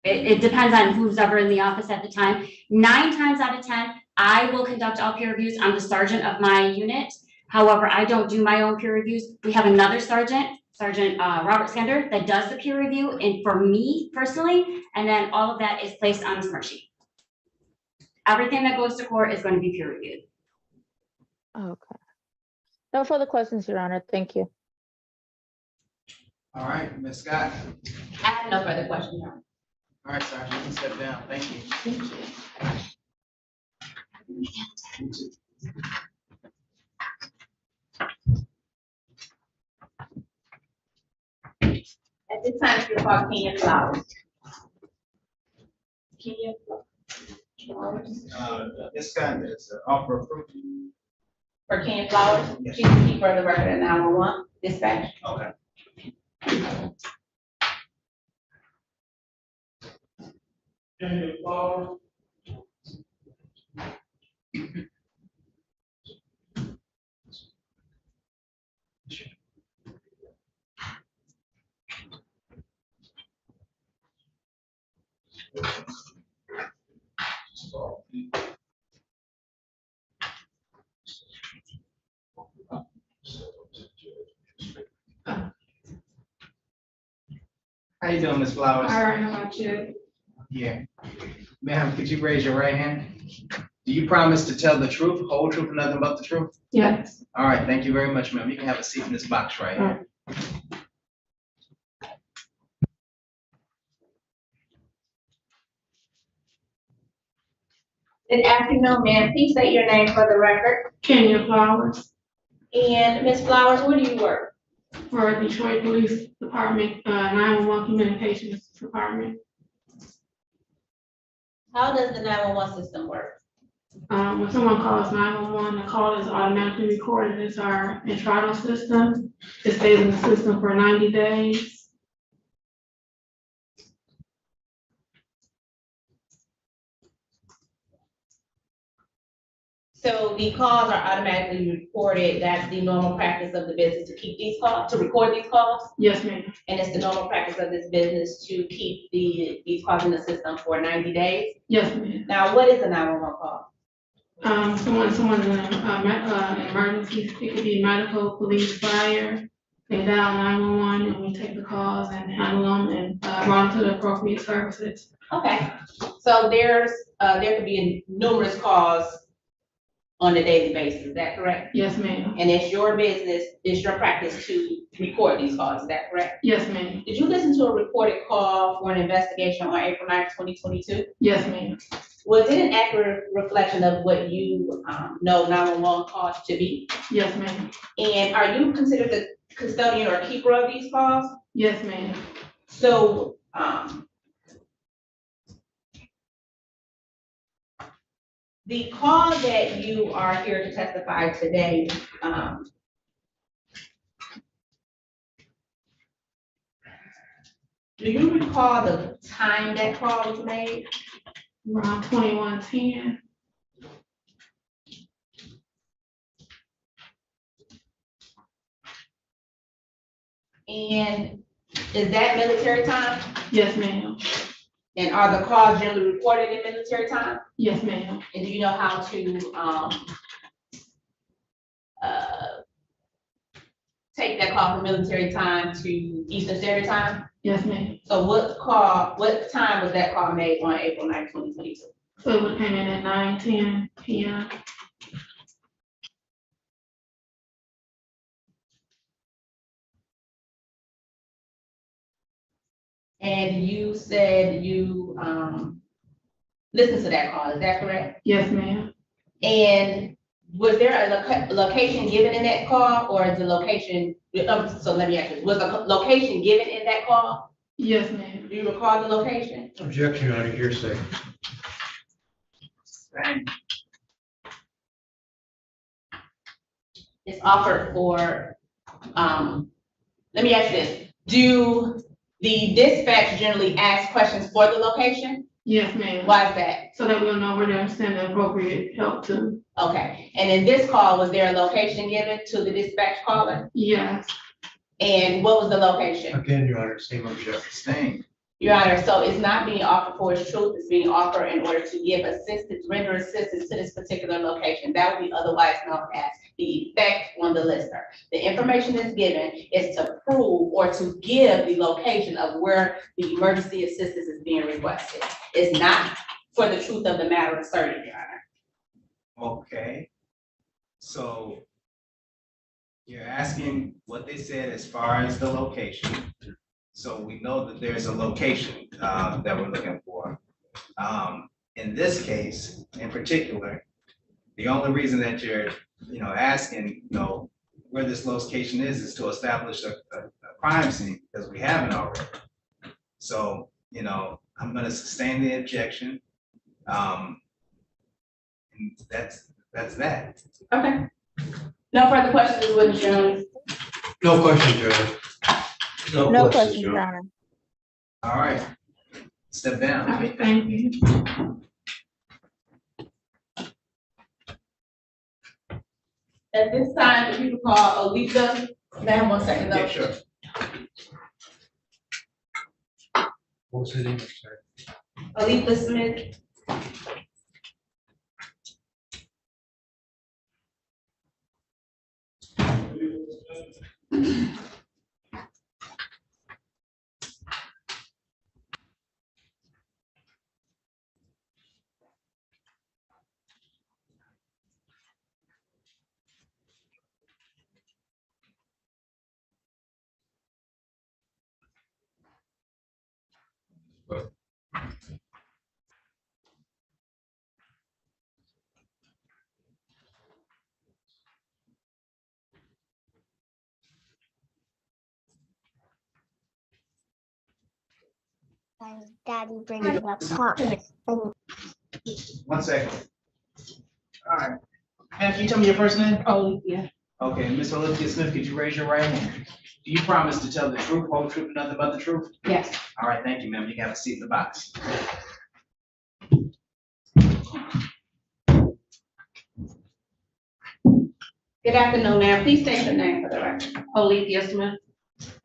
it depends on who's ever in the office at the time. 9 times out of 10, I will conduct all peer reviews. I'm the sergeant of my unit. However, I don't do my own peer reviews. We have another Sergeant Robert Sander, that does the peer review, and for me personally, and then all of that is placed on a smart sheet. Everything that goes to court is going to be peer reviewed. Okay. No further questions, Your Honor. Thank you. All right, Ms. Scott. I have no further questions, Your Honor. All right, Sergeant, you can step down. Thank you. Thank you. You too. At this time, if you call Kenya Flowers. Kenya Flowers. Ms. Scott, there's an offer of proof. For Kenya Flowers, Yes. she can keep her the record at 911 dispatch. Okay. How you doing, Ms. Flowers? All right, how about you? Yeah. Ma'am, could you raise your right hand? Do you promise to tell the truth, whole truth, and nothing but the truth? Yes. All right, thank you very much, ma'am. You can have a seat in this box right here. Good afternoon, ma'am. Please state your name for the record. Kenya Flowers And Ms. Flowers, where do you work? for Detroit Police Department, 911 Communications Department. How does the 911 system work? When someone calls 911, the call is automatically recorded as our Intrado system. It stays in the system for 90 days. So the calls are automatically recorded. That's the normal practice of the business to keep these calls, to record these calls? Yes, ma'am. And it's the normal practice of this business to keep these calls in the system for 90 days? Yes, ma'am. Now, what is a 911 call? Someone's in an emergency, it could be medical, police, fire, They dial 911 and we take the calls and handle them and run to the appropriate services. Okay, so there could be numerous calls on a daily basis, is that correct? Yes, ma'am. And it's your business, it's your practice to record these calls, is that correct? Yes, ma'am. Did you listen to a recorded call for an investigation on April 9th, 2022? Yes, ma'am. Was it an accurate reflection of what you know 911 calls to be? Yes, ma'am. And are you considered the custodian or keeper of these calls? Yes, ma'am. So, the call that you are here to testify today, do you recall the time that call was made? Around 2110. And is that military time? Yes, ma'am. And are the calls generally recorded in military time? Yes, ma'am. And do you know how to take that call from military time to Eastern Standard Time? Yes, ma'am. So what time was that call made on April 9th, 2022? So it would come in at 9:10 p.m. And you said you listened to that call, is that correct? Yes, ma'am. And was there a location given in that call, or is the location, so let me ask you, was the location given in that call? Yes, ma'am. Do you recall the location? Objection, Your Honor, hearsay. It's offered for, let me ask you this, do the dispatch generally ask questions for the location? Yes, ma'am. Why is that? So that we'll know where to send the appropriate help to. Okay, and in this call, was there a location given to the dispatch caller? Yes. And what was the location? Again, Your Honor, same objection. Same. Your Honor, so it's not being offered for its truth, it's being offered in order to give assistance, render assistance to this particular location. That would be otherwise known as the effect on the listener. The information that's given is to prove or to give the location of where the emergency assistance is being requested. It's not for the truth of the matter asserted, Your Honor. Okay. So you're asking what they said as far as the location. So we know that there's a location that we're looking for. In this case, in particular, the only reason that you're, asking, where this location is to establish a crime scene, because we haven't already. So, I'm gonna sustain the objection. And that's that. Okay. No further questions, witness, Your Honor. No questions, Your Honor. No questions, Your Honor. All right. Step down. All right, thank you. At this time, if you could call Alita, ma'am, 1 second though. Yeah, sure. What was his name? Sorry. Alita Smith. Daddy bringing up pop. 1 second. All right. Ma'am, can you tell me your first name? Oh, yeah. Okay, Ms. Olivia Smith, could you raise your right hand? Do you promise to tell the truth, whole truth, and nothing but the truth? Yes. All right, thank you, ma'am. You can have a seat in the box. Good afternoon, ma'am. Please state your name for the record. Alethea Smith.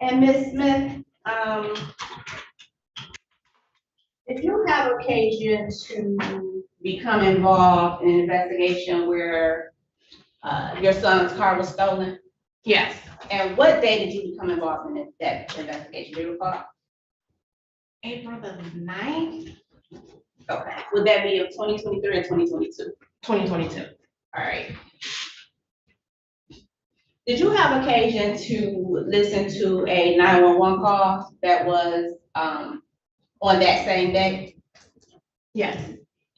And Ms. Smith, if you have occasion to become involved in an investigation where your son's car was stolen? Yes, And what day did you become involved in that investigation? Do you recall? April the 9th, Okay. Would that be of 2023 or 2022? 2022. All right. Did you have occasion to listen to a 911 call that was, on that same day? Yes,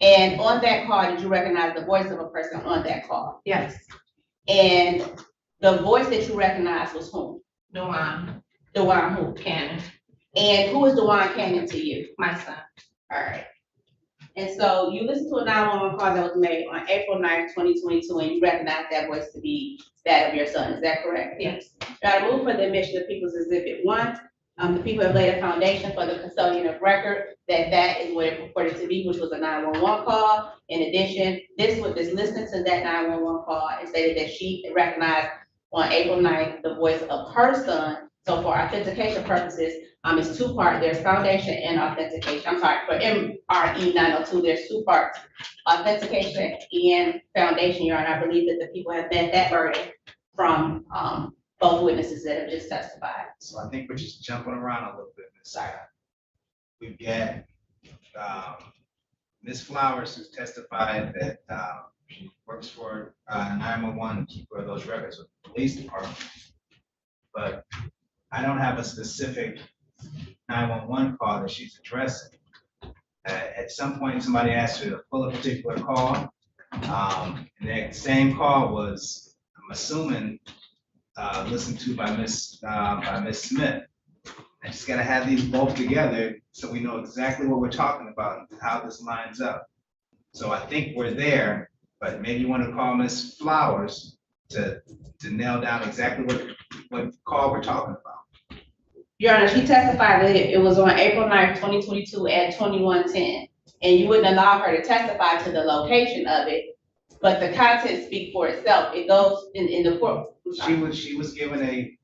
And on that call, did you recognize the voice of a person on that call? yes, And the voice that you recognized was whom? Dewan Dewan who? Cannon, And who is Dewan Cannon to you? my son. All right. And so you listened to a 911 call that was made on April 9th, 2022, and you recognize that voice to be that of your son, is that correct? Yes, Got to move for the admission of People's Exhibit 1. The people have laid a foundation for the custodian of record that is what it purported to be, which was a 911 call. In addition, this witness listened to that 911 call and stated that she recognized on April 9th the voice of her son. So for authentication purposes, it's two-part. There's foundation and authentication. I'm sorry, for MRE 902, there's two parts, authentication and foundation, Your Honor. I believe that the people have met that burden from both witnesses that have just testified. So I think we're just jumping around a little bit, Ms. Scott. We've got, Ms. Flowers who's testified that, she works for, 911, keeper of those records with the police department. But I don't have a specific 911 call that she's addressing. At some point, somebody asked her to pull a particular call. And that same call was, I'm assuming, listened to by Miss Smith. And she's gotta have these both together so we know exactly what we're talking about and how this lines up. So I think we're there, but maybe you wanna call Miss Flowers to nail down exactly what call we're talking about. Your Honor, she testified that it was on April 9th, 2022 at 21:10. And you wouldn't allow her to testify to the location of it, but the content speak for itself. It goes in the court. She was given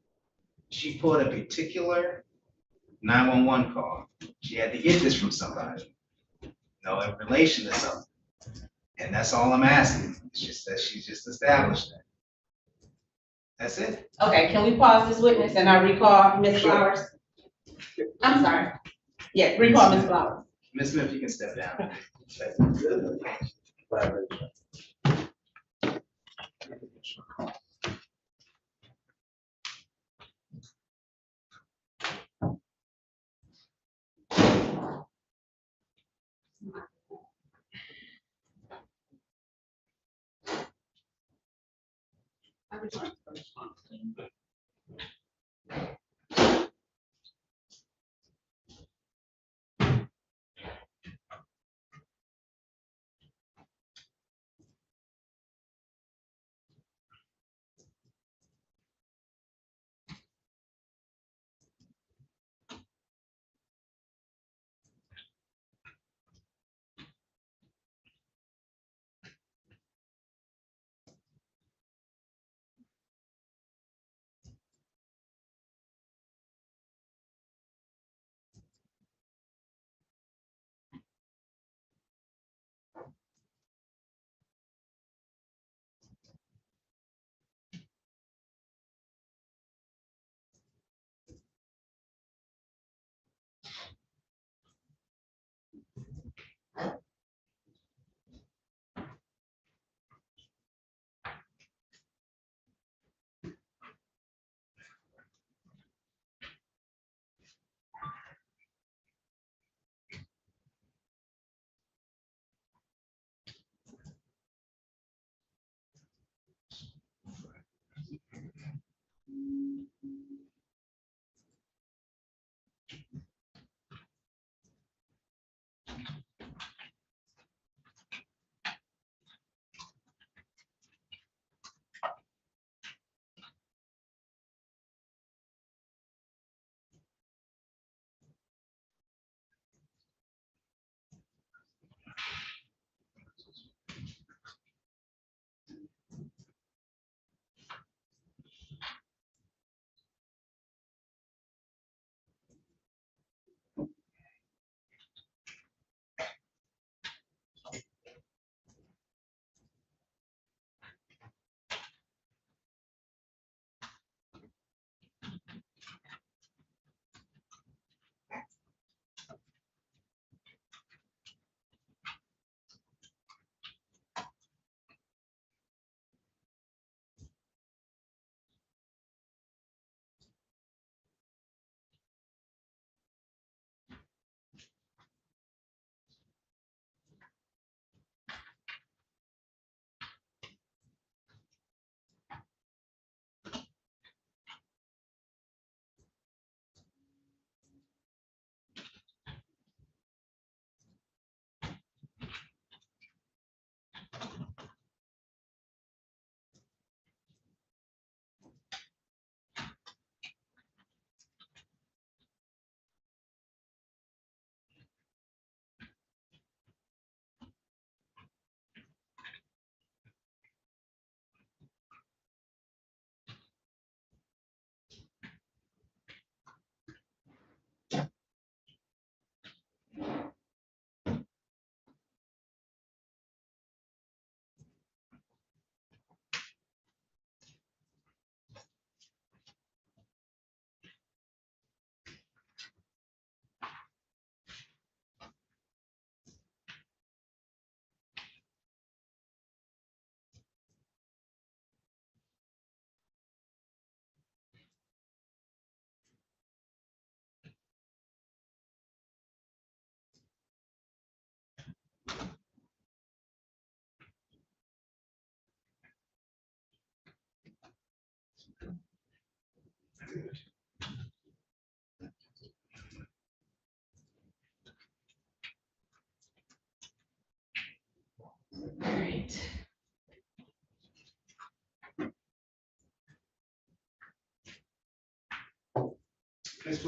she pulled a particular 911 call. She had to get this from somebody, in relation to something. And that's all I'm asking. It's just that she's just established that. That's it. Okay, can we pause this witness and I recall Ms. Sure. Flowers? I'm sorry. Yes, recall Ms. Flowers. Ms. Smith, you can step down.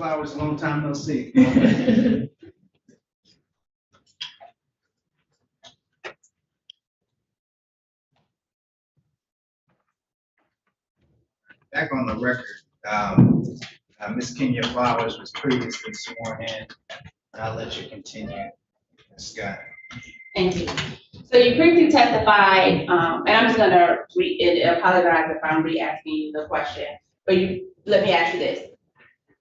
Flowers, long time no see. Back on the record, Ms. Kenya Flowers was previously sworn in. I'll let you continue, Scott. Thank you. So you previously testified, and I'm just gonna apologize if I'm re-asking you the question, but let me ask you this.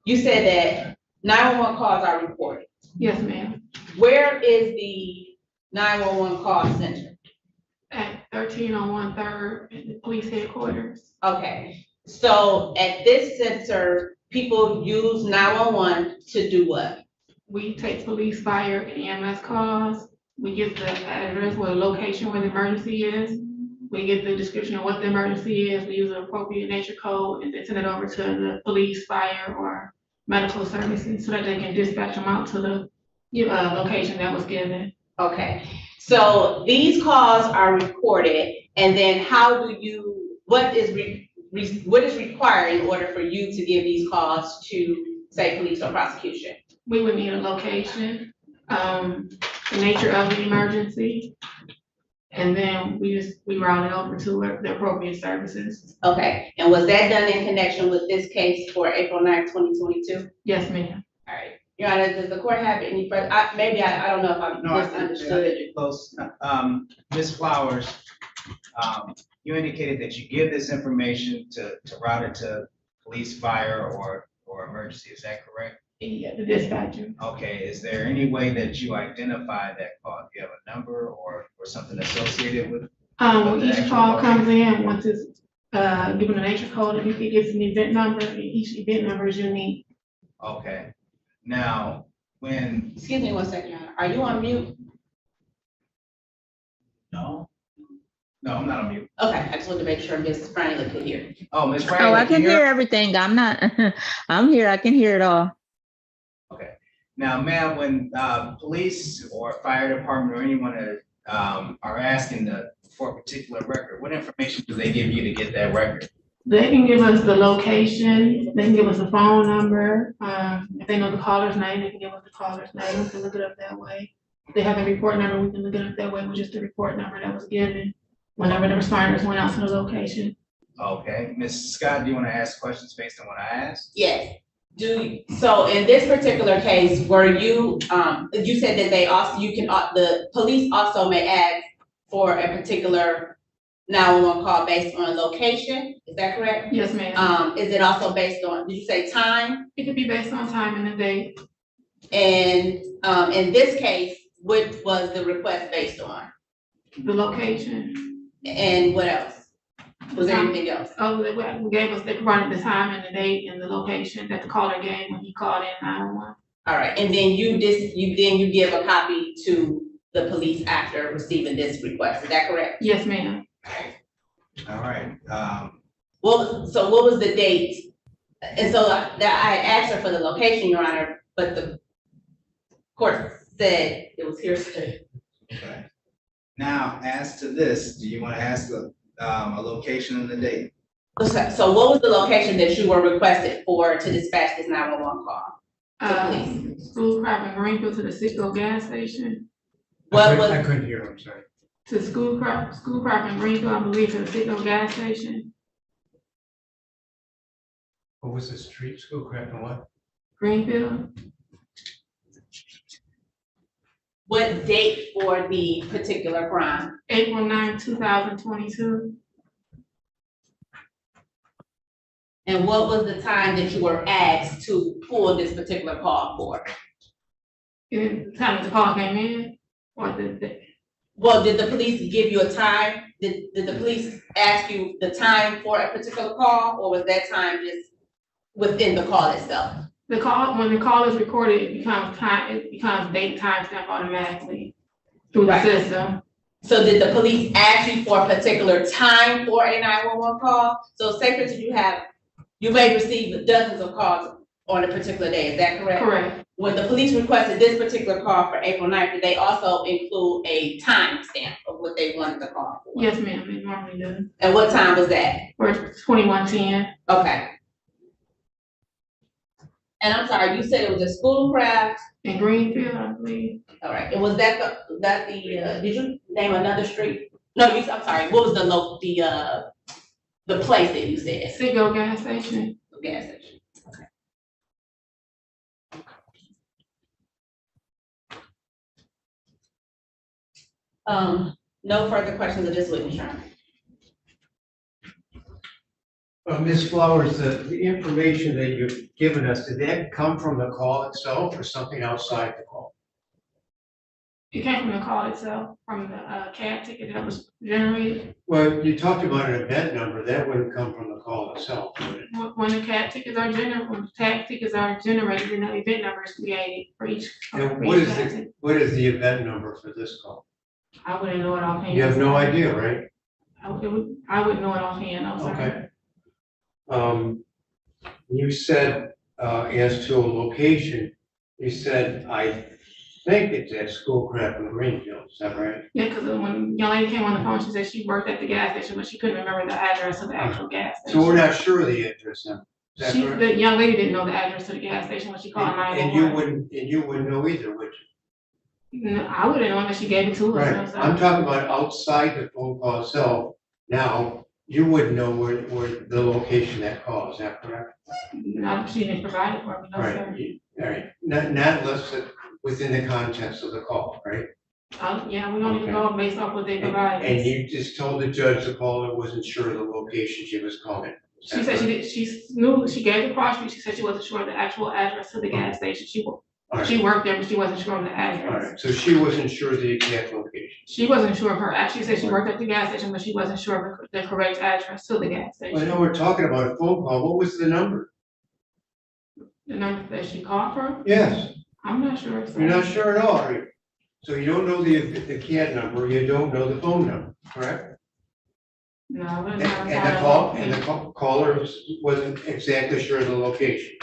You said that 911 calls are reported. Yes, ma'am. Where is the 911 call center? At 1301 Third, at the police headquarters. Okay, so at this center, people use 911 to do what? We take police, fire, and EMS calls. We get the address where the location where the emergency is. We get the description of what the emergency is. We use an appropriate nature code and then send it over to the police, fire, or medical services so that they can dispatch them out to the location that was given. Okay, so these calls are recorded, and then what is required in order for you to give these calls to, say, police or prosecution? We would need a location, the nature of the emergency, and then we route it over to the appropriate services. Okay, and was that done in connection with this case for April 9th, 2022? Yes, ma'am. All right, Your Honor, does the court have any further, I don't know if I'm No, I think misunderstood. you're close. Ms. Flowers, you indicated that you give this information to route it to police, fire, or emergency, is that correct? Yeah, the dispatcher. Okay, is there any way that you identify that call? Do you have a number or something associated with? When the each actual call call? comes in, once it's given a nature code, it gets an event number, and each event number is unique. Okay, now, when, Excuse me one second, Your Honor, are you on mute? no, I'm not on mute. Okay, I just wanted to make sure Ms. Franklin could hear. Oh, Ms. Oh, Franklin. I can hear everything. I'm not, I'm here. I can hear it all. Okay, now, ma'am, when police or fire department or anyone are asking for a particular record, what information do they give you to get that record? They can give us the location, they can give us a phone number, if they know the caller's name, they can give us the caller's name, we can look it up that way. If they have a report number, we can look it up that way with just the report number that was given whenever the responders went out to the location. Okay, Ms. Scott, do you want to ask questions based on what I asked? Yes. So in this particular case, were you said that the police also may ask for a particular 911 call based on location, is that correct? Yes, ma'am. Is it also based on, did you say time? It could be based on time and the date. And in this case, what was the request based on? The location. And what else? Was there anything else? Oh, they provided the time and the date and the location that the caller gave when he called in 911. All right, and then you give a copy to the police after receiving this request, is that correct? Yes, ma'am. All right, Well, so what was the date? And so that I asked her for the location, Your Honor, but the court said it was hearsay. okay. Now, as to this, do you want to ask a location and the date? So what was the location that you were requested for to dispatch this 911 call? Schoolcraft and Greenfield to the Citgo gas station. I couldn't hear, I'm sorry. To Schoolcraft and Greenfield, I believe, to the Citgo gas station. What was the street, Schoolcraft and what? Greenfield. What date for the particular crime? April 9, 2022. And what was the time that you were asked to pull this particular call for? The time the call came in, or Well, did the police give you a time? Did the police ask you the time for a particular call, or was that time just within the call itself? the call, when the call is recorded, it becomes date timestamp automatically through the Right. system. So did the police ask you for a particular time for a 911 call? So say for instance, you may receive dozens of calls on a particular day, is that correct? Correct. When the police requested this particular call for April 9th, did they also include a time stamp of what they wanted the call for? Yes, ma'am, they normally do. And what time was that? For 2110. Okay. And I'm sorry, you said it was a Schoolcraft, In Greenfield, I believe. all right, and was that did you name another street? No, I'm sorry, what was the place that you said? Citgo gas station. Gas station, okay. No further questions of this witness, Your Honor. Ms. Flowers, the information that you've given us, did that come from the call itself or something outside the call? It came from the call itself, from the CAD ticket that was generated. Well, you talked about an event number, that wouldn't come from the call itself, would it? When the CAD tickets are generated, then the event number is created for each. And for what each is CAD ticket. what is the event number for this call? I wouldn't know it offhand. You have no idea, right? I wouldn't know it offhand, I'm sorry. Okay. You said, as to a location, you said, I think it's at Schoolcraft in Greenfield, is that right? Yeah, because when young lady came on the phone, she said she worked at the gas station, but she couldn't remember the address of the actual gas So we're station. not sure of the address then, is that correct? The young lady didn't know the address to the gas station when she called And you 911. wouldn't know either, would you? No, I wouldn't know unless she gave it to us. Right, I'm talking about outside the phone call itself. Now, you wouldn't know where the location of that call, is that correct? No, she didn't provide it for me, no, Right, sir. all right, not listed within the context of the call, right? Yeah, we don't even go based off what they provide. And you just told the judge the caller wasn't sure of the location she was calling. Is that She said correct? she knew, she gave the cross street, she said she wasn't sure of the actual address to the gas station. All right, She worked there, but she wasn't sure of the all address. right, so she wasn't sure of the exact location. She wasn't sure of her, actually said she worked at the gas station, but she wasn't sure of the correct address to the gas Well, I station. know we're talking about a phone call, what was the number? The number that she called for, Yes, I'm not sure. sir. you're not sure at all, are you? So you don't know the CAD number, you don't know the phone number, correct? No, I And wouldn't the caller wasn't exactly sure of the location,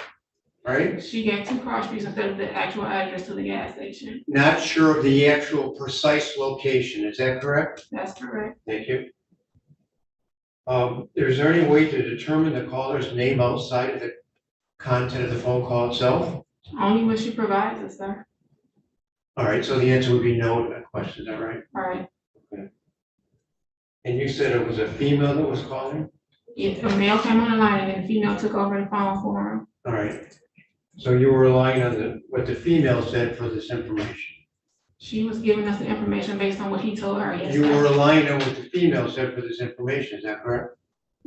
right? She gave two cross streets instead of the actual address to the gas station. Not sure of the actual precise location, is that correct? That's correct. Thank you. Is there any way to determine the caller's name outside of the content of the phone call itself? Only when she provides it, sir. All right, so the answer would be no to that question, is that right? All right. And you said it was a female that was calling? Yeah, a male came on the line and then the female took over the phone for him. All right. So you were relying on what the female said for this information? She was giving us the information based on what he told her, yes, You were sir. relying on what the female said for this information, is that correct?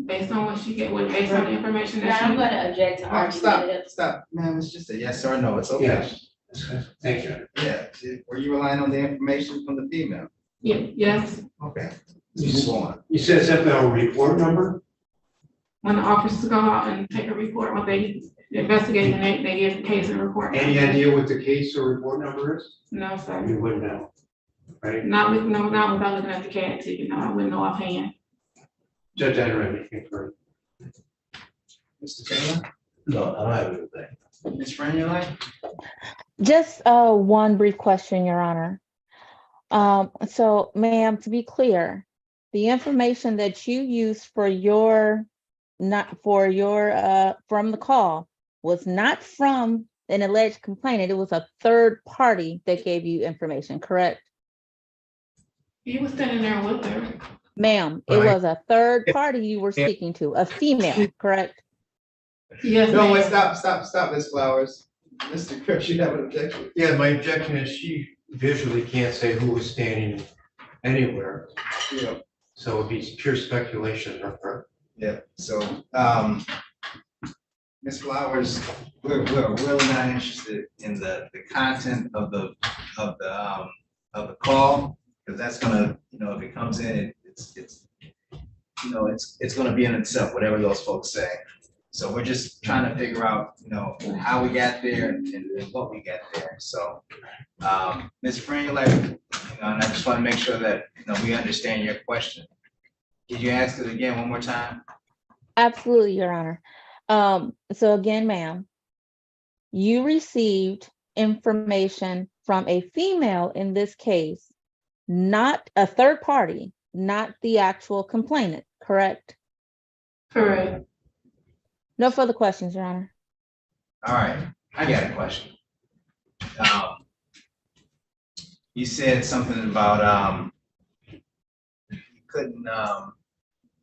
Based on what she get, based on the information Now, I'm that gonna object to Oh, argumentative. stop, man, it's just a yes or no, it's okay. Yes. Thank you. Yeah, were you relying on the information from the female? yes, Okay, let's move on. You said something on a report number? when the officers go out and take a report, when they investigate and they give the case and report. Any idea what the case or report number is? No, sir. You wouldn't know, right? Not without looking at the CAD ticket, no, I wouldn't know offhand. Judge, I don't have anything further. Mr. Taylor, No, I don't have anything. Ms. Franulli? Just one brief question, Your Honor. So ma'am, to be clear, the information that you used for your, from the call was not from an alleged complainant. It was a third party that gave you information, correct? He was standing there with her. Ma'am, it Right. was a third party you were speaking to, a female, correct? Yes, No, wait, ma'am. stop, Ms. Flowers. Mr. Cripps, you have an objection? Yeah, my objection is she visually can't say who was standing anywhere, Yeah. so it'd be pure speculation of her. Yeah, so, Ms. Flowers, we're really not interested in the content of the call, because that's gonna, if it comes in, it's gonna be in itself, whatever those folks say. So we're just trying to figure out, how we got there and what we got there, so. Ms. Franulli, and I just wanna make sure that, we understand your question. Did you ask it again one more time? Absolutely, Your Honor. So again, ma'am, you received information from a female in this case, not a third party, not the actual complainant, correct? Correct. No further questions, Your Honor. All right, I got a question. You said something about, you couldn't,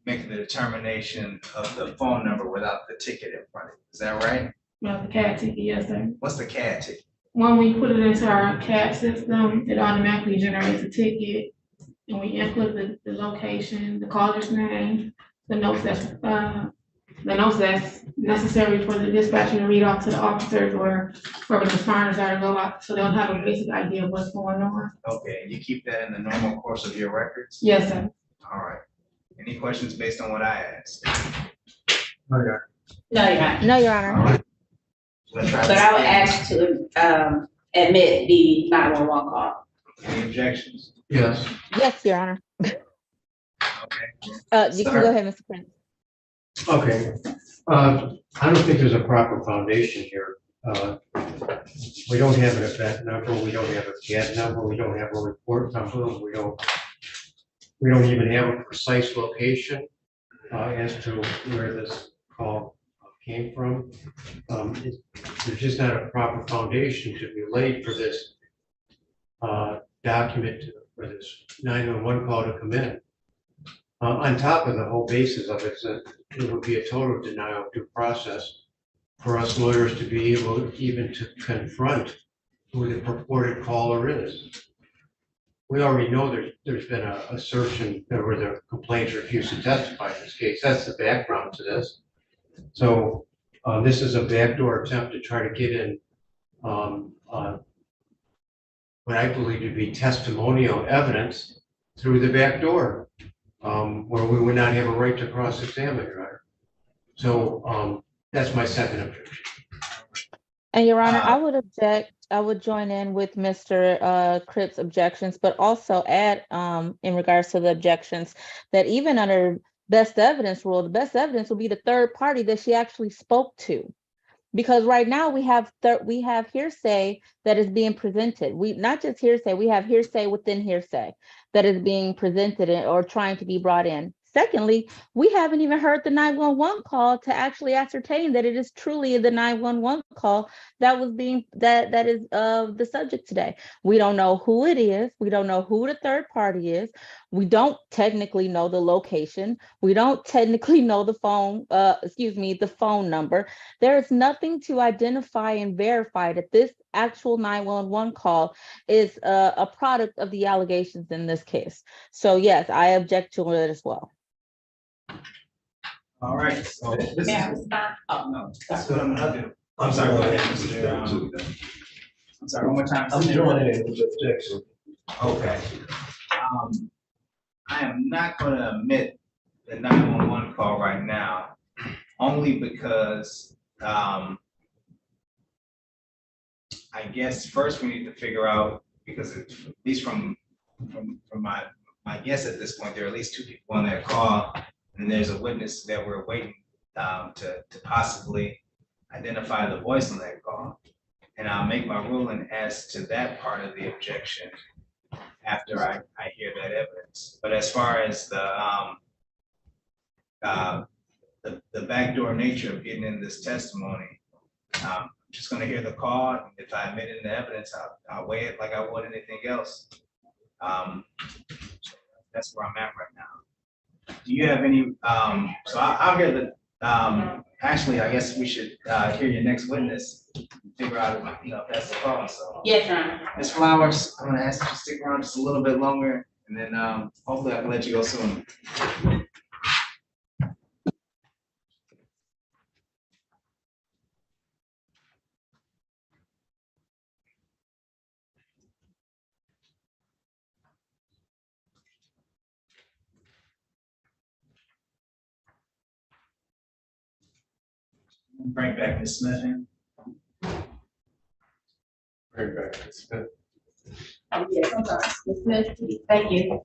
make the determination of the phone number without the ticket in front of it. Is that right? Well, the CAD ticket, yes, sir. What's the CAD ticket? When we put it into our CAD system, it automatically generates a ticket. And we input the location, the caller's name, the notes that's necessary for the dispatcher to read off to the officers or whoever the responders are to go out, so they'll have a basic idea of what's going on. Okay, you keep that in the normal course of your records? Yes, sir. All right. Any questions based on what I asked? No, you're not. No, Your Honor. Let's try But I would ask to, admit the 911 call. Any objections? Yes. Yes, Your Honor. Okay. You can go ahead, Mr. Prince. Okay. I don't think there's a proper foundation here. We don't have an event number, we don't have a CAD number, we don't have a report number, we don't even have a precise location as to where this call came from. There's just not a proper foundation to be laid for this document, for this 911 call to come in. On top of the whole basis of it, it would be a total denial of due process for us lawyers to be able even to confront who the purported caller is. We already know there's been an assertion that where the complaints refused to testify in this case. That's the background to this. So this is a backdoor attempt to try to get in what I believe to be testimonial evidence through the back door, where we would not have a right to cross-examine, Your Honor. So that's my second objection. And Your Honor, I would join in with Mr. Cripp's objections, but also add in regards to the objections that even under best evidence rule, the best evidence will be the third party that she actually spoke to. Because right now we have hearsay that is being presented. We not just hearsay, we have hearsay within hearsay that is being presented or trying to be brought in. Secondly, we haven't even heard the 911 call to actually ascertain that it is truly the 911 call that was that is the subject today. We don't know who it is. We don't know who the third party is. We don't technically know the location. We don't technically know the phone number. There is nothing to identify and verify that this actual 911 call is a product of the allegations in this case. So yes, I object to it as well. All right, so this is, May I respond? oh, no, that's what I'm gonna do. I'm sorry, go ahead, Mr. I'm sorry, one more time. I'm joining in with the objection. Okay. I am not gonna admit the 911 call right now, only because, I guess first we need to figure out, because at least from my guess at this point, there are at least two people on that call, and there's a witness that we're waiting to possibly identify the voice on that call. And I'll make my ruling as to that part of the objection after I hear that evidence. But as far as the backdoor nature of getting in this testimony, I'm just gonna hear the call, and if I admit it in the evidence, I'll weigh it like I would anything else. That's where I'm at right now. Do you have any, so I'll hear the, actually, I guess we should hear your next witness, and figure out if that's the call, so. Yes, Your Honor. Ms. Flowers, I'm gonna ask you to stick around just a little bit longer, and then hopefully I can let you go soon. Bring back Ms. Smith in. Very good. It's good. Yes, I'm sorry. Ms. Smith, please. Thank you.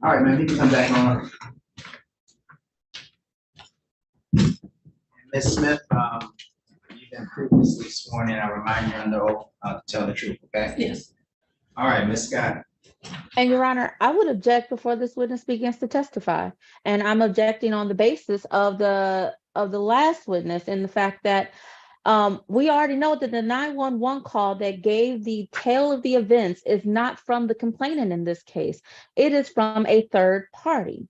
All right, man, you can come back on. Ms. Smith, you've been previously sworn in. I remind you under oath to tell the truth, okay? Yes. All right, Ms. Scott. And Your Honor, I would object before this witness begins to testify. And I'm objecting on the basis of the last witness and the fact that we already know that the 911 call that gave the tale of the events is not from the complainant in this case. It is from a third party.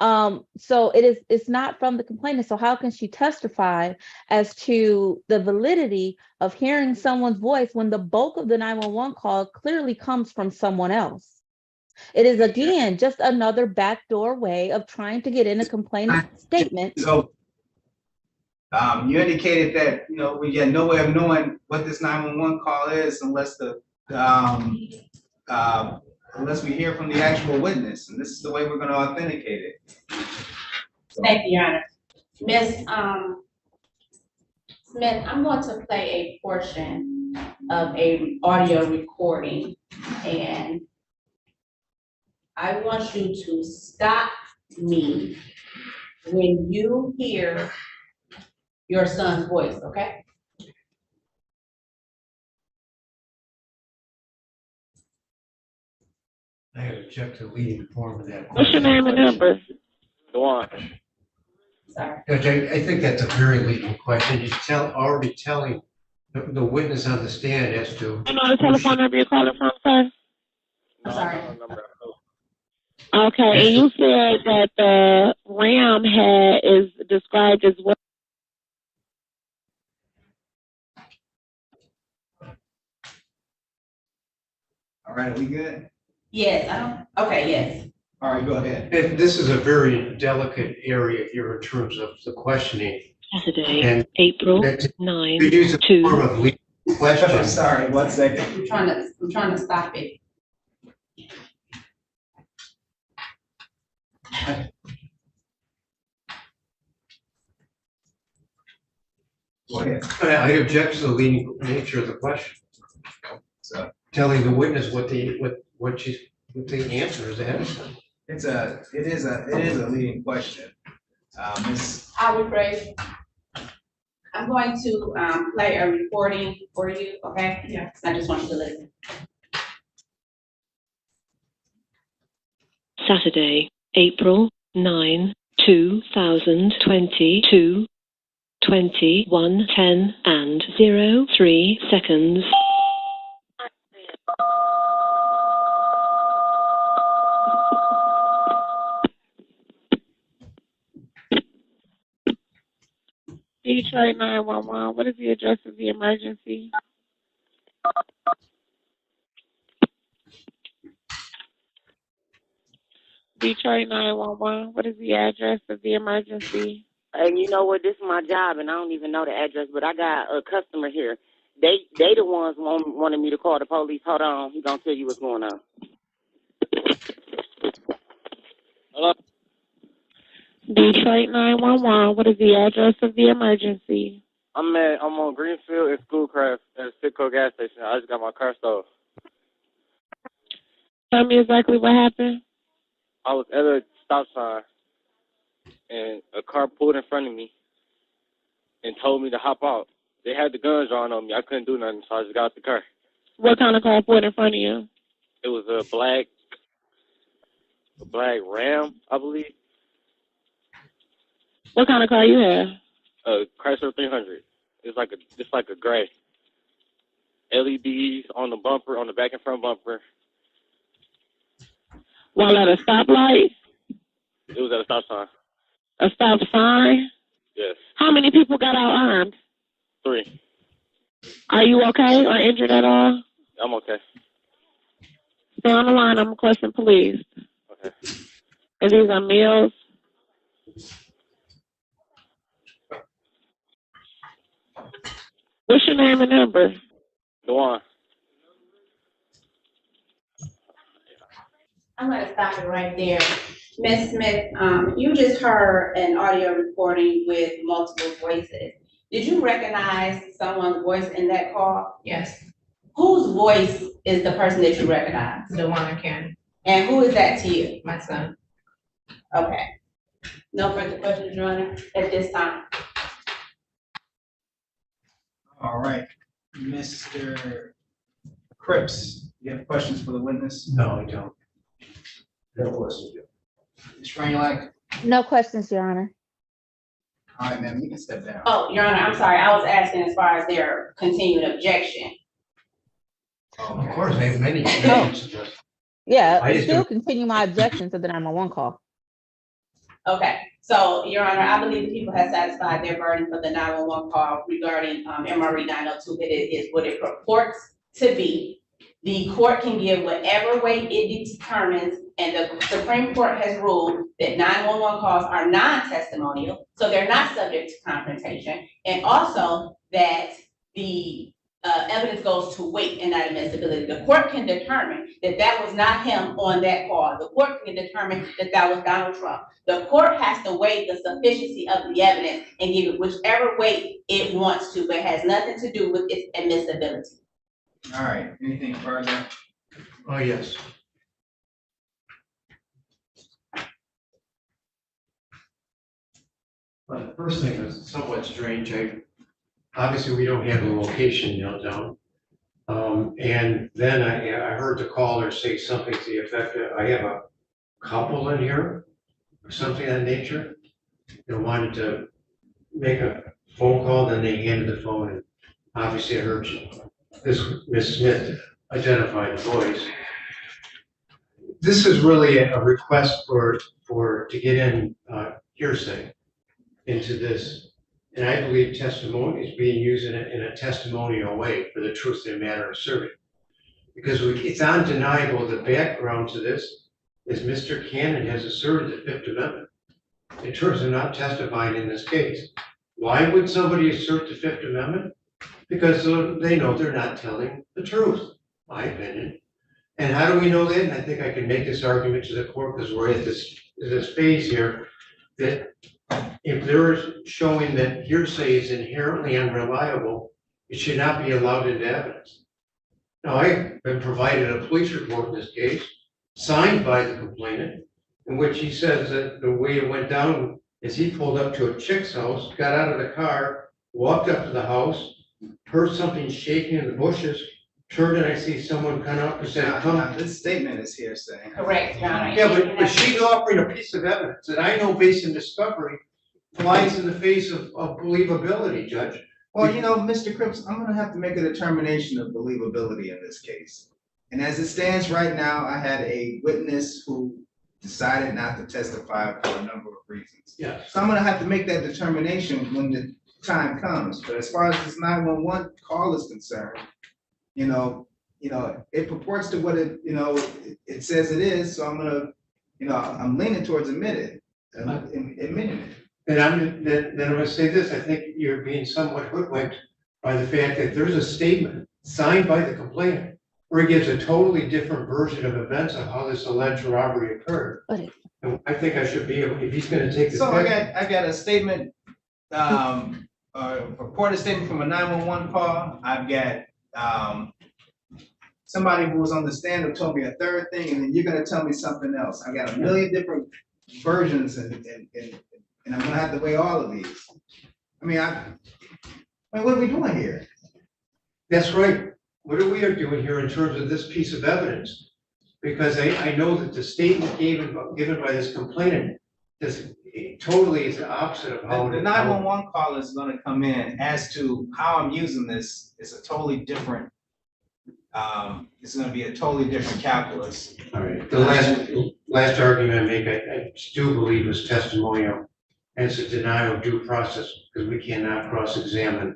So it's not from the complainant. So how can she testify as to the validity of hearing someone's voice when the bulk of the 911 call clearly comes from someone else? It is, again, just another backdoor way of trying to get in a complainant's statement. So, you indicated that, you know, we get no way of knowing what this 911 call is unless unless we hear from the actual witness, and this is the way we're gonna authenticate it. So, Thank you, Your Honor. Ms. Smith, I'm going to play a portion of a audio recording, and I want you to stop me when you hear your son's voice, okay? I object to leading the form of that. What's your name and number? Dewan. Sorry. Judge, I think that's a very leading question. You're already telling the witness on the stand as to. You know the telephone number you're calling from, sir? I'm sorry. Okay, and you said that the RAM is described as what? all right, are we good? Yes, okay, yes. All right, go ahead. And this is a very delicate area here in terms of the questioning. Saturday, And April that- 9, You use a 2. form of leading question. I'm sorry, 1 second. I'm trying to stop it. Go ahead. I object to the leading nature of the question. So, Telling the witness what the answer is ahead of time. it is a leading question. Ms. I would pray. I'm going to play a recording for you, okay? Yeah. I just want you to listen. Saturday, April 9, 2022, 21:10 and 03 seconds. Detroit 911, what is the address of the emergency? Detroit 911, what is the address of the emergency? And you know what? This is my job, and I don't even know the address, but I got a customer here. They the ones wanted me to call the police. Hold on, he gonna tell you what's going on. Hello? Detroit 911, what is the address of the emergency? I'm on Greenfield at Schoolcraft at Citco gas station. I just got my car stole. Tell me exactly what happened. I was at a stop sign, and a car pulled in front of me and told me to hop out. They had the guns drawn on me. I couldn't do nothing, so I just got out the car. What kind of car pulled in front of you? It was a black Ram, I believe. What kind of car you have? A Chrysler 300. It's like a gray. LEDs on the bumper, on the back and front bumper. While at a stoplight? It was at a stop sign. A stop sign? Yes. How many people got out armed? 3. Are you okay or injured at all? I'm okay. Stay on the line, I'm requesting police. Okay. And these are meals? What's your name and number? Dewan. I'm gonna stop it right there. Ms. Smith, you just heard an audio recording with multiple voices. Did you recognize someone's voice in that call? Yes, Whose voice is the person that you recognize? the one I can. And who is that to you? My son. Okay. No further questions, Your Honor, at this time. All right, Mr. Cripps, you have questions for the witness? No, I don't. No question. Ms. Frank? No questions, Your Honor. All right, ma'am, you can step down. Oh, Your Honor, I'm sorry, I was asking as far as their continued objection. Of course, I have many. Yeah, I just still don't- continue my objection to the 911 call. Okay, so, Your Honor, I believe the people have satisfied their burden for the 911 call regarding, MRE 902. It is what it purports to be. The court can give whatever weight it determines, and the Supreme Court has ruled that 911 calls are non-testimonial, so they're not subject to confrontation. And also that the evidence goes to weight and not admissibility. The court can determine that that was not him on that call. The court can determine that that was Donald Trump. The court has to weigh the sufficiency of the evidence and give it whichever weight it wants to, but has nothing to do with its admissibility. All right, anything further? Oh, yes. Well, the first thing is somewhat strange. Obviously, we don't have the location nailed down. And then I heard the caller say something to the effect that I have a couple in here, or something of that nature. They wanted to make a phone call, then they handed the phone, and obviously I heard this Ms. Smith identify the voice. This is really a request to get in hearsay into this. And I believe testimony is being used in a testimonial way for the truth of the matter asserted. Because it's undeniable the background to this is Mr. Cannon has asserted the Fifth Amendment in terms of not testifying in this case. Why would somebody assert the Fifth Amendment? Because they know they're not telling the truth, my opinion. And how do we know that? And I think I can make this argument to the court because we're at this phase here that if they're showing that hearsay is inherently unreliable, it should not be allowed into evidence. Now, I've been provided a police report in this case, signed by the complainant, in which he says that the way it went down is he pulled up to a chick's house, got out of the car, walked up to the house, heard something shaking in the bushes, turned and I see someone come up and said, come. This statement is hearsay. Correct, Your Honor. Yeah, but she's offering a piece of evidence that I know based on discovery flies in the face of believability, Judge. Well, you know, Mr. Cripps, I'm gonna have to make a determination of believability in this case. And as it stands right now, I had a witness who decided not to testify for a number of reasons. Yeah. So I'm gonna have to make that determination when the time comes. But as far as this 911 call is concerned, you know, it purports to what it says it is, so I'm gonna, I'm leaning towards admitting it. And I'm gonna say this, I think you're being somewhat hoodwinked by the fact that there's a statement signed by the complainant where he gives a totally different version of events of how this alleged robbery occurred. Okay. And I think I should be able, if he's gonna take this. So I got a statement, a purported statement from a 911 call. I've got, somebody who was on the stand who told me a third thing, and then you're gonna tell me something else. I got a million different versions and I'm gonna have to weigh all of these. I mean, what are we doing here? That's right. What are we doing here in terms of this piece of evidence? Because I know that the statement given by this complainant totally is the opposite of how. The 911 call is gonna come in as to how I'm using this. It's a totally different, it's gonna be a totally different calculus. All right, the last argument I make, I do believe is testimonial. And it's a denial of due process because we cannot cross-examine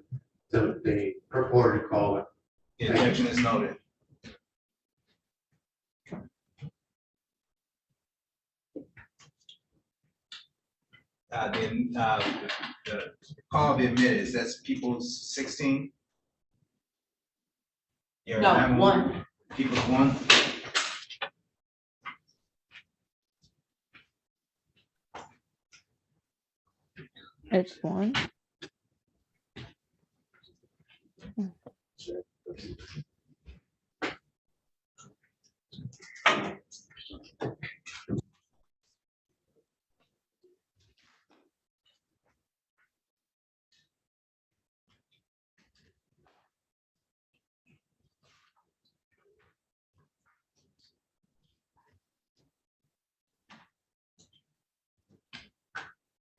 the purported caller. The objection is noted. The call be admitted, that's people's 16? Yeah, No, 911? one. People's 1? It's one.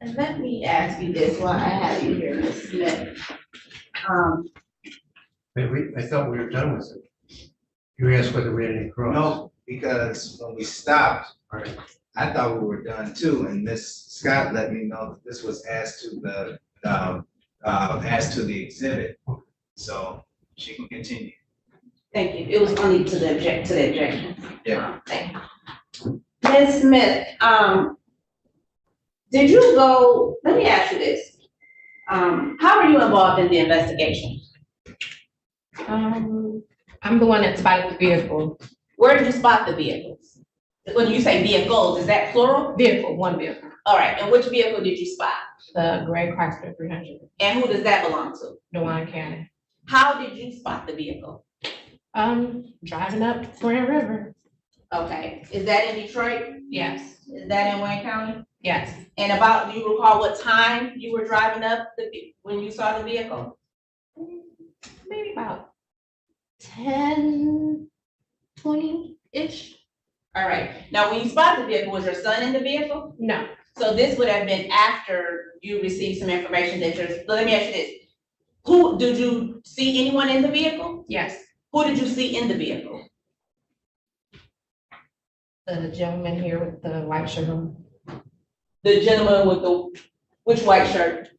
And let me ask you this while I have you here, Ms. Smith. I thought we were done with it. You asked whether we had any cross. No, because when we stopped, Right. I thought we were done too, and Miss Scott let me know that this was as to the exhibit. So she can continue. Thank you. It was only to the objection. Yeah. Thank you. Ms. Smith, did you go, let me ask you this. How were you involved in the investigation? I'm the one that spotted the vehicle. Where did you spot the vehicles? When you say vehicles, is that plural? Vehicle, one vehicle, All right, and which vehicle did you spot? the gray Chrysler 300, And who does that belong to? DeWine Cannon. How did you spot the vehicle? Driving up Grand River. Okay, is that in Detroit? Yes, Is that in Wayne County? yes. And do you recall what time you were driving up when you saw the vehicle? Maybe about 10, 20-ish. All right, now when you spotted the vehicle, was your son in the vehicle? No, So this would have been after you received some information that let me ask you this. Did you see anyone in the vehicle? yes. Who did you see in the vehicle? The gentleman here with the white shirt on, The gentleman with which white shirt?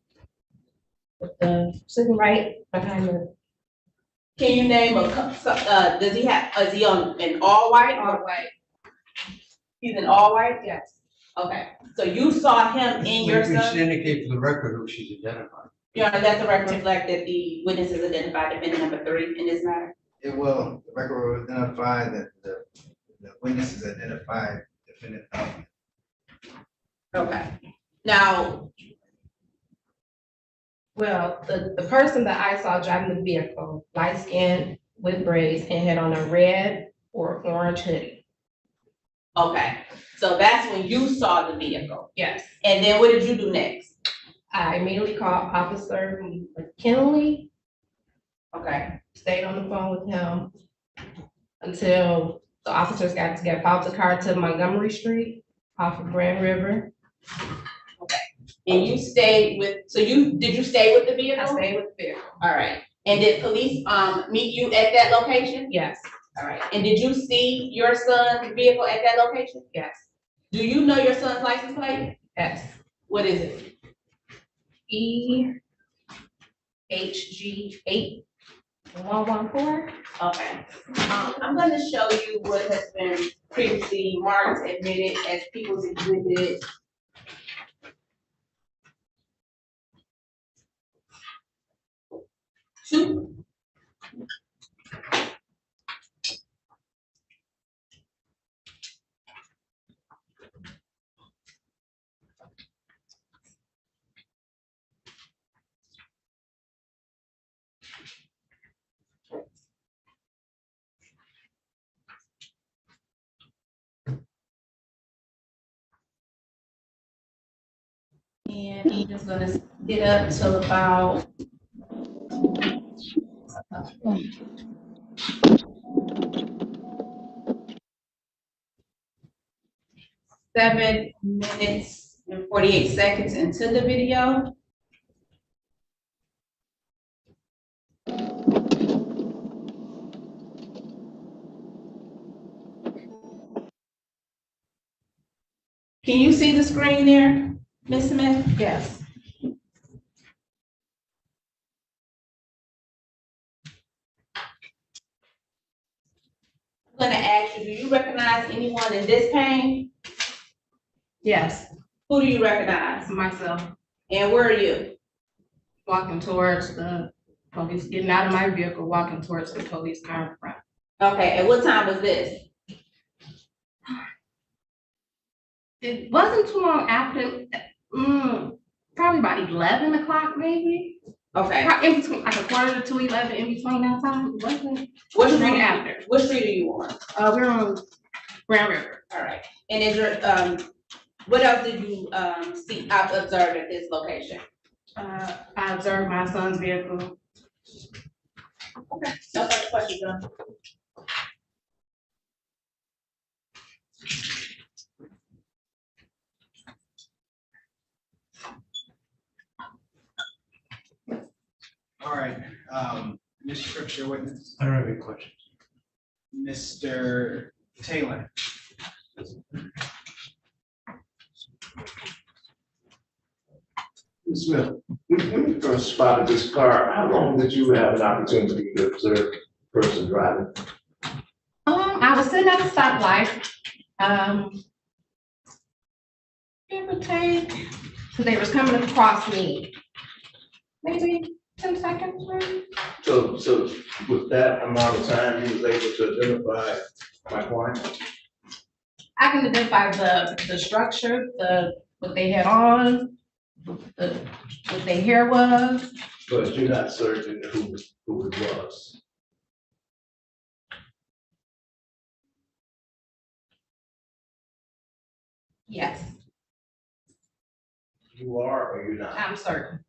with the sitting right behind the. Can you name is he in all white? All white. He's in all white? Yes. Okay, so you saw him in your We should son? indicate for the record who she's identified. Your Honor, let the record reflect that the witness is identified defendant number 3 in this matter. It will, the record will identify that the witness is identified defendant. Okay, now, Well, the person that I saw driving the vehicle, light skinned with braids and had on a red or orange hoodie. okay, so that's when you saw the vehicle. Yes. And then what did you do next? I immediately called Officer McKinley, Okay, stayed on the phone with him until the officers got together, followed the car to Montgomery Street off of Grand River. and you stayed with, did you stay with the vehicle? I stayed with the vehicle. All right, and did police, meet you at that location? Yes, All right, and did you see your son's vehicle at that location? yes, Do you know your son's license plate? yes. What is it? EHG8114. Okay, I'm gonna show you what has been previously marked, admitted as people's exhibit. Two. And I'm just gonna get up till about (7 minutes and 48 seconds into the video. Can you see the screen there, Ms. Smith? Yes. I'm gonna ask you, do you recognize anyone in this pane? Yes, Who do you recognize? myself, And where are you? walking towards the police, getting out of my vehicle, walking towards the police car in front. Okay, and what time was this? It wasn't too long after, probably about 11 o'clock maybe. Okay, In between, like a quarter to 11, in between that time, it wasn't. what Right street after. What street are you on? We're on Grand River. All right, and is your, what else did you, observe at this location? I observed my son's vehicle. Okay, no further questions, John. That's your witness. I don't have any questions. Mr. Taylor. Ms. Smith, when you first spotted this car, how long did you have an opportunity to observe the person driving? I was sitting at the stoplight, give or take, so they was coming across me. Maybe 10 seconds, maybe? So with that amount of time, you was able to identify my client? I can identify the structure, what they had on, what their hair was. But you're not certain who it was? Yes, You are or you're not? I'm certain.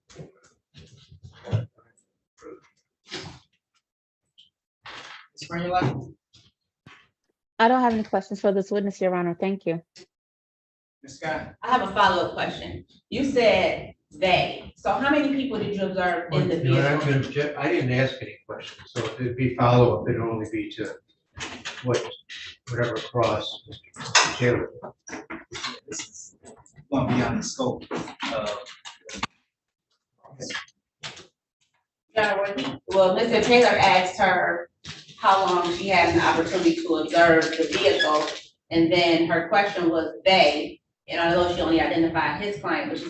Ms. Greenlaw? I don't have any questions for this witness, Your Honor. Thank you. Ms. Scott? I have a follow-up question. You said they, so how many people did you observe in the You know, I'm vehicle? gonna I didn't ask any questions, so if it'd be follow-up, it'd only be to whatever cross Mr. Taylor. This is going beyond the scope of. Well, Mr. Taylor asked her how long she had an opportunity to observe the vehicle. And then her question was they, and although she only identified his client, but she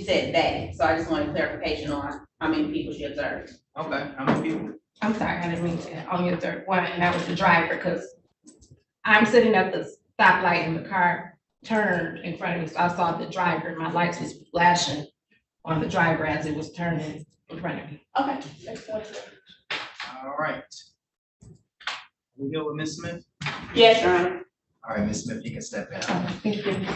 said they. So I just wanted clarification on how many people she observed. Okay, how many people? I'm sorry, I didn't mean to, only observed one, and that was the driver, because I'm sitting at the stoplight and the car turned in front of me, so I saw the driver, and my lights was flashing on the driver as it was turning in front of me. Okay. All right. We go with Ms. Smith? Yes, Your Honor. All right, Ms. Smith, you can step in. Thank you.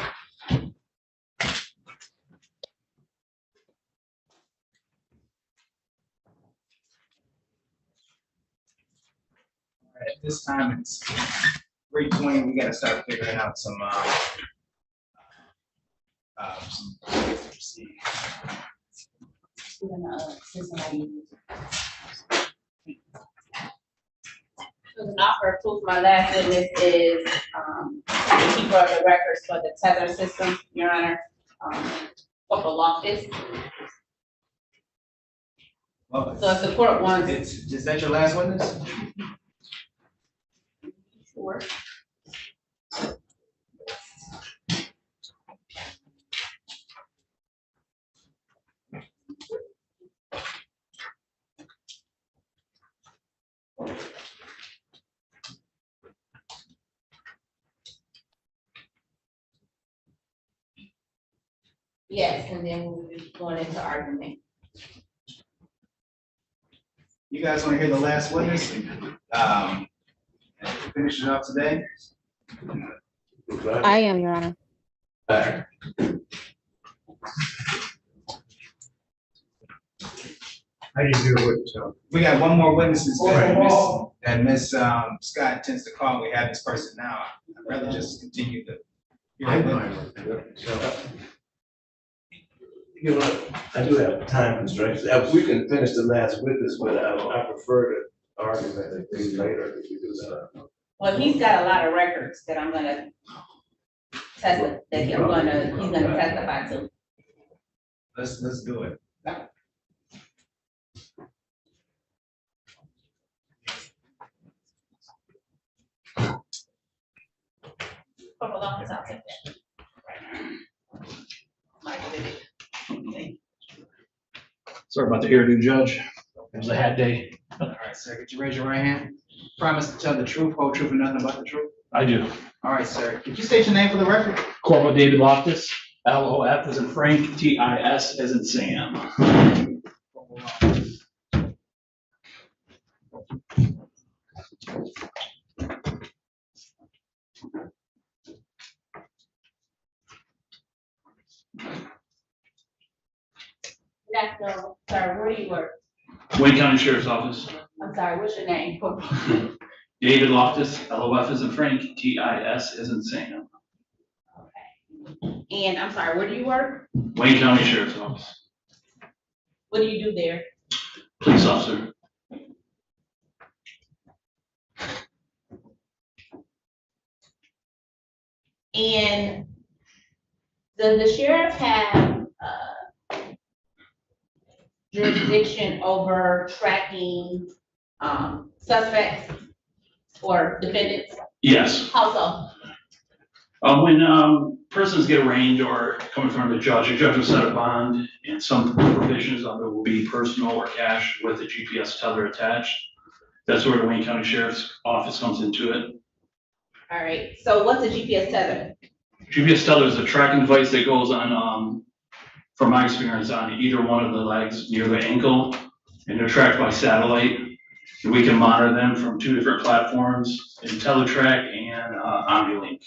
At this time, it's 3:20. We gotta start figuring out some ways to proceed. So the offer of proof, my last witness is, the keeper of the records for the tether system, Your Honor, Corporal Loftus. Well, So if the court wants. is that your last witness? Sure. Yes, and then we'll be going into argument. You guys want to hear the last witness? Finish it up today? I am, Your Honor. I didn't hear what, We got one more witness Right. that Ms. Scott tends to call. We have this person now. I'd rather just continue to. I'm fine with it. So, You know, I do have time constraints. We can finish the last witness, but I prefer the argument that we later if we do that. Well, he's got a lot of records that I'm gonna he's gonna testify to. Let's do it. Corporal Loftus, I'll take that. Michael did it. Sorry about the hairdo, Judge. It was a hat day. All right, sir, could you raise your right hand? Promise to tell the truth, whole truth, and nothing but the truth? I do. All right, sir. Could you state your name for the record? Corporal David Loftus, LOF as in Frank, TIS as in Sam. That's no, sir, where do you work? Wayne County Sheriff's Office. I'm sorry, what's your name? David Loftus, LOF as in Frank, TIS as in Sam. And I'm sorry, where do you work? Wayne County Sheriff's Office. What do you do there? Police officer. And does the sheriff have, jurisdiction over tracking, suspects or defendants? Yes. How so? When persons get arraigned or come in front of a judge will set a bond, and some provisions of it will be personal or cash with a GPS tether attached. That's where the Wayne County Sheriff's Office comes into it. All right, so what's a GPS tether? GPS tether is a tracking device that goes on, from my experience, on either one of the legs near the ankle, and they're tracked by satellite. And we can monitor them from 2 different platforms, IntelliTrack and OmniLink.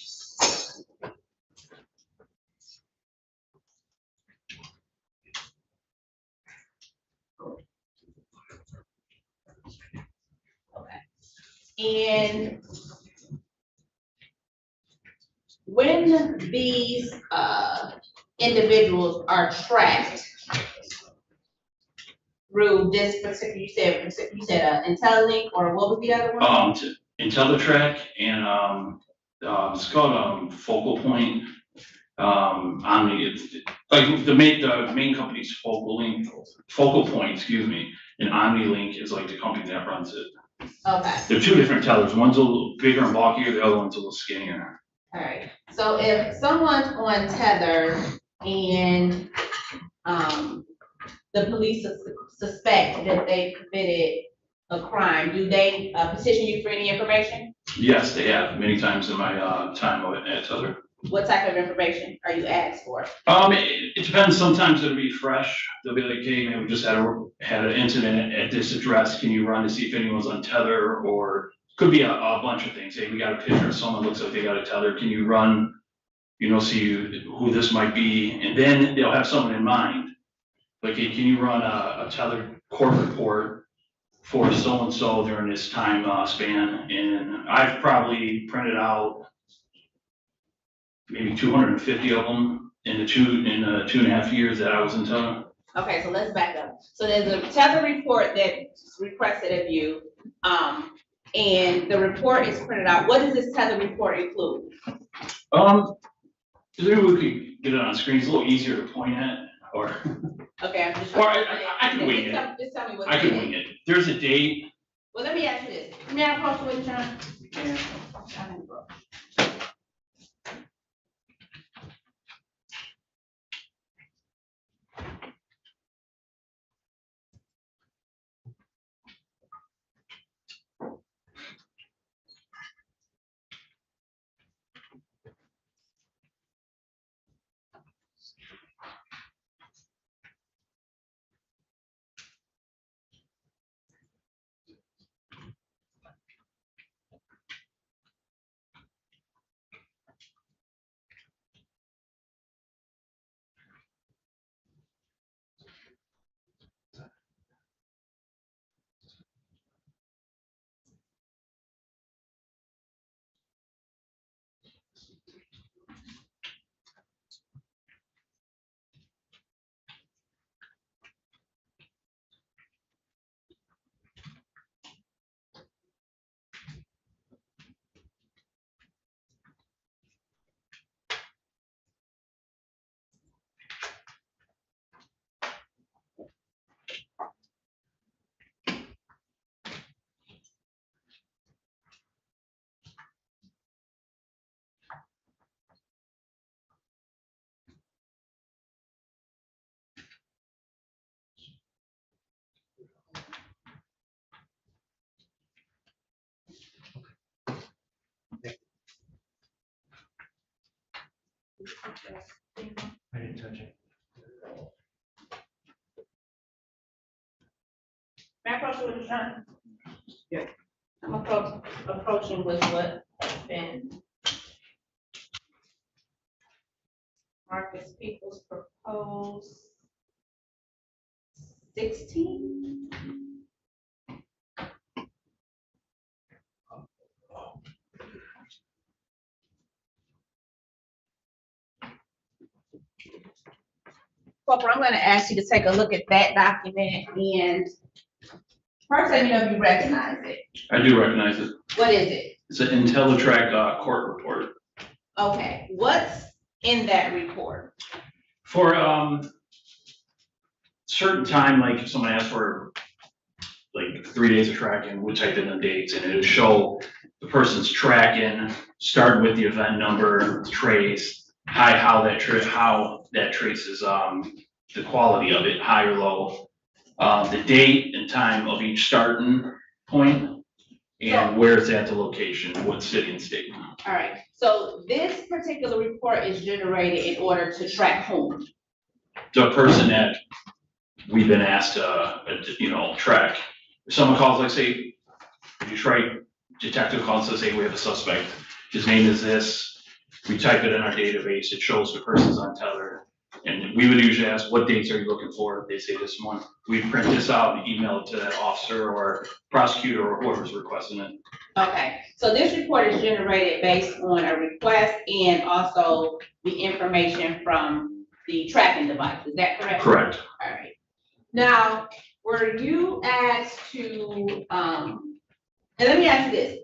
And when these individuals are tracked through this particular, you said IntelliLink, or what was the other one? IntelliTrack and it's called Focal Point. Like the main company's Focal Point, excuse me, and OmniLink is like the company that runs it. Okay. They're 2 different tethers. One's a little bigger and bulkier, the other one's a little skinnier. All right, so if someone's on tether and the police suspect that they committed a crime, do they petition you for any information? Yes, they have many times in my time at tether. What type of information are you asked for? It depends. Sometimes it'll be fresh. They'll be like, hey, man, we just had an incident at this address. Can you run to see if anyone's on tether? Or could be a bunch of things. Hey, we got a picture of someone looks like they got a tether. Can you run, see who this might be? And then they'll have someone in mind. Like, hey, can you run a tethered court report for so-and-so during this time span? And I've probably printed out maybe 250 of them in the 2.5 years that I was in town. Okay, so let's back up. So there's a tether report that's requested of you, and the report is printed out. What does this tether report include? Maybe we could get it on screen. It's a little easier to point at, or. Okay, I'm just. Or I can wing it. Just tell me what. I can wing it. There's a date. Well, let me ask you this. May I approach you with John? Yeah. I didn't touch it. May I approach you with John? Yeah. I'm approaching with what has been Marcus Peoples proposed 16. Corporal, I'm going to ask you to take a look at that document, and first let me know if you recognize it. I do recognize it. What is it? It's an IntelliTrack court report. Okay, what's in that report? For, certain time, like if someone asked for like 3 days of tracking, we type in the dates and it'll show the person's tracking, starting with the event number, trace, how that traces, the quality of it, high or low, the date and time of each starting point, and where it's at the location, what city and state. All right, so this particular report is generated in order to track whom? The person that we've been asked to, track. If someone calls, like say, Detroit detective calls us, say we have a suspect, his name is this, we type it in our database, it shows the person's untethered. And we would usually ask, what dates are you looking for? They say this one. We print this out and email it to that officer or prosecutor or whoever's requesting it. Okay, so this report is generated based on a request and also the information from the tracking device, is that correct? Correct. All right. Now, were you asked to, and let me ask you this,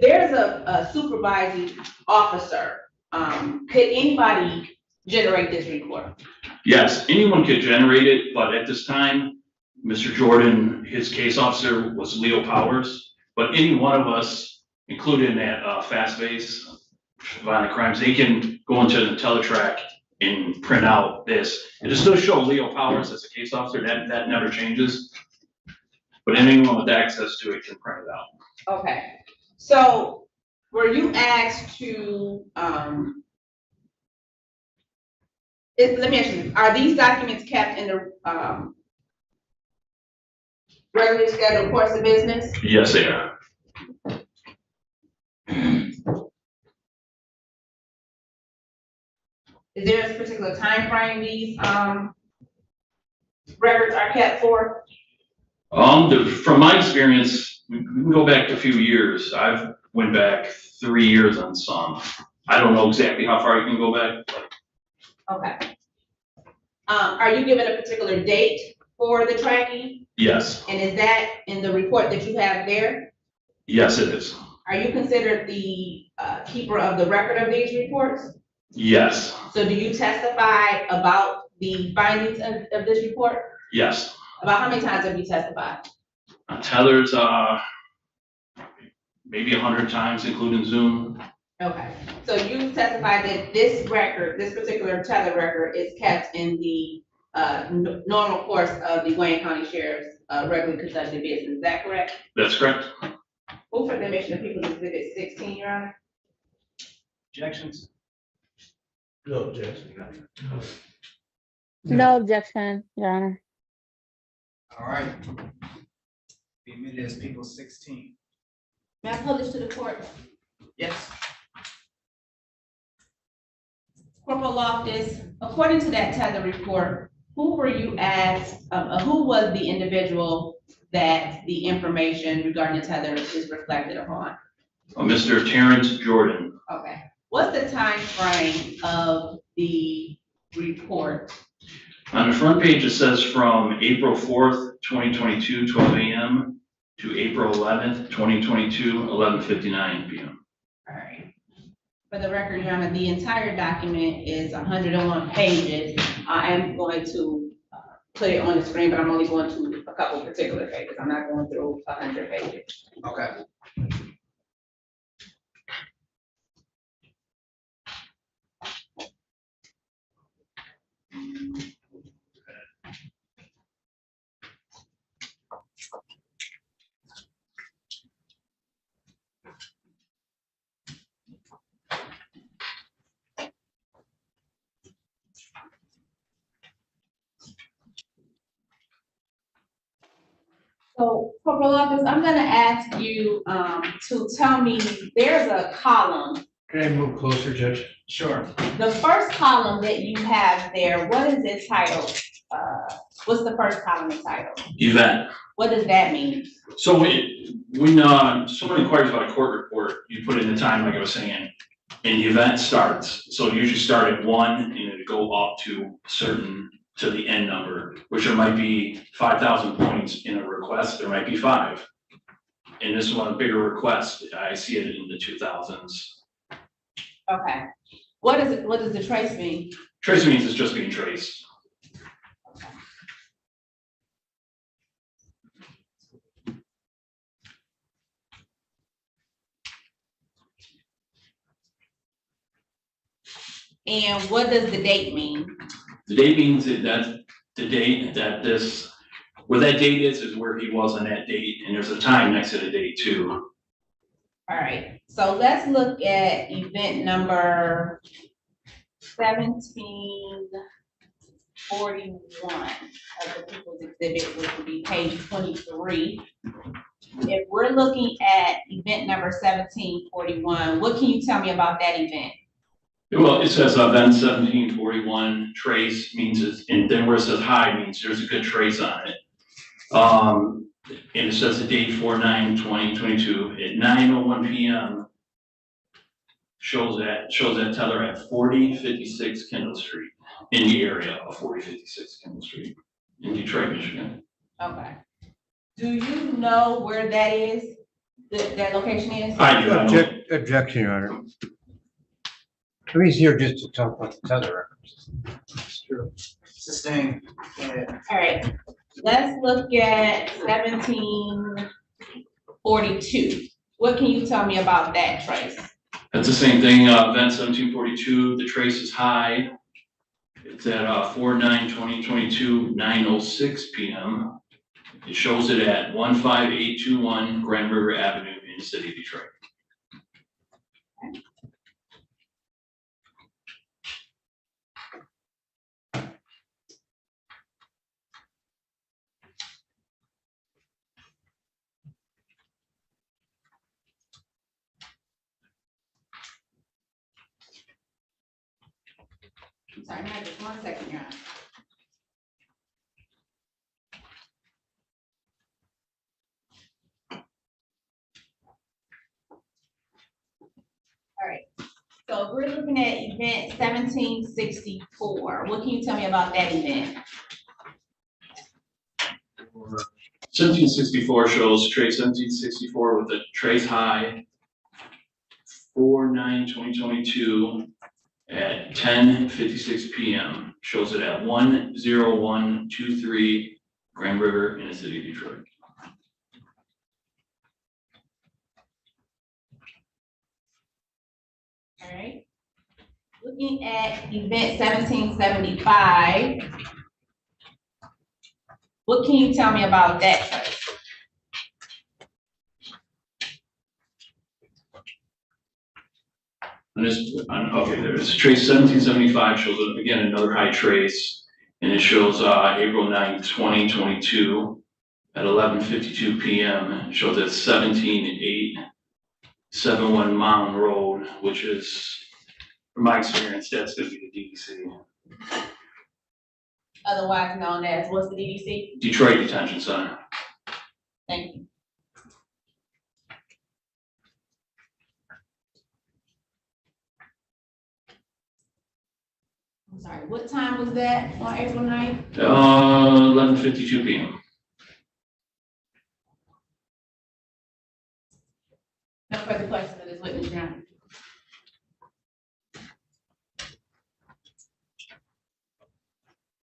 there's a supervising officer, could anybody generate this report? Yes, anyone could generate it, but at this time, Mr. Jordan, his case officer was Leo Powers, but any one of us, including that fast base, violent crimes, they can go into the teletrack and print out this. It'll still show Leo Powers as a case officer, that never changes. But anyone with access to it can print it out. Okay, so were you asked to, let me ask you, are these documents kept in the regularly scheduled course of business? Yes, they are. Is there a particular time frame these records are kept for? From my experience, we can go back a few years. I've went back 3 years on some. I don't know exactly how far you can go back. Okay. Are you given a particular date for the tracking? Yes. And is that in the report that you have there? Yes, it is. Are you considered the keeper of the record of these reports? Yes. So do you testify about the findings of this report? Yes. About how many times have you testified? Tethers, maybe 100 times, including Zoom. Okay, so you testified that this record, this particular tether record is kept in the normal course of the Wayne County Sheriff's regularly conducted business, is that correct? That's correct. Move for the admission of People's Exhibit 16, Your Honor. Objections? No objection. No objection, Your Honor. All right. The admitted is People 16. May I publish to the court? Yes. Corporal Loftus, according to that tether report, who were you asked, who was the individual that the information regarding the tether is reflected upon? Mr. Terrence Jordan. Okay, what's the time frame of the report? On the front page, it says from April 4th, 2022, 12 a.m. to April 11th, 2022, 11:59 p.m. All right. For the record, Your Honor, the entire document is 101 pages. I am going to put it on the screen, but I'm only going to a couple particular pages. I'm not going through 100 pages. Okay. So, Corporal Loftus, I'm gonna ask you to tell me, there's a column. Can I move closer, Judge? Sure. The first column that you have there, what is it titled? What's the first column entitled? Event. What does that mean? So when someone inquires about a court report, you put in the time, like I was saying, and the event starts. So it usually start at 1 and it go up to to the end number, which there might be 5,000 points in a request, there might be 5. And this one, a bigger request, I see it in the 2000s. Okay. What does the trace mean? Trace means it's just being traced. And what does the date mean? The date means that the date that this, where that date is where he was on that date, and there's a time next to the date too. All right, so let's look at event number 1741 of the People's Exhibit, which would be page 23. If we're looking at event number 1741, what can you tell me about that event? Well, it says event 1741 trace means it's, and then where it says high means there's a good trace on it. And it says the date 4/9/2022 at 9:01 p.m. shows that tether at 4056 Kendall Street, in the area of 4056 Kendall Street in Detroit, Michigan. Okay. Do you know where that is? That location is? I do. Objection, Your Honor. He's here just to talk about the tether records. It's true. Sustained. Yeah. All right, let's look at 1742. What can you tell me about that trace? That's the same thing, event 1742, the trace is high. It's at 4/9/2022, 9:06 p.m. It shows it at 15821 Grand River Avenue in the city of Detroit. I'm sorry, now just 1 second, Your Honor. All right, so we're looking at event 1764. What can you tell me about that event? 1764 shows trace 1764 with a trace high 4/9/2022 at 10:56 p.m. Shows it at 10123 Grand River in the city of Detroit. All right. Looking at event 1775, what can you tell me about that trace? Okay, there's trace 1775 shows again another high trace, and it shows April 9th, 2022 at 11:52 p.m. It shows at 17871 Mound Road, which is, from my experience, that's going to be the DDC. Otherwise known as, what's the DDC? Detroit Detention Center. Thank you. I'm sorry, what time was that on April 9th? 11:52 p.m. No further questions of this witness, Your Honor.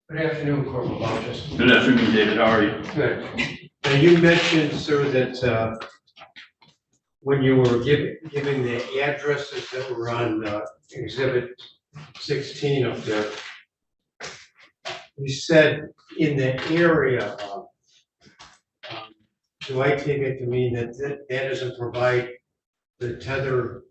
Good afternoon, Corporal Boucher. Good afternoon, David. How are you? Good. Now, you mentioned, sir, that when you were giving the addresses that were on Exhibit 16 up there, you said in the area of, do I take it to mean that that doesn't provide the tether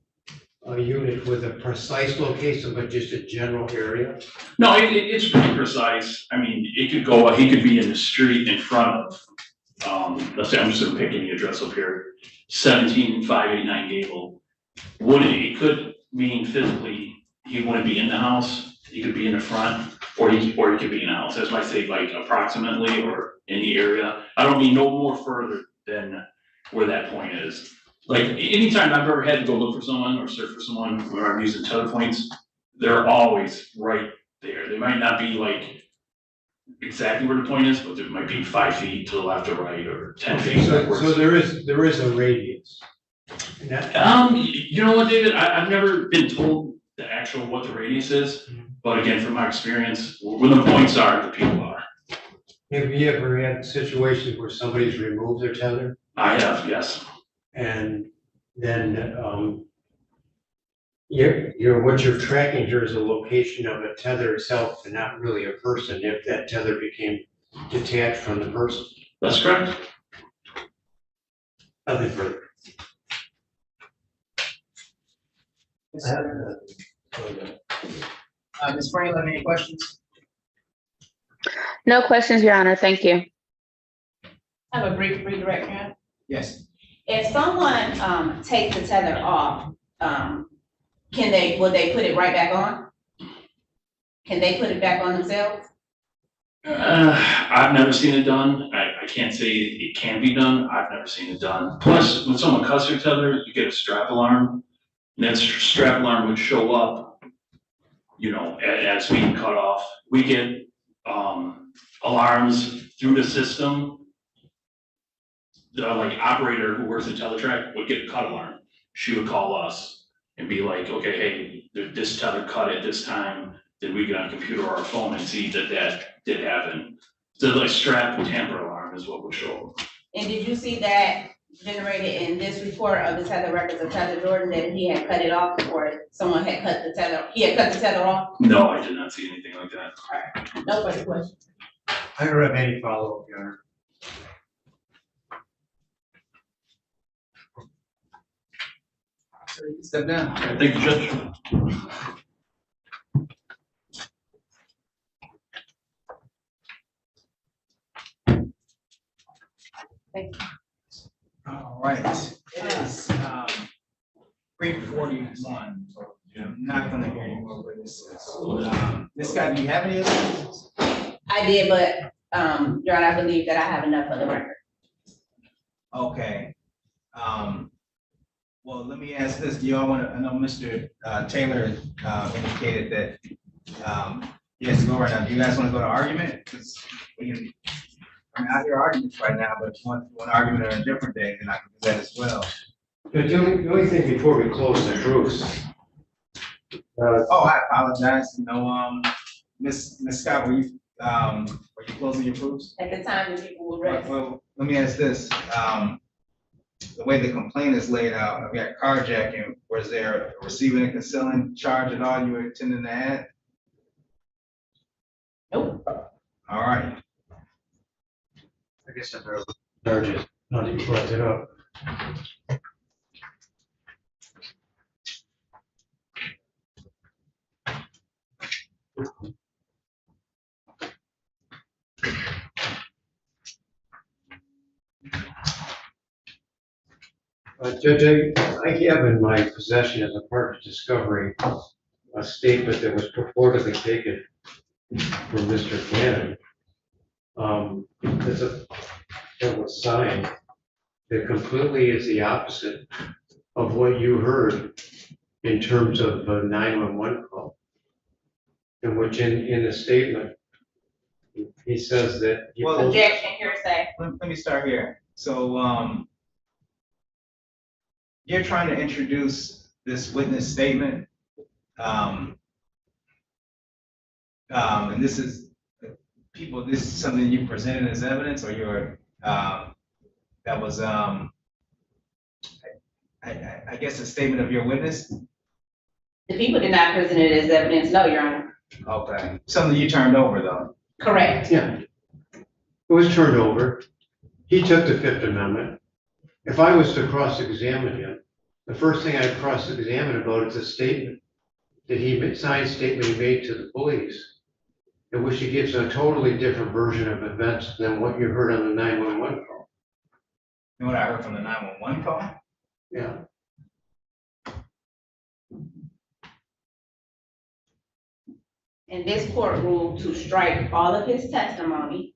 unit with a precise location, but just a general area? No, it's pretty precise. I mean, it could go, he could be in the street in front of, let's say, I'm just gonna pick any address up here, 17589 Gable. It could mean physically, he wouldn't be in the house, he could be in the front, or he could be in the house. That's why I say like approximately or in the area. I don't mean no more further than where that point is. Like anytime I've ever had to go look for someone or search for someone where I'm using tether points, they're always right there. They might not be like exactly where the point is, but there might be 5 feet to the left or right or 10 feet. So there is a radius. You know what, David? I've never been told the actual, what the radius is. But again, from my experience, where the points are, the people are. Have you ever had situations where somebody's removed their tether? I have, yes. And then, what you're tracking here is the location of a tether itself and not really a person, if that tether became detached from the person. That's correct. Nothing further. Ms. Franklin, any questions? No questions, Your Honor. Thank you. I have a brief redirect, Mayor. Yes. If someone, takes the tether off, will they put it right back on? Can they put it back on themselves? I've never seen it done. I can't say it can be done. I've never seen it done. Plus, when someone cuts their tether, you get a strap alarm. And that strap alarm would show up, you know, as being cut off. We get alarms through the system. The operator who works at Teletrack would get a cut alarm. She would call us and be like, okay, hey, this tether cut at this time. Then we get on a computer or our phone and see that did happen. So like strap and tamper alarm is what would show up. And did you see that generated in this report of the tether records of Tether Jordan, that he had cut it off or someone had cut the tether, he had cut the tether off? No, I did not see anything like that. All right, no further questions. I don't have any follow-up, Your Honor. So you can step down. Thank you, Judge. Thank you. All right, it is 3:41. I'm not gonna hear any more witnesses. Ms. Scott, do you have any other witnesses? I did, but, Your Honor, I believe that I have enough for the record. Okay. Well, let me ask this. Do y'all want to, I know Mr. Taylor indicated that he has to go right now. Do you guys want to go to argument? Because we can, I hear arguments right now, but if you want an argument on a different day, then I can do that as well. But the only thing before we close the proofs. I apologize. You know, Ms. Scott, were you closing your proofs? At the time, the people were ready. Well, let me ask this. The way the complaint is laid out, we got carjacking. Was there a receiving and concealing charge at all you were intending to add? Nope. All right. I guess if there are charges, now that you brought it up. Judge, I have in my possession as a part of discovery a statement that was purportedly taken from Mr. Cannon. That was signed that completely is the opposite of what you heard in terms of a 911 call. In which in the statement, he says that. Well, objection, hearsay. Let me start here. So, you're trying to introduce this witness statement. And this is this is something you presented as evidence, or you're, that was, I guess a statement of your witness? The people did not present it as evidence, no, Your Honor. Okay, something you turned over though? Correct. Yeah. It was turned over. He took the Fifth Amendment. If I was to cross-examine him, the first thing I'd cross-examine about is a statement that he signed, statement he made to the police, in which he gives a totally different version of events than what you heard on the 911 call. And what I heard from the 911 call? Yeah. And this court ruled to strike all of his testimony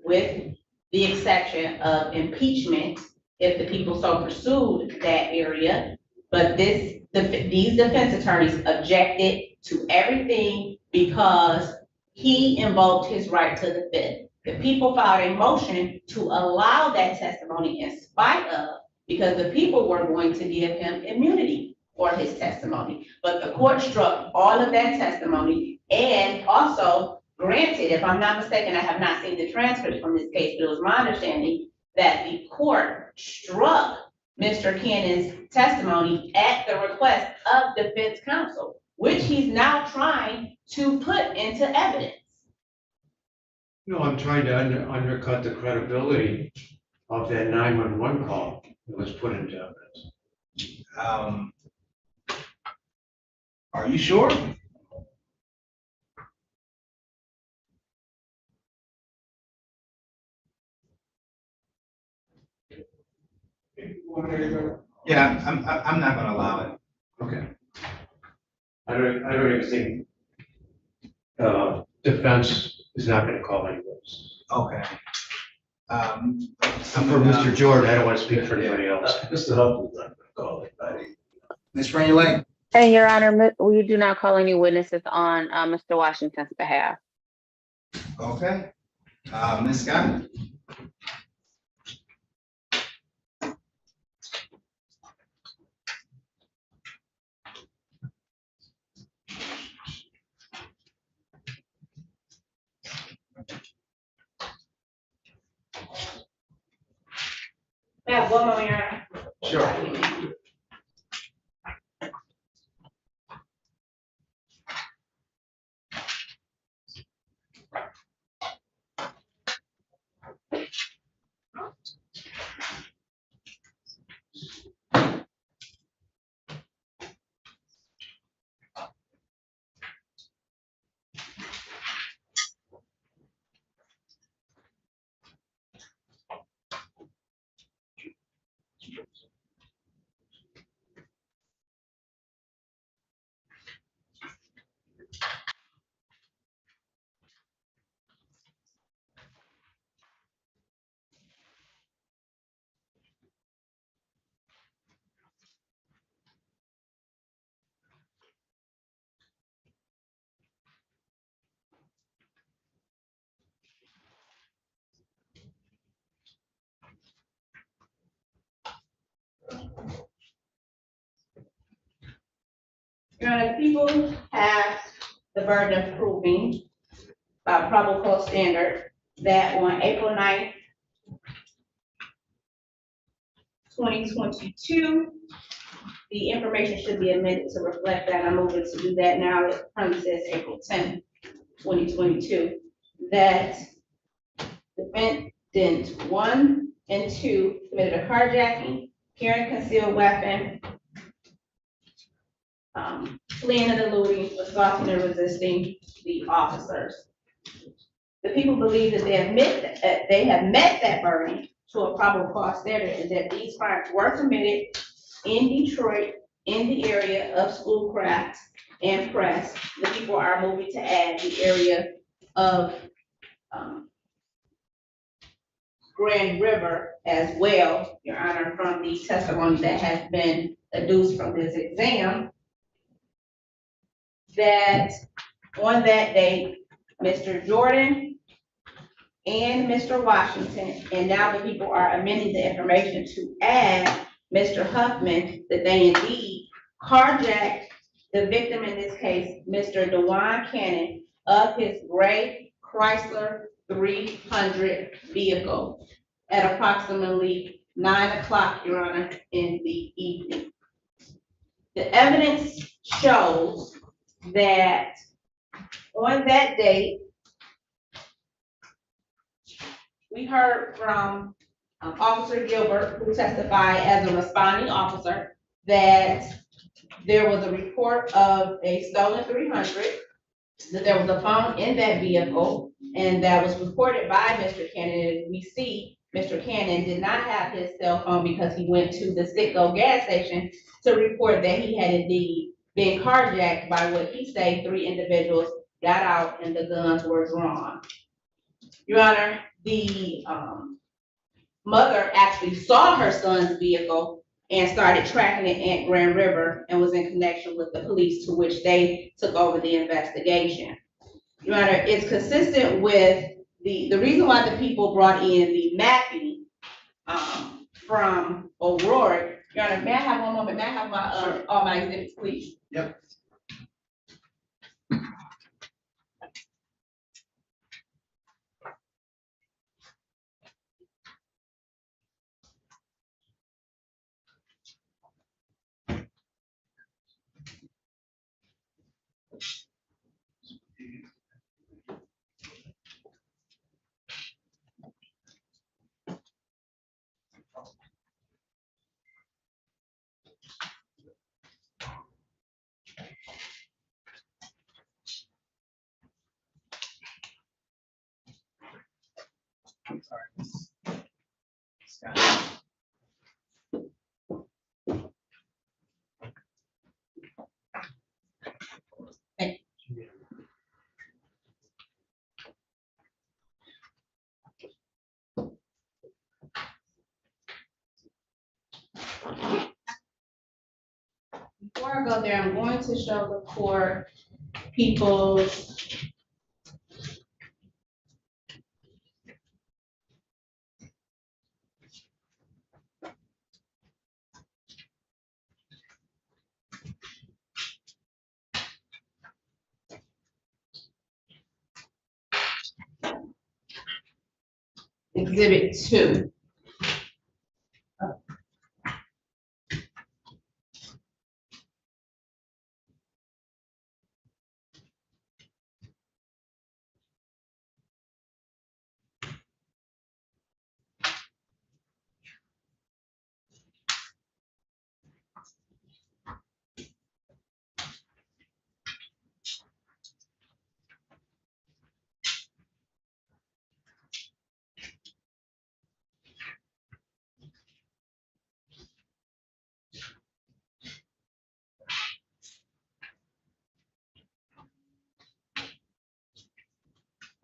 with the exception of impeachment if the people so pursued that area. But these defense attorneys objected to everything because he invoked his right to the Fifth. The people filed a motion to allow that testimony in spite of, because the people were going to give him immunity for his testimony. But the court struck all of that testimony and also granted, if I'm not mistaken, I have not seen the transcripts from this case, but it was my understanding that the court struck Mr. Cannon's testimony at the request of defense counsel, which he's now trying to put into evidence. No, I'm trying to undercut the credibility of that 911 call that was put into evidence. Are you sure? Yeah, I'm not gonna allow it. Okay. I don't even think defense is not gonna call any witnesses. Okay. For Mr. Jordan, I don't want to speak for anybody else. Mr. Huffman's not gonna call anybody. Ms. Rainey Lake? And Your Honor, we do not call any witnesses on Mr. Washington's behalf. Okay. Ms. Scott? I have one more, Your Honor. Sure. Your Honor, people have the burden of proving by probable cause standard that on April 9th, 2022, the information should be amended to reflect that. I'm moving to do that now. It currently says April 10th, 2022, that defendant 1 and 2 committed a carjacking, carrying concealed weapon, fleeing and eluding, assaulting and resisting the officers. The people believe that they have met that burden to a probable cause standard, and that these crimes were committed in Detroit, in the area of Schoolcraft and Press. The people are moving to add the area of Grand River as well, Your Honor, from the testimony that has been adduced from this exam, that on that date, Mr. Jordan and Mr. Washington, and now the people are amending the information to add Mr. Huffman, that they indeed carjacked the victim, in this case, Mr. DeJuan Cannon, of his gray Chrysler 300 vehicle at approximately 9 o'clock, Your Honor, in the evening. The evidence shows that on that date, we heard from Officer Gilbert, who testified as a responding officer, that there was a report of a stolen 300, that there was a phone in that vehicle, and that was reported by Mr. Cannon. We see Mr. Cannon did not have his cell phone because he went to the Citgo gas station to report that he had indeed been carjacked by what he said 3 individuals got out and the guns were drawn. Your Honor, the mother actually saw her son's vehicle and started tracking it at Grand River and was in connection with the police, to which they took over the investigation. Your Honor, it's consistent with the reason why the people brought in the mapping from O'Rourke Your Honor, may I have one moment? May I have my, all my exhibits, please? Yep. I'm sorry. Scott. Before I go there, I'm going to show the court people's exhibit 2.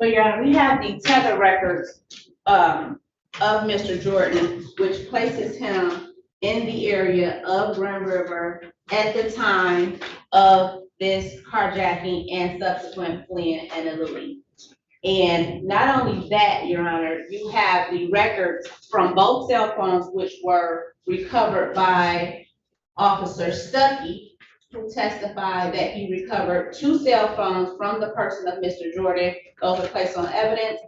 So, Your Honor, we have the tether records of Mr. Jordan, which places him in the area of Grand River at the time of this carjacking and subsequent fleeing and eluding. And not only that, Your Honor, you have the records from both cell phones which were recovered by Officer Stuckey, who testified that he recovered 2 cell phones from the person of Mr. Jordan. Those are placed on evidence,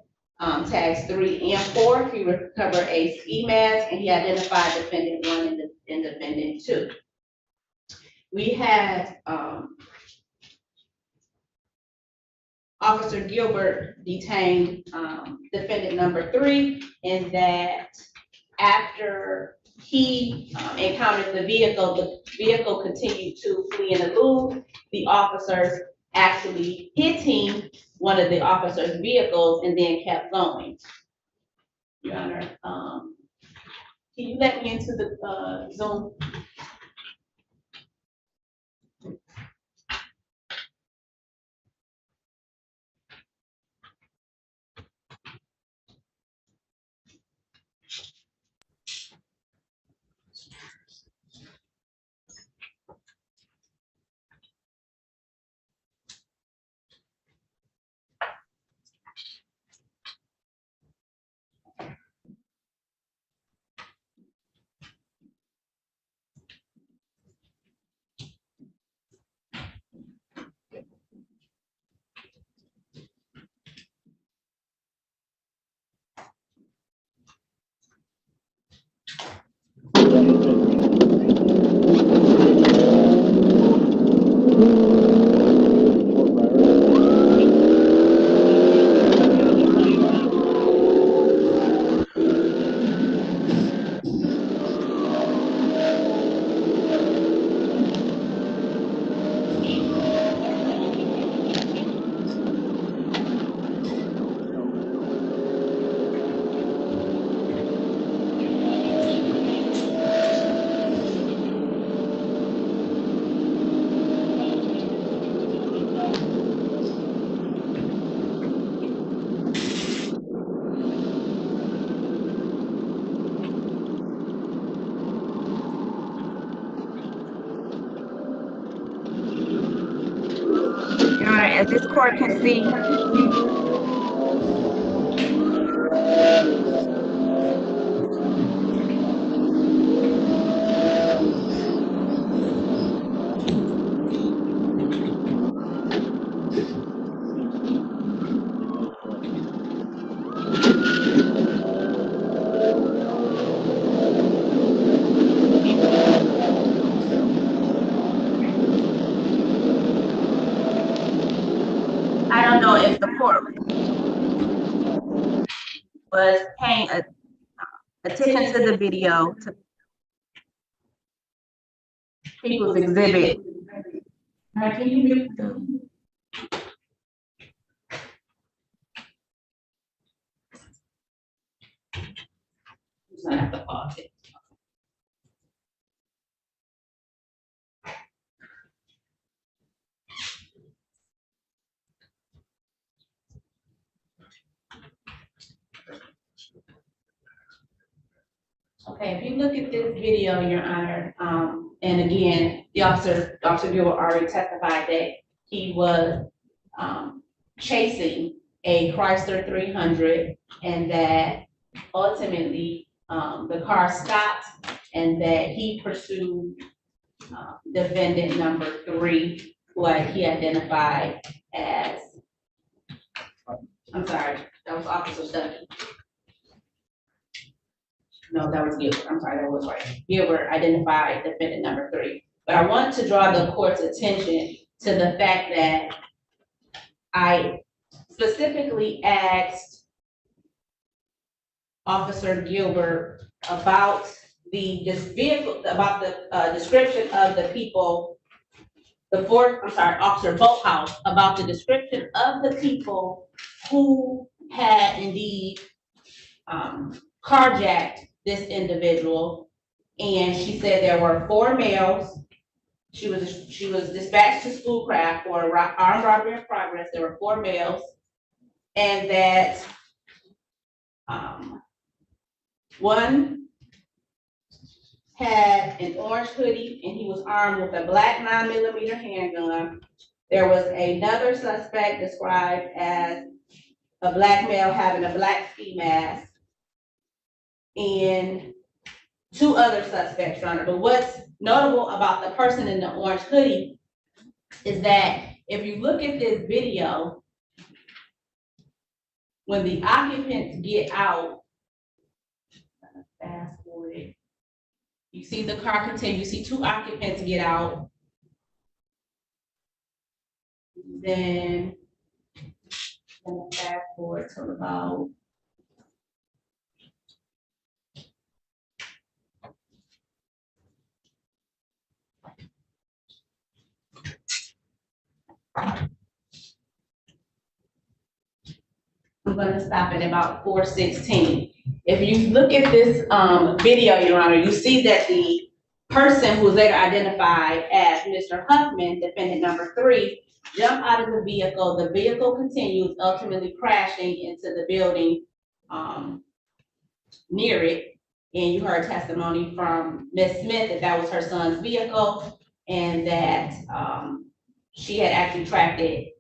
tags 3 and 4. He recovered a ski mask, and he identified defendant 1 and defendant 2. We had Officer Gilbert detained defendant number 3, and that after he encountered the vehicle continued to flee and elude. The officers actually hitting one of the officers' vehicles and then kept going. Your Honor, can you let me into the Zoom? As this court can see, don't know if the court was paying attention to the video, to people's exhibit. Can you mute them? Just gonna have to pause it. Okay, if you look at this video, Your Honor, and again, Officer Gilbert already testified that he was chasing a Chrysler 300 and that ultimately the car stopped and that he pursued defendant number 3, what he identified as, I'm sorry, that was Officer Stuckey. No, that was Gilbert. I'm sorry, that was right. Gilbert identified defendant number 3. But I want to draw the court's attention to the fact that I specifically asked Officer Gilbert about this vehicle, about the description of the people, Officer Bolthouse, about the description of the people who had indeed carjacked this individual, and she said there were 4 males. She was dispatched to Schoolcraft for armed robbery in progress. There were 4 males, and that one had an orange hoodie and he was armed with a black 9mm handgun. There was another suspect described as a black male having a black ski mask, and 2 other suspects, Your Honor. But what's notable about the person in the orange hoodie is that if you look at this video, when the occupants get out, fast forward, you see the car continue, you see 2 occupants get out. Then, fast forward to about I'm gonna stop at about 4:16. If you look at this video, Your Honor, you see that the person who was later identified as Mr. Huffman, defendant number 3, jumped out of the vehicle. The vehicle continues, ultimately crashing into the building near it. And you heard testimony from Ms. Smith that that was her son's vehicle and that she had actually tracked it.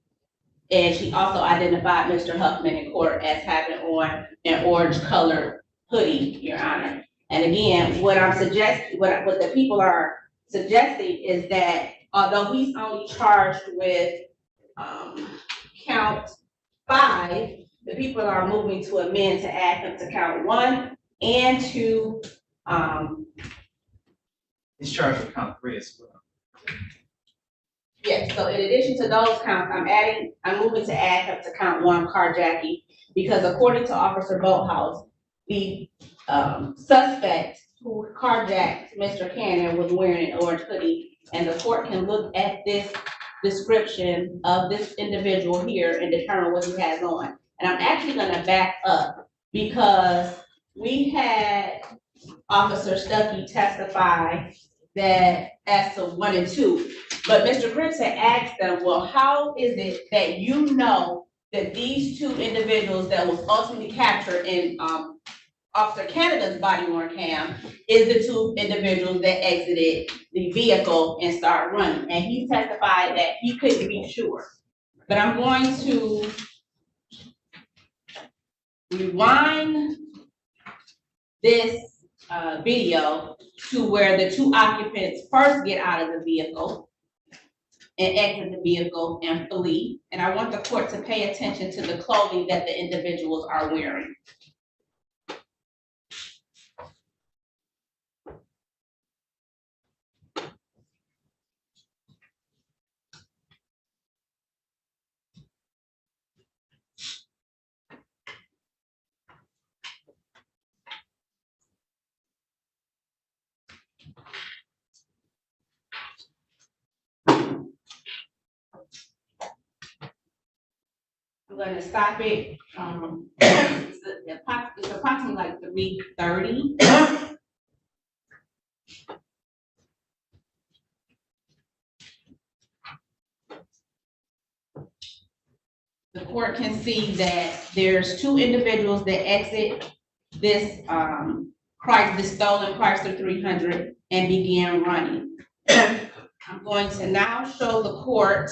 And she also identified Mr. Huffman in court as having on an orange colored hoodie, Your Honor. And again, what I'm suggesting, what the people are suggesting is that although he's only charged with count 5, the people are moving to amend to add him to count 1 and to He's charged with count 3 as well. yes, so in addition to those counts, I'm moving to add him to count 1, carjacking, because according to Officer Bolthouse, the suspect who carjacked Mr. Cannon was wearing an orange hoodie, and the court can look at this description of this individual here and determine what he has on. And I'm actually gonna back up because we had Officer Stuckey testify that as to 1 and 2, but Mr. Cripps had asked them, well, how is it that you know that these 2 individuals that was ultimately captured in Officer Canada's body worn cam is the 2 individuals that exited the vehicle and started running? And he testified that he couldn't be sure. But I'm going to rewind this video to where the 2 occupants first get out of the vehicle and exit the vehicle and flee. And I want the court to pay attention to the clothing that the individuals are wearing. gonna stop it, it's approximately like 3:30. The court can see that there's two individuals that exit this, this stolen Chrysler 300 and began running. I'm going to now show the court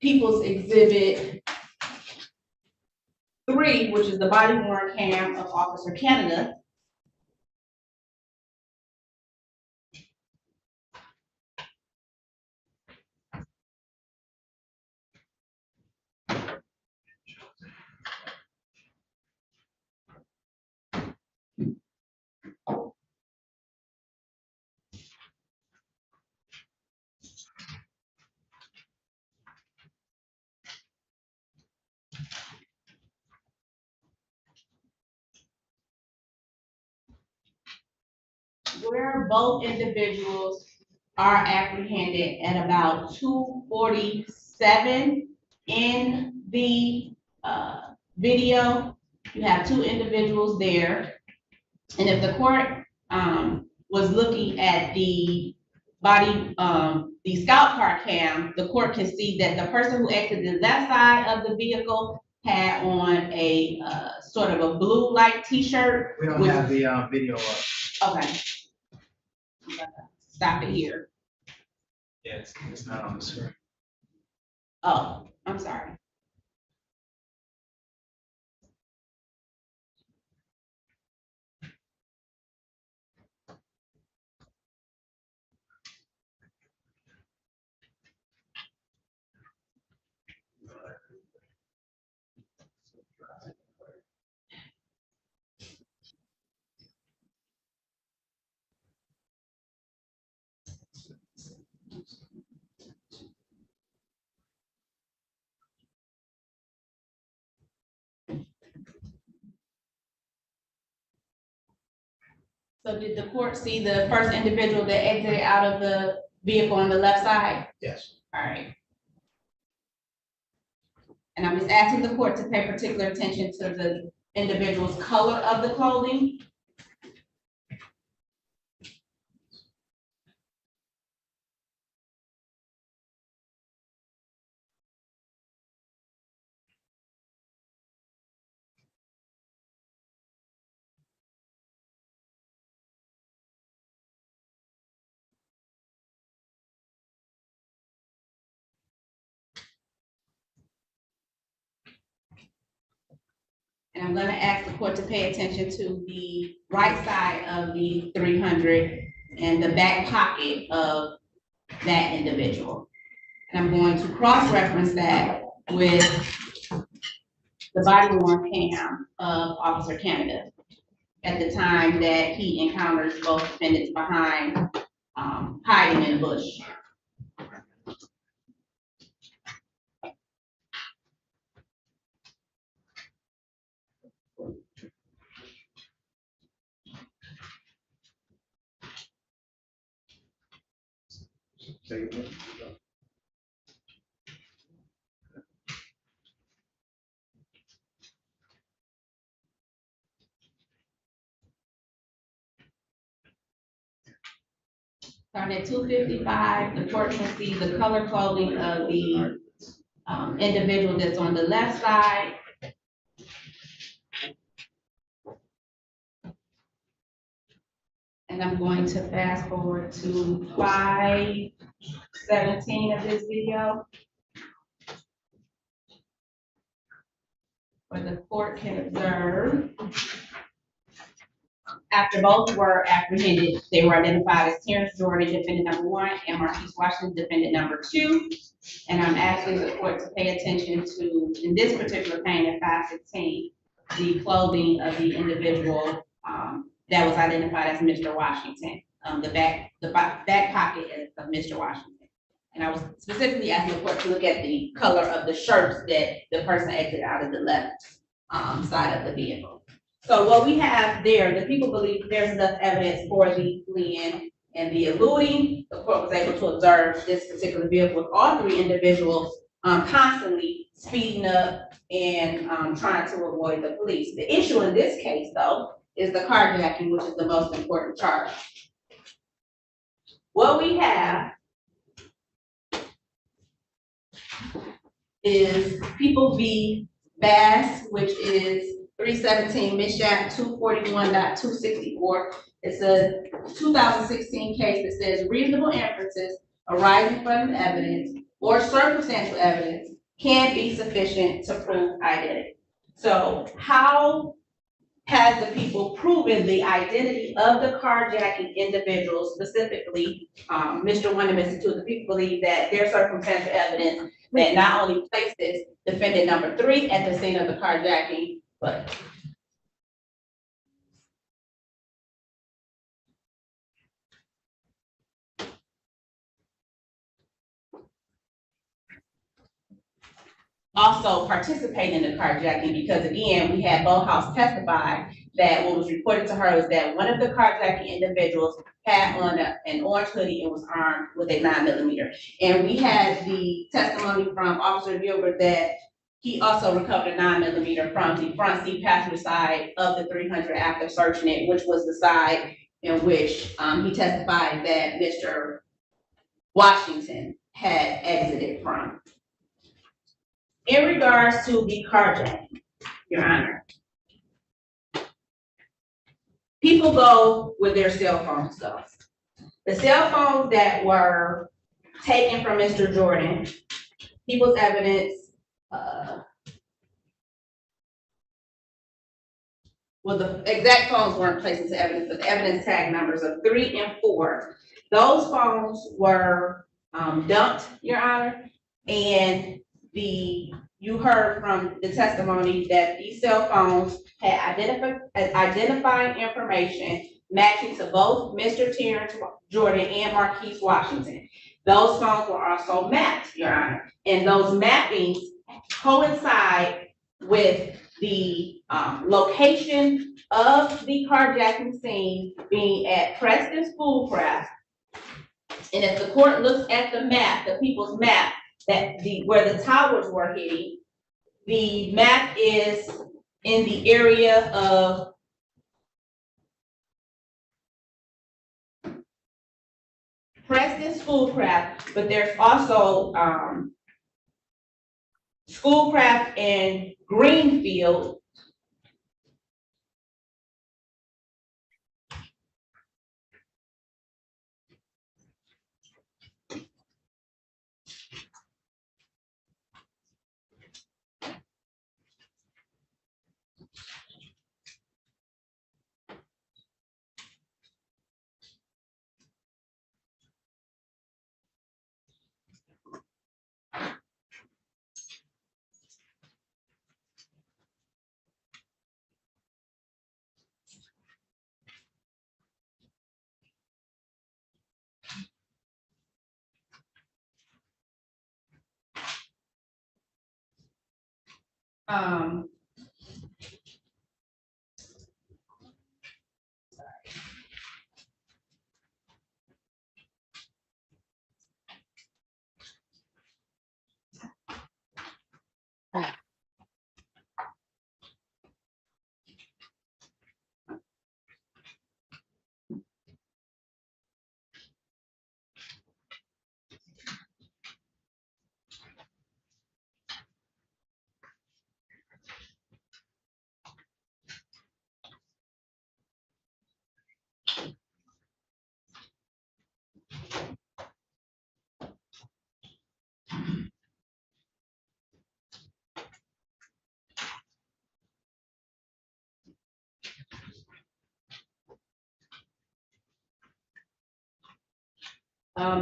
People's Exhibit 3, which is the body worn cam of Officer Canada. Where both individuals are apprehended at about 2:47 in the video. You have two individuals there. And if the court was looking at the body, the scout car cam, the court can see that the person who exited the left side of the vehicle had on a sort of a blue light t-shirt. We don't have the video up. Okay. Stop it here. Yeah, it's not on the screen. Oh, I'm sorry. So did the court see the first individual that exited out of the vehicle on the left side? Yes. All right. And I'm just asking the court to pay particular attention to the individual's color of the clothing. And I'm gonna ask the court to pay attention to the right side of the 300 and the back pocket of that individual. And I'm going to cross-reference that with the body worn cam of Officer Canada at the time that he encounters both defendants behind, hiding in a bush. Starting at 2:55, the court can see the color clothing of the individual that's on the left side. And I'm going to fast forward to 5:17 of this video, where the court can observe after both were apprehended, they were identified as Terrence Jordan, defendant number 1, and Marquise Washington, defendant number 2. And I'm asking the court to pay attention to, in this particular pane at 5:16, the clothing of the individual that was identified as Mr. Washington, the back pocket of Mr. Washington. And I was specifically asking the court to look at the color of the shirts that the person exited out of the left side of the vehicle. So what we have there, the people believe there's enough evidence for the fleeing and the eluding. The court was able to observe this particular vehicle with all three individuals constantly speeding up and, trying to avoid the police. The issue in this case, though, is the carjacking, which is the most important charge. What we have is People v. Bass, which is 317 Mishap 241.264. It's a 2016 case that says reasonable inferences arising from the evidence or circumstantial evidence can be sufficient to prove identity. So how has the people proven the identity of the carjacking individuals, specifically Mr. 1 and Mr. 2? The people believe that their circumstantial evidence that not only places defendant number 3 at the scene of the carjacking, but also participate in the carjacking, because again, we had Bohouse testify that what was reported to her was that one of the carjacking individuals had on an orange hoodie and was armed with a 9mm. And we had the testimony from Officer Gilbert that he also recovered a 9mm from the front seat passenger side of the 300 after searching it, which was the side in which he testified that Mr. Washington had exited from. In regards to the carjacking, Your Honor, people go where their cell phones go. The cell phones that were taken from Mr. Jordan, people's evidence, well, the exact phones weren't placed into evidence, but the evidence tag numbers of 3 and 4, those phones were dumped, Your Honor, and you heard from the testimony that these cell phones had identifying information matching to both Mr. Terrence Jordan and Marquise Washington. Those phones were also mapped, Your Honor, and those mappings coincide with the location of the carjacking scene being at Preston Schoolcraft. And if the court looks at the map, the people's map, that where the towers were hitting, the map is in the area of Preston Schoolcraft, but there's also Schoolcraft and Greenfield.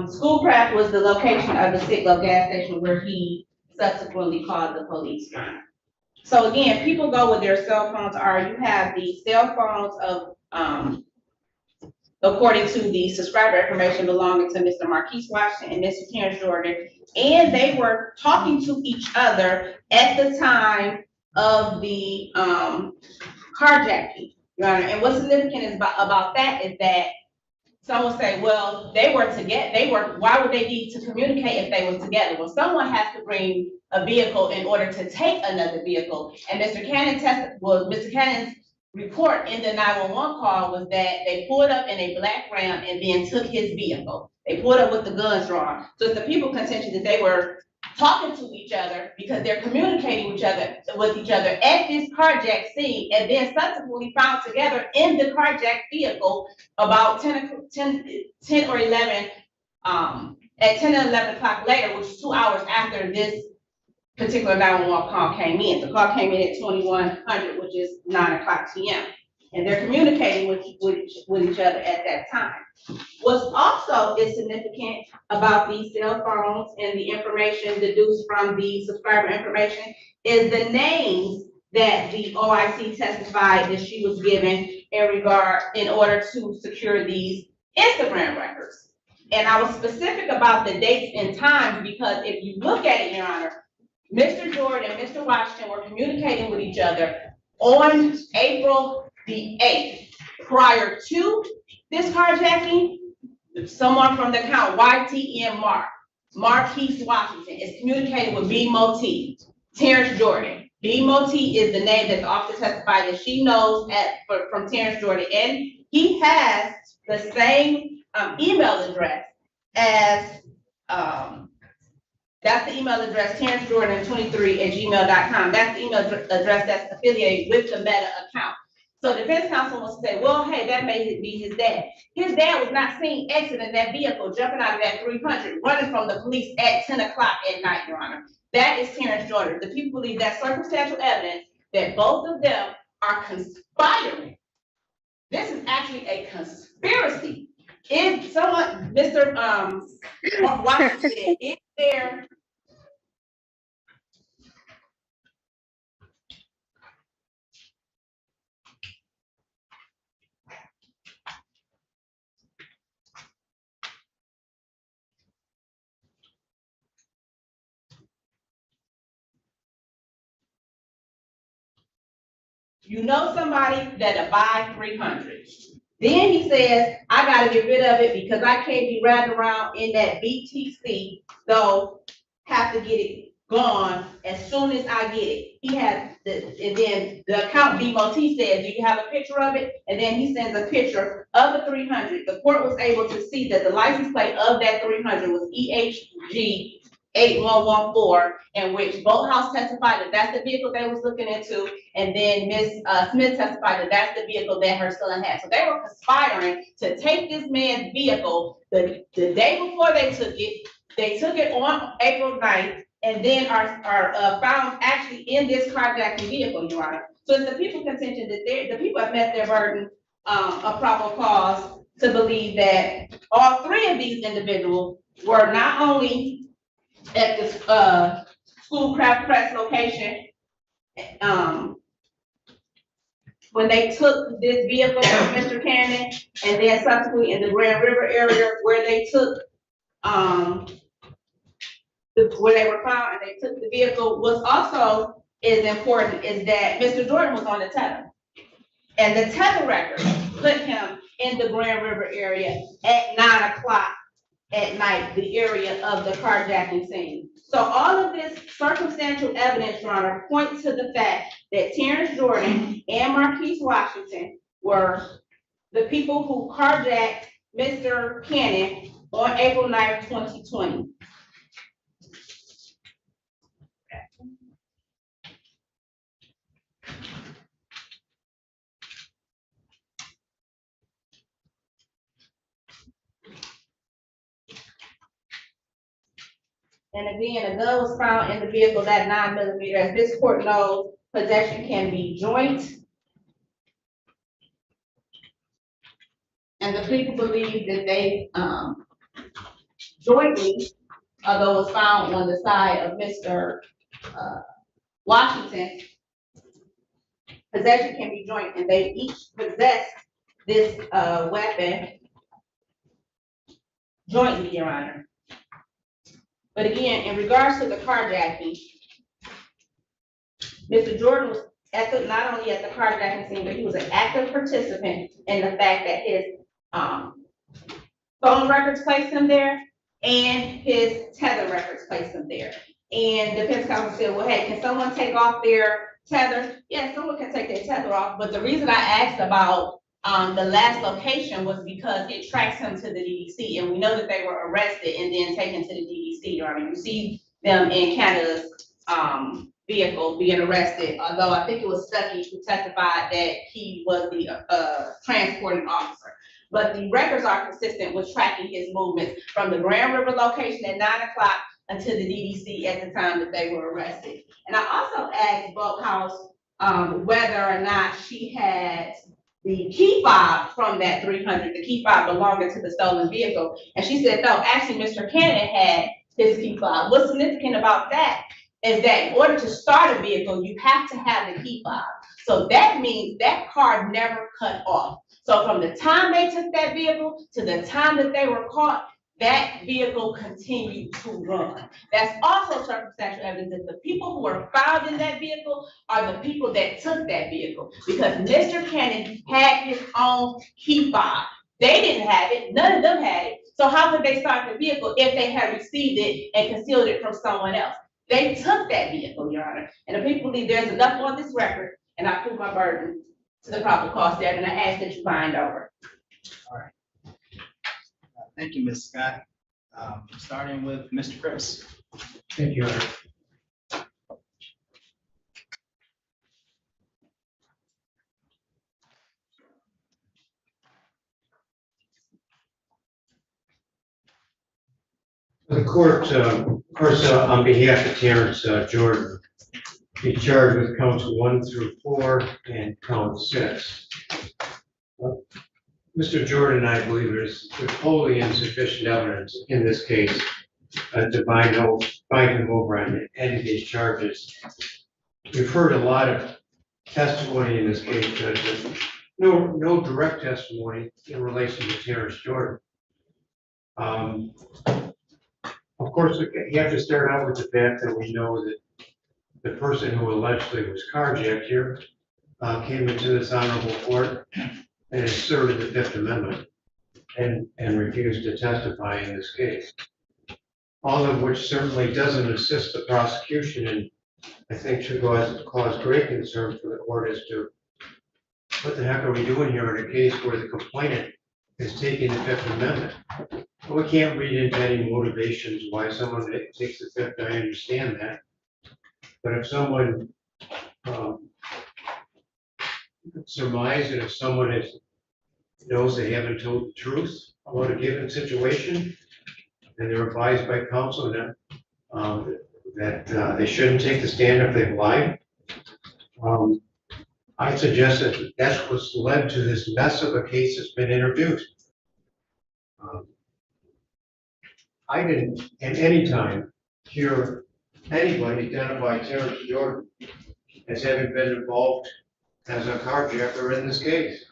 Schoolcraft was the location of the Siglo gas station where he subsequently called the police. So again, people go where their cell phones are. You have the cell phones of, according to the subscriber information, belonging to Mr. Marquise Washington and Mr. Terrence Jordan, and they were talking to each other at the time of the carjacking, Your Honor. And what's significant is about that is that Someone say, well, they were together, why would they need to communicate if they were together? Well, someone has to bring a vehicle in order to take another vehicle. And Mr. Cannon's report in the 911 call was that they pulled up in a black Ram and then took his vehicle. They pulled up with the guns drawn. So it's the people contention that they were talking to each other because they're communicating with each other at this carjack scene, and then subsequently found together in the carjack vehicle about 10 or 11, at 10 and 11 o'clock later, which is 2 hours after this particular 911 call came in. The call came in at 2100, which is 9 o'clock PM. And they're communicating with each other at that time. What's also is significant about these cell phones and the information deduced from the subscriber information is the names that the OIC testified that she was given in order to secure these Instagram records. And I was specific about the dates and times because if you look at it, Your Honor, Mr. Jordan and Mr. Washington were communicating with each other on April the 8th. Prior to this carjacking, someone from the account YTM Marquise Washington is communicating with B. Moti, Terrence Jordan. B. Moti is the name that the officer testified that she knows from Terrence Jordan, and he has the same email address as that's the email address, terrencejordan23@gmail.com. That's the email address that's affiliated with the Meta account. So defense counsel wants to say, well, hey, that may be his dad. His dad was not seen exiting that vehicle, jumping out of that 300, running from the police at 10 o'clock at night, Your Honor. That is Terrence Jordan. The people believe that circumstantial evidence that both of them are conspiring. This is actually a conspiracy. If someone, Mr. Washington said, is there you know somebody that'll buy 300. Then he says, I gotta get rid of it because I can't be riding around in that BTC, so have to get it gone as soon as I get it. He has and then the account BMOT says, do you have a picture of it? And then he sends a picture of the 300. The court was able to see that the license plate of that 300 was EHG 8114, in which Bolthouse testified that that's the vehicle they was looking into, and then Ms. Smith testified that that's the vehicle that her son had. So they were conspiring to take this man's vehicle the day before they took it. They took it on April 9th, and then are found actually in this carjacking vehicle, Your Honor. So it's the people contention that the people have met their burden of probable cause to believe that all three of these individuals were not only at the Schoolcraft Press location, when they took this vehicle from Mr. Cannon, and then subsequently in the Grand River area where they took, where they were found and they took the vehicle. What's also is important is that Mr. Jordan was on the tether. And the tether record put him in the Grand River area at 9 o'clock at night, the area of the carjacking scene. So all of this circumstantial evidence, Your Honor, points to the fact that Terrence Jordan and Marquise Washington were the people who carjacked Mr. Cannon on April 9th, 2020. And again, a gun was found in the vehicle, that 9mm. As this court knows, possession can be joint. And the people believe that they jointly, although it was found on the side of Mr. Washington, possession can be joint, and they each possessed this weapon jointly, Your Honor. But again, in regards to the carjacking, Mr. Jordan was not only at the carjacking scene, but he was an active participant in the fact that his phone records placed him there, and his tether records placed him there. And the defense counsel said, well, hey, can someone take off their tether? Yeah, someone can take their tether off, but the reason I asked about the last location was because it tracks him to the DDC, and we know that they were arrested and then taken to the DDC. Your Honor, you see them in Canada's vehicle being arrested, although I think it was Stuckey who testified that he was the transporting officer. But the records are consistent with tracking his movements from the Grand River location at 9 o'clock until the DDC at the time that they were arrested. And I also asked Boathouse whether or not she had the key fob from that 300, the key fob belonging to the stolen vehicle. And she said, no, actually Mr. Cannon had his key fob. What's significant about that is that in order to start a vehicle, you have to have the key fob. So that means that car never cut off. So from the time they took that vehicle to the time that they were caught, that vehicle continued to run. That's also circumstantial evidence that the people who were found in that vehicle are the people that took that vehicle, because Mr. Cannon had his own key fob. They didn't have it, none of them had it. So how could they start the vehicle if they had received it and concealed it from someone else? They took that vehicle, Your Honor. And the people believe there's enough on this record, and I put my burden to the proper cause there, and I ask that you bind over. All right. Thank you, Ms. Scott. Starting with Mr. Chris. Thank you, Your Honor. The court, of course, on behalf of Terrence Jordan, he's charged with counts 1 through 4 and count 6. Mr. Jordan, I believe there's wholly insufficient evidence in this case to bind him over on any of these charges. We've heard a lot of testimony in this case, Judge, but no direct testimony in relation to Terrence Jordan. Of course, you have to start out with the fact that we know that the person who allegedly was carjacked here came into this honorable court and asserted the Fifth Amendment and refused to testify in this case. All of which certainly doesn't assist the prosecution, and I think should cause great concern for the court as to what the heck are we doing here in a case where the complainant is taking the Fifth Amendment. Well, we can't read into any motivations why someone takes the Fifth. I understand that. But if someone surmise that if someone knows they haven't told the truth about a given situation, and they're advised by counsel that they shouldn't take the stand if they've lied, I suggest that that's what's led to this mess of a case that's been introduced. I didn't at any time hear anybody identify Terrence Jordan as having been involved as a carjacker in this case.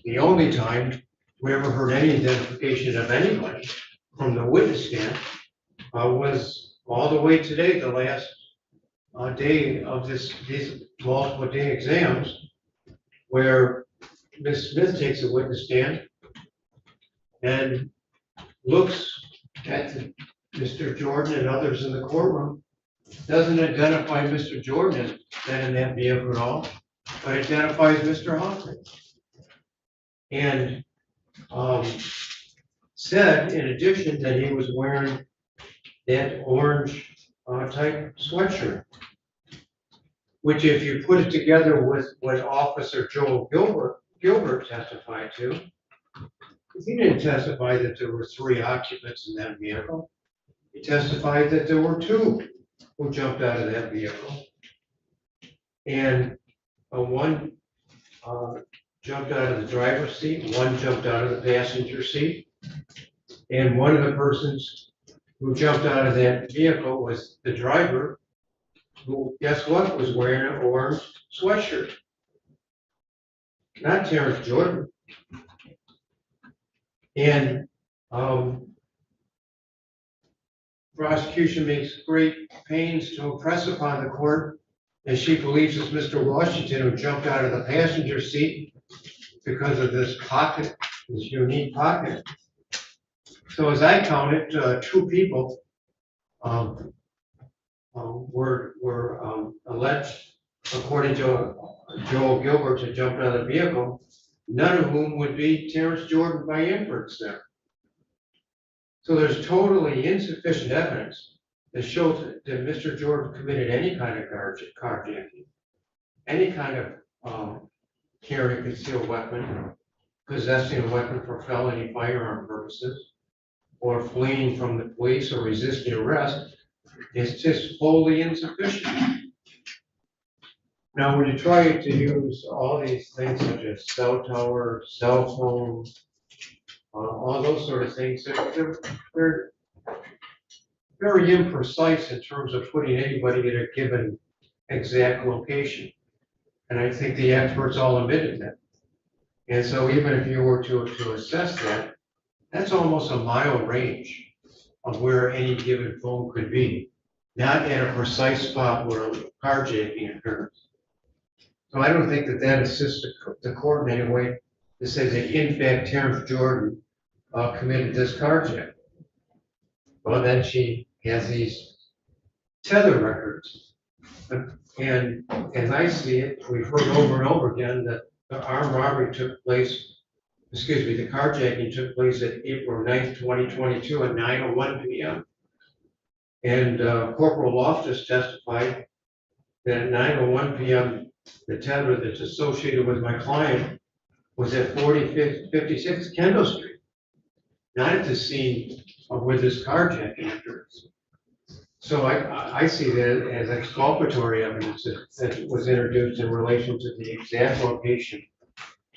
The only time we ever heard any identification of anybody from the witness stand was all the way today, the last day of these multiple day exams, where Ms. Smith takes a witness stand and looks at Mr. Jordan and others in the courtroom, doesn't identify Mr. Jordan as been in that vehicle at all, but identifies Mr. Hoffman. And said, in addition, that he was wearing that orange type sweatshirt, which if you put it together with what Officer Joel Gilbert testified to, he didn't testify that there were 3 occupants in that vehicle. He testified that there were 2 who jumped out of that vehicle. And one jumped out of the driver's seat, one jumped out of the passenger seat. And one of the persons who jumped out of that vehicle was the driver, who, guess what, was wearing an orange sweatshirt. Not Terrence Jordan. And prosecution makes great pains to impress upon the court that she believes it's Mr. Washington who jumped out of the passenger seat because of this pocket this unique pocket. So as I counted, 2 people were alleged, according to Joel Gilbert, to jump out of the vehicle, none of whom would be Terrence Jordan by inference there. So there's totally insufficient evidence that shows that Mr. Jordan committed any kind of carjacking, any kind of carrying a concealed weapon, possessing a weapon for felony firearm purposes, or fleeing from the police or resisting arrest. It's just wholly insufficient. Now, when you try to use all these things such as cell tower, cell phone, all those sort of things, they're very imprecise in terms of putting anybody at a given exact location. And I think the experts all admitted that. And so even if you were to assess that, that's almost a mile range of where any given phone could be, not at a precise spot where a carjacking occurs. So I don't think that that assists the court in any way to say that in fact Terrence Jordan committed this carjacking. Well, then she has these tether records. And as I see it, we've heard over and over again that the armed robbery took place, the carjacking took place at April 9th, 2022 at 9:01 p.m. And Corporal Loftus testified that at 9:01 p.m., the tether that's associated with my client was at 4056 Kendall Street, not at the scene of where this carjacking occurs. So I see that as exculpatory evidence that was introduced in relation to the exact location.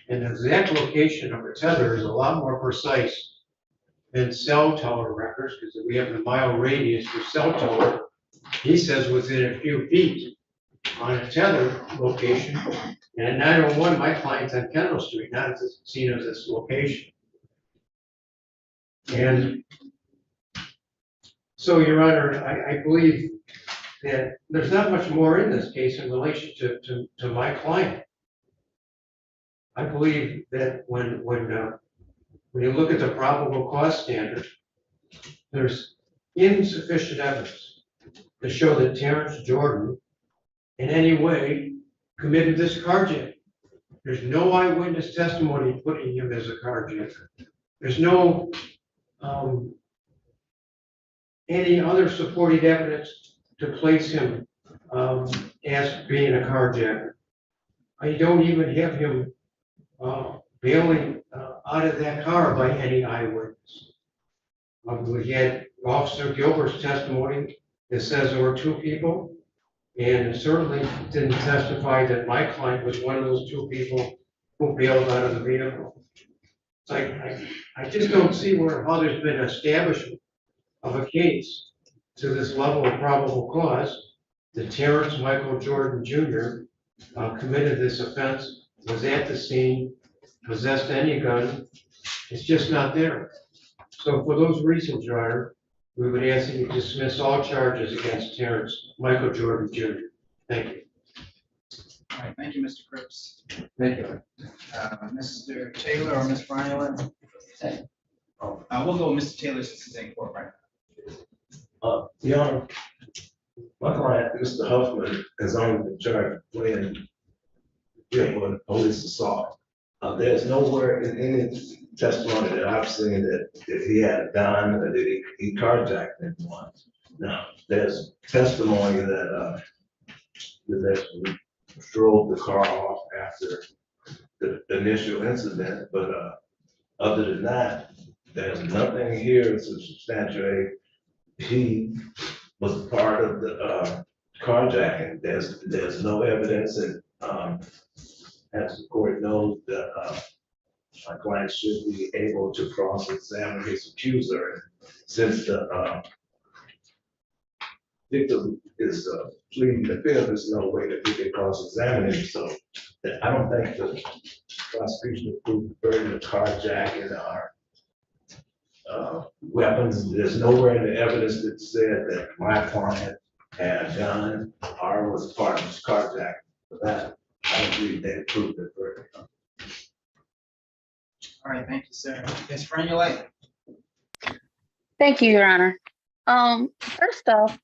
And the exact location of the tether is a lot more precise than cell tower records, because we have the mile radius for cell tower. He says within a few feet on a tether location. And at 9:01, my client's on Kendall Street, not at the scene of this location. And so, Your Honor, I believe that there's not much more in this case in relation to my client. I believe that when you look at the probable cause standard, there's insufficient evidence to show that Terrence Jordan in any way committed this carjacking. There's no eyewitness testimony putting him as a carjacker. There's no any other supporting evidence to place him as being a carjacker. I don't even have him bailing out of that car by any eyewitness. We had Officer Gilbert's testimony that says there were 2 people, and certainly didn't testify that my client was one of those 2 people who bailed out of the vehicle. It's like, I just don't see how there's been establishment of a case to this level of probable cause that Terrence Michael Jordan Jr. Committed this offense, was at the scene, possessed any gun. It's just not there. So for those reasons, Your Honor, we would ask that you dismiss all charges against Terrence Michael Jordan Jr. Thank you. All right, thank you, Mr. Cripps. Thank you. Mr. Taylor or Ms. Bryan? We'll go with Mr. Taylor since he's in court, right? Your Honor, my client, Mr. Huffman, is on the charge when with police assault. There's nowhere in any testimony that I've seen that he had a gun or that he carjacked anyone. Now, there's testimony that we drove the car off after the initial incident, but other than that, there's nothing here to substantiate he was part of the carjacking. There's no evidence, and as the court knows, that my client should be able to cross-examine his accuser. Since the victim is pleading the fifth, there's no way that we can cross-examine him. So I don't think the prosecution approved the burden of carjacking our weapons. There's nowhere in the evidence that said that my client had a gun or was part of this carjacking. For that, I don't believe they approved the verdict. All right, thank you, sir. Ms. Frenulite? Thank you, Your Honor. First off,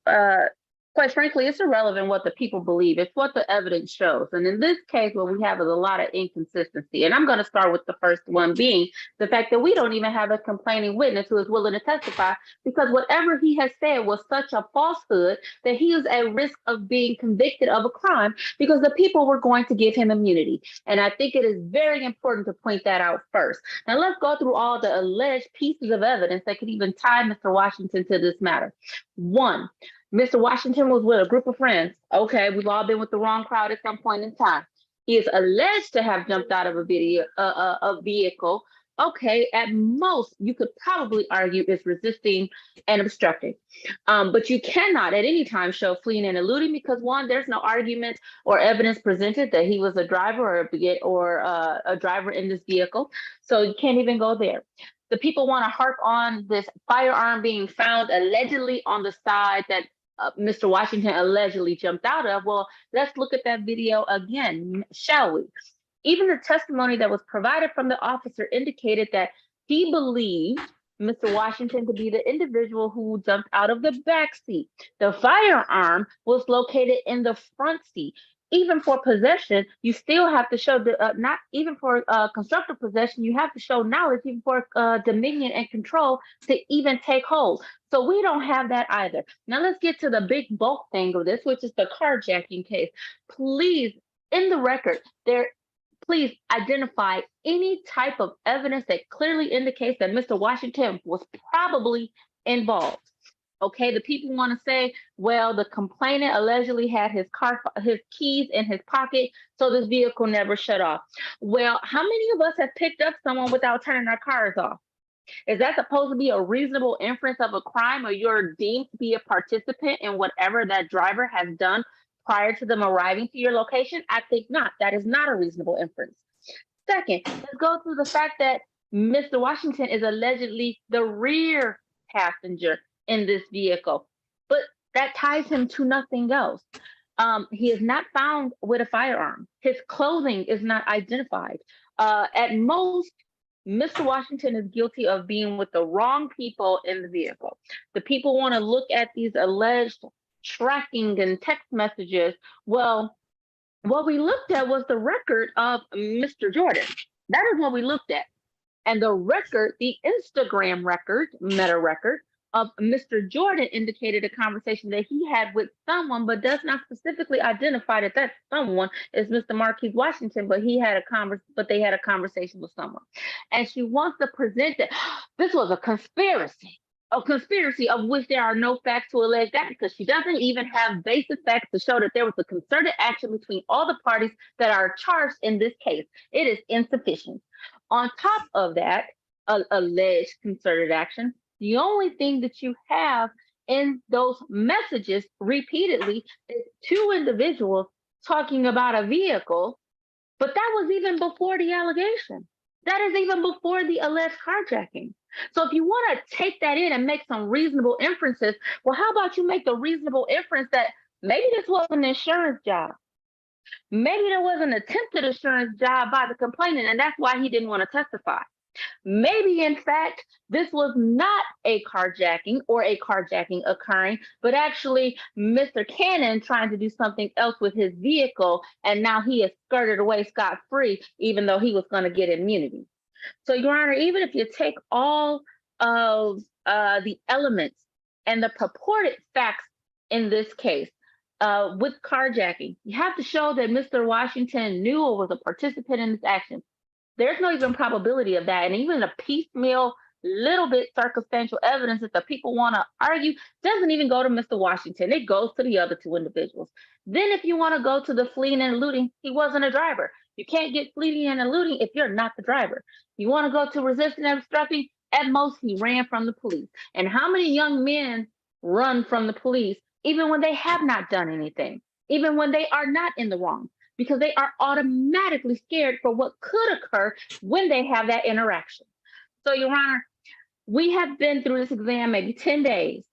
quite frankly, it's irrelevant what the people believe. It's what the evidence shows. And in this case, what we have is a lot of inconsistency. And I'm going to start with the first one being the fact that we don't even have a complaining witness who is willing to testify because whatever he has said was such a falsehood that he is at risk of being convicted of a crime because the people were going to give him immunity. And I think it is very important to point that out first. Now let's go through all the alleged pieces of evidence that could even tie Mr. Washington to this matter. One, Mr. Washington was with a group of friends. Okay, we've all been with the wrong crowd at some point in time. He is alleged to have jumped out of a vehicle. Okay, at most, you could probably argue is resisting and obstructing. But you cannot at any time show fleeing and eluding because one, there's no argument or evidence presented that he was a driver or a driver in this vehicle. So you can't even go there. The people want to harp on this firearm being found allegedly on the side that Mr. Washington allegedly jumped out of. Well, let's look at that video again, shall we? Even the testimony that was provided from the officer indicated that he believed Mr. Washington to be the individual who jumped out of the back seat. The firearm was located in the front seat. Even for possession, you still have to show not even for constructive possession, you have to show knowledge even for dominion and control to even take hold. So we don't have that either. Now let's get to the big bulk thing of this, which is the carjacking case. Please, in the record, please identify any type of evidence that clearly indicates that Mr. Washington was probably involved. Okay, the people want to say, well, the complainant allegedly had his keys in his pocket, so this vehicle never shut off. Well, how many of us have picked up someone without turning our cars off? Is that supposed to be a reasonable inference of a crime, or you're deemed to be a participant in whatever that driver has done prior to them arriving to your location? I think not. That is not a reasonable inference. Second, let's go through the fact that Mr. Washington is allegedly the rear passenger in this vehicle, but that ties him to nothing else. He is not found with a firearm. His clothing is not identified. At most, Mr. Washington is guilty of being with the wrong people in the vehicle. The people want to look at these alleged tracking and text messages. Well, what we looked at was the record of Mr. Jordan. That is what we looked at. And the record, the Instagram record, meta record, of Mr. Jordan indicated a conversation that he had with someone, but does not specifically identify that that someone is Mr. Marquise Washington, but they had a conversation with someone. And she wants to present that this was a conspiracy of which there are no facts to allege that, because she doesn't even have basic facts to show that there was a concerted action between all the parties that are charged in this case. It is insufficient. On top of that, alleged concerted action, the only thing that you have in those messages repeatedly is two individuals talking about a vehicle, but that was even before the allegation. That is even before the alleged carjacking. So if you want to take that in and make some reasonable inferences, well, how about you make the reasonable inference that maybe this was an insurance job? Maybe there was an attempted insurance job by the complainant, and that's why he didn't want to testify. Maybe, in fact, this was not a carjacking or a carjacking occurring, but actually Mr. Cannon trying to do something else with his vehicle, and now he is skirted away scot-free, even though he was going to get immunity. So, Your Honor, even if you take all of the elements and the purported facts in this case, with carjacking, you have to show that Mr. Washington knew or was a participant in this action. There's no even probability of that. And even a piecemeal, little bit circumstantial evidence that the people want to argue doesn't even go to Mr. Washington. It goes to the other two individuals. Then if you want to go to the fleeing and eluding, he wasn't a driver. You can't get fleeing and eluding if you're not the driver. You want to go to resisting and obstructing, at most he ran from the police. And how many young men run from the police even when they have not done anything, even when they are not in the wrong? Because they are automatically scared for what could occur when they have that interaction. So, Your Honor, we have been through this exam maybe 10 days.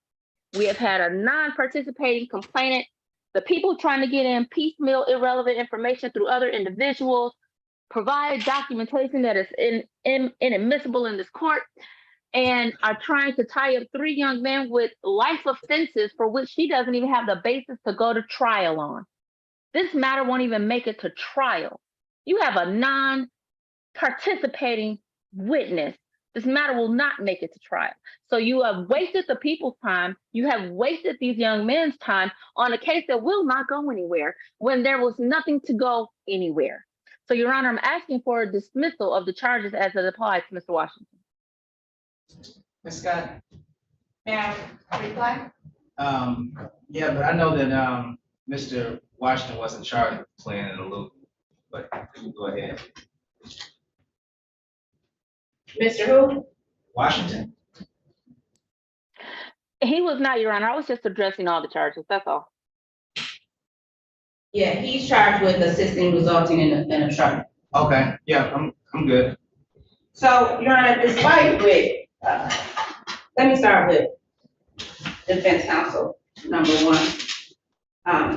We have had a non-participating complainant, the people trying to get in piecemeal, irrelevant information through other individuals. provide documentation that is inadmissible in this court and are trying to tie up 3 young men with life offenses for which she doesn't even have the basis to go to trial on. This matter won't even make it to trial. You have a non-participating witness. This matter will not make it to trial. So you have wasted the people's time. You have wasted these young men's time on a case that will not go anywhere when there was nothing to go anywhere. So, Your Honor, I'm asking for a dismissal of the charges as it applies to Mr. Washington. Ms. Scott? May I reply? Yeah, but I know that, Mr. Washington wasn't charged with playing in the loop, but you can go ahead. Mr. Who? Washington? He was not, Your Honor. I was just addressing all the charges. That's all. Yeah, he's charged with assisting resulting in obstruction. Okay, yeah, I'm good. So, Your Honor, despite with, let me start with defense counsel, number 1.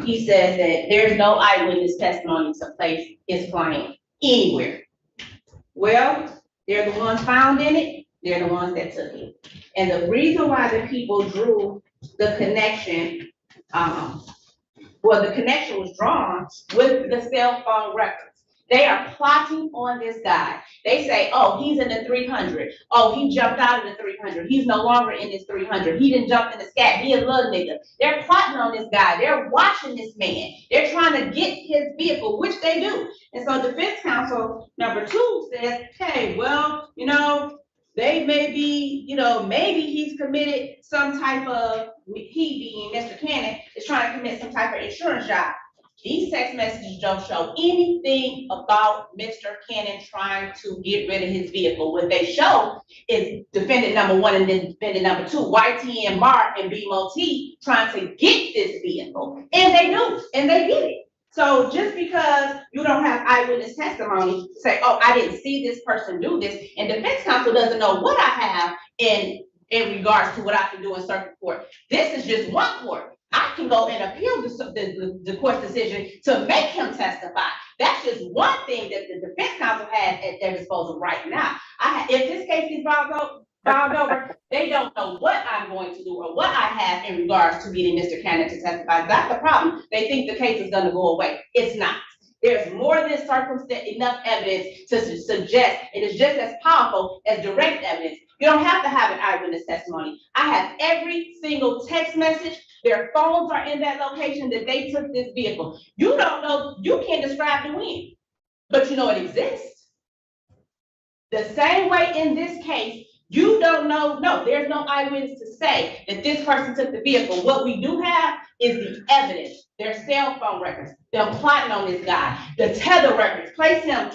He says that there's no eyewitness testimony to place his client anywhere. Well, they're the ones found in it, they're the ones that took it. And the reason why the people drew the connection, the connection was drawn with the cell phone records. They are plotting on this guy. They say, oh, he's in the 300. Oh, he jumped out of the 300. He's no longer in this 300. He didn't jump in the scat. He a little nigga. They're plotting on this guy. They're watching this man. They're trying to get his vehicle, which they do. And so defense counsel number 2 says, hey, well, they may be, maybe he's committed some type of, he being Mr. Cannon, is trying to commit some type of insurance job. These text messages don't show anything about Mr. Cannon trying to get rid of his vehicle. What they show is defendant number 1 and then defendant number 2, YT and Mark and BMOT trying to get this vehicle. And they do, and they get it. So just because you don't have eyewitness testimony, say, oh, I didn't see this person do this, and defense counsel doesn't know what I have in regards to what I can do in circuit court. This is just one court. I can go and appeal the court's decision to make him testify. That's just one thing that the defense counsel has at their disposal right now. If this case is filed over, they don't know what I'm going to do or what I have in regards to getting Mr. Cannon to testify. That's the problem. They think the case is going to go away. It's not. There's more than enough evidence to suggest it is just as powerful as direct evidence. You don't have to have an eyewitness testimony. I have every single text message. Their phones are in that location that they took this vehicle. You don't know, you can't describe the wind, but you know it exists. The same way in this case, you don't know, no, there's no eyewitness to say that this person took the vehicle. What we do have is the evidence, their cell phone records, them plotting on this guy, the tether records, place him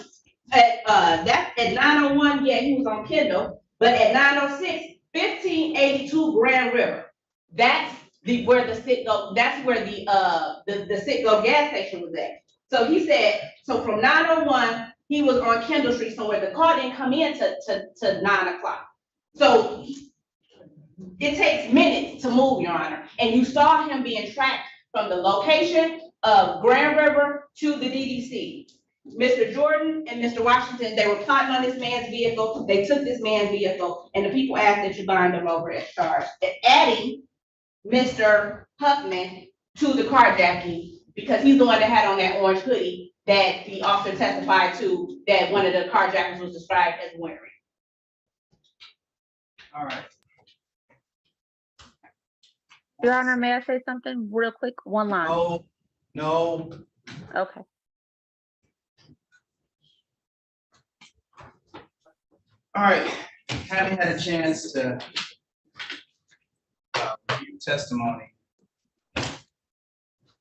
at 901, yeah, he was on Kendall, but at 906, 1582 Grand River. That's where the Citgo Citgo gas station was at. So he said, so from 901, he was on Kendall Street somewhere. The car didn't come in to 9 o'clock. So it takes minutes to move, Your Honor. And you saw him being tracked from the location of Grand River to the DDC. Mr. Jordan and Mr. Washington, they were plotting on this man's vehicle. They took this man's vehicle, and the people asked that you bind them over as charged, adding Mr. Huffman to the carjacking because he's the one that had on that orange hoodie that the officer testified to that one of the carjackers was described as wearing. All right. Your Honor, may I say something real quick? One line. No. Okay. All right, having had a chance to review testimony,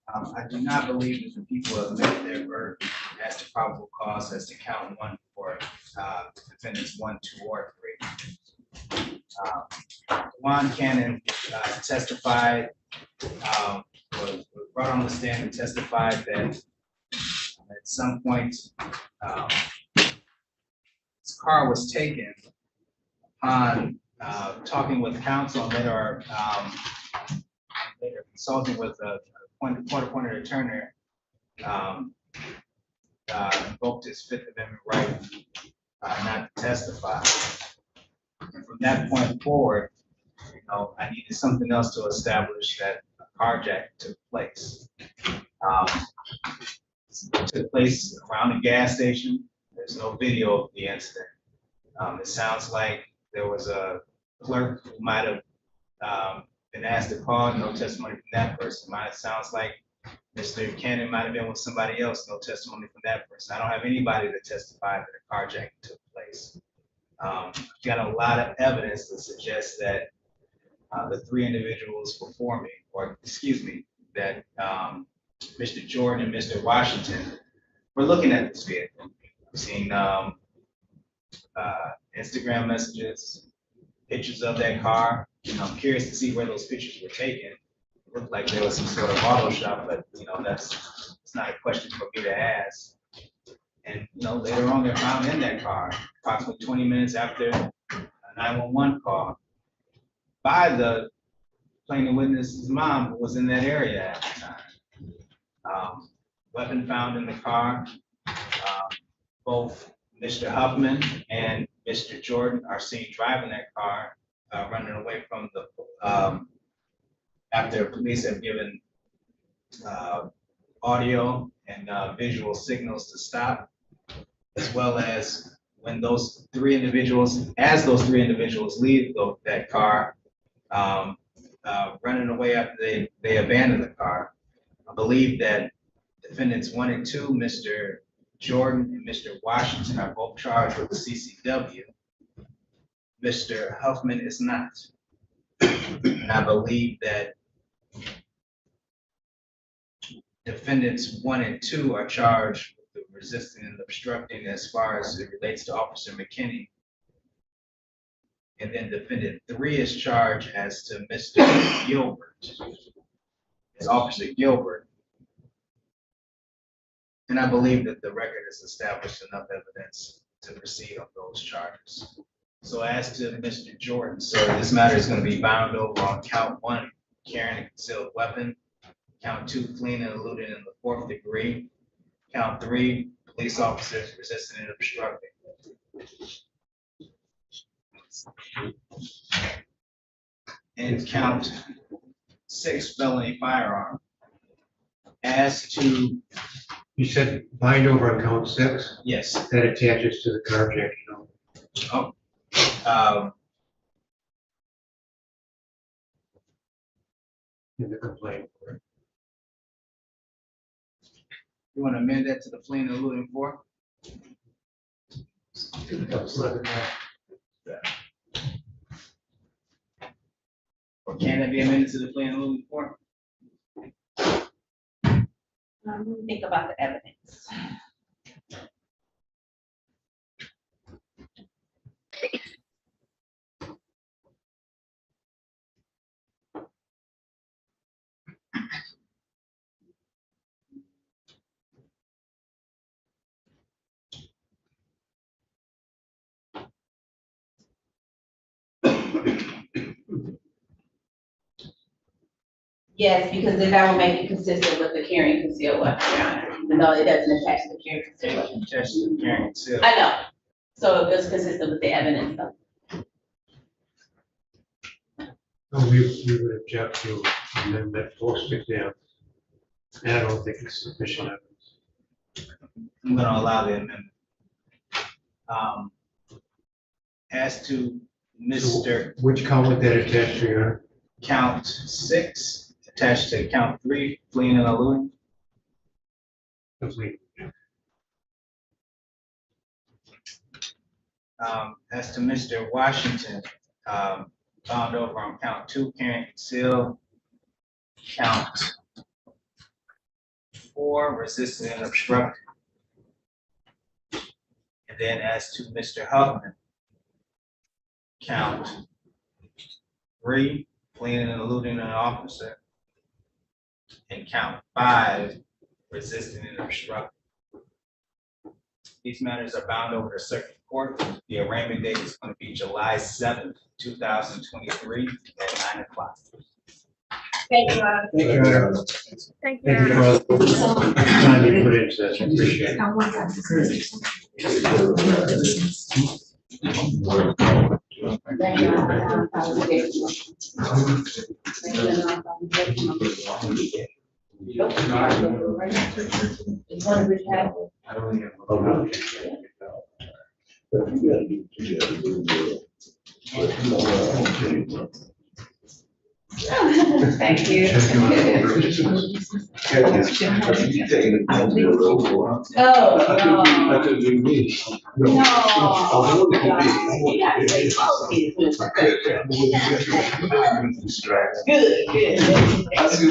I do not believe that the people have met their burden as to probable cause as to count 1 for defendants 1, 2, or 3. Juan Cannon testified, was brought on the stand and testified that at some point his car was taken upon talking with counsel and later consulting with a court-appointed attorney, invoked his Fifth Amendment right not to testify. And from that point forward, I needed something else to establish that a carjacking took place. It took place around a gas station. There's no video of the incident. It sounds like there was a clerk who might have been asked to call, no testimony from that person. It sounds like Mr. Cannon might have been with somebody else, no testimony from that person. I don't have anybody to testify that a carjacking took place. Got a lot of evidence to suggest that the three individuals before me, or excuse me, that Mr. Jordan and Mr. Washington were looking at this vehicle. I've seen Instagram messages, pictures of that car. I'm curious to see where those pictures were taken. It looked like there was some sort of auto shop, but it's not a question for me to ask. And later on, they're found in that car, approximately 20 minutes after a 911 call by the plaintiff witness's mom, who was in that area at the time. Weapon found in the car. Both Mr. Huffman and Mr. Jordan are seen driving that car, running away from the, after police have given audio and visual signals to stop, as well as when those three individuals, as those three individuals leave that car, running away after they abandon the car. I believe that defendants 1 and 2, Mr. Jordan and Mr. Washington, are both charged with the CCW. Mr. Huffman is not. And I believe that defendants 1 and 2 are charged with the resisting and obstructing as far as it relates to Officer McKinney. And then defendant 3 is charged as to Mr. Gilbert, as Officer Gilbert. And I believe that the record has established enough evidence to proceed on those charges. So as to Mr. Jordan, sir, this matter is going to be bound over on count 1, carrying a concealed weapon, count 2, fleeing and eluding in the 4th degree, count 3, police officers resisting and obstructing. And count 6, felony firearm. As to, You said bind over on count 6? yes, That attaches to the carjacking. In the complaint. you want to amend that to the fleeing and eluding 4? Or can it be amended to the fleeing and eluding 4? Think about the evidence. Yes, because then that will make it consistent with the carrying concealed weapon, Your Honor, even though it doesn't attach to the carrying concealed weapon. Attached to the carrying concealed. I know, so it was consistent with the evidence though. We would object to amendment post-exam. And I don't think it's sufficient evidence. I'm going to allow the amendment. As to Mr. Which count would that attach to, Your Honor? Count 6, attached to count 3, fleeing and eluding. Complete. As to Mr. Washington, found over on count 2, carrying concealed. Count 4, resisting and obstructing. And then as to Mr. Huffman, count 3, fleeing and eluding an officer. And count 5, resisting and obstructing. These matters are bound over to circuit court. The arraignment date is going to be July 7th, 2023 at 9 o'clock. Thank you, Your Honor. Thank you, Your Honor. Thank you. Thank you for all the time you put into sis. I appreciate Thank you.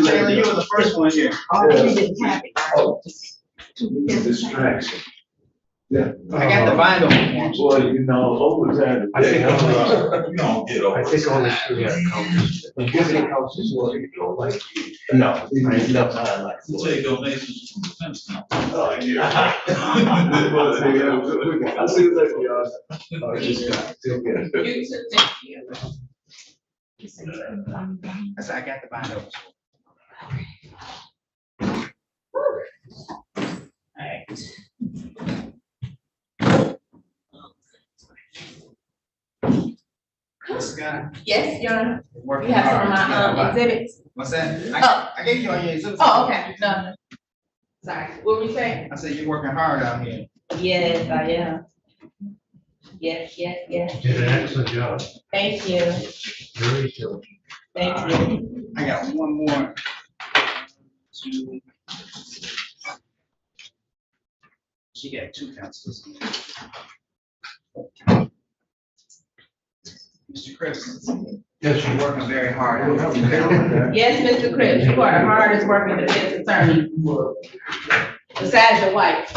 Taylor, you were the first one here. Distraction. Yeah. I got the binder. Boy, you know, overtime. I think you don't get over. I think only three other coaches. How many coaches were you don't like? No, I left mine like. You take donations from defense now. Oh, yeah. I see that, y'all. Oh, just got, still get it. You too, thank you. I said, I got the binder. Yes, Your Honor. Working You have some of hard. my exhibits. What's that? Oh. I gave you all your exhibits. Oh, okay, no. Sorry, what were you saying? I said, you're working hard out here. Yes, I am. Yes, yes, yes. Did an excellent job. Thank you, Very diligent. thank you. I got one more. She got 2 counselors. Mr. Chris. Yes, You're working very hard. Yes, Mr. Cripps, you are the hardest working defense attorney besides your wife.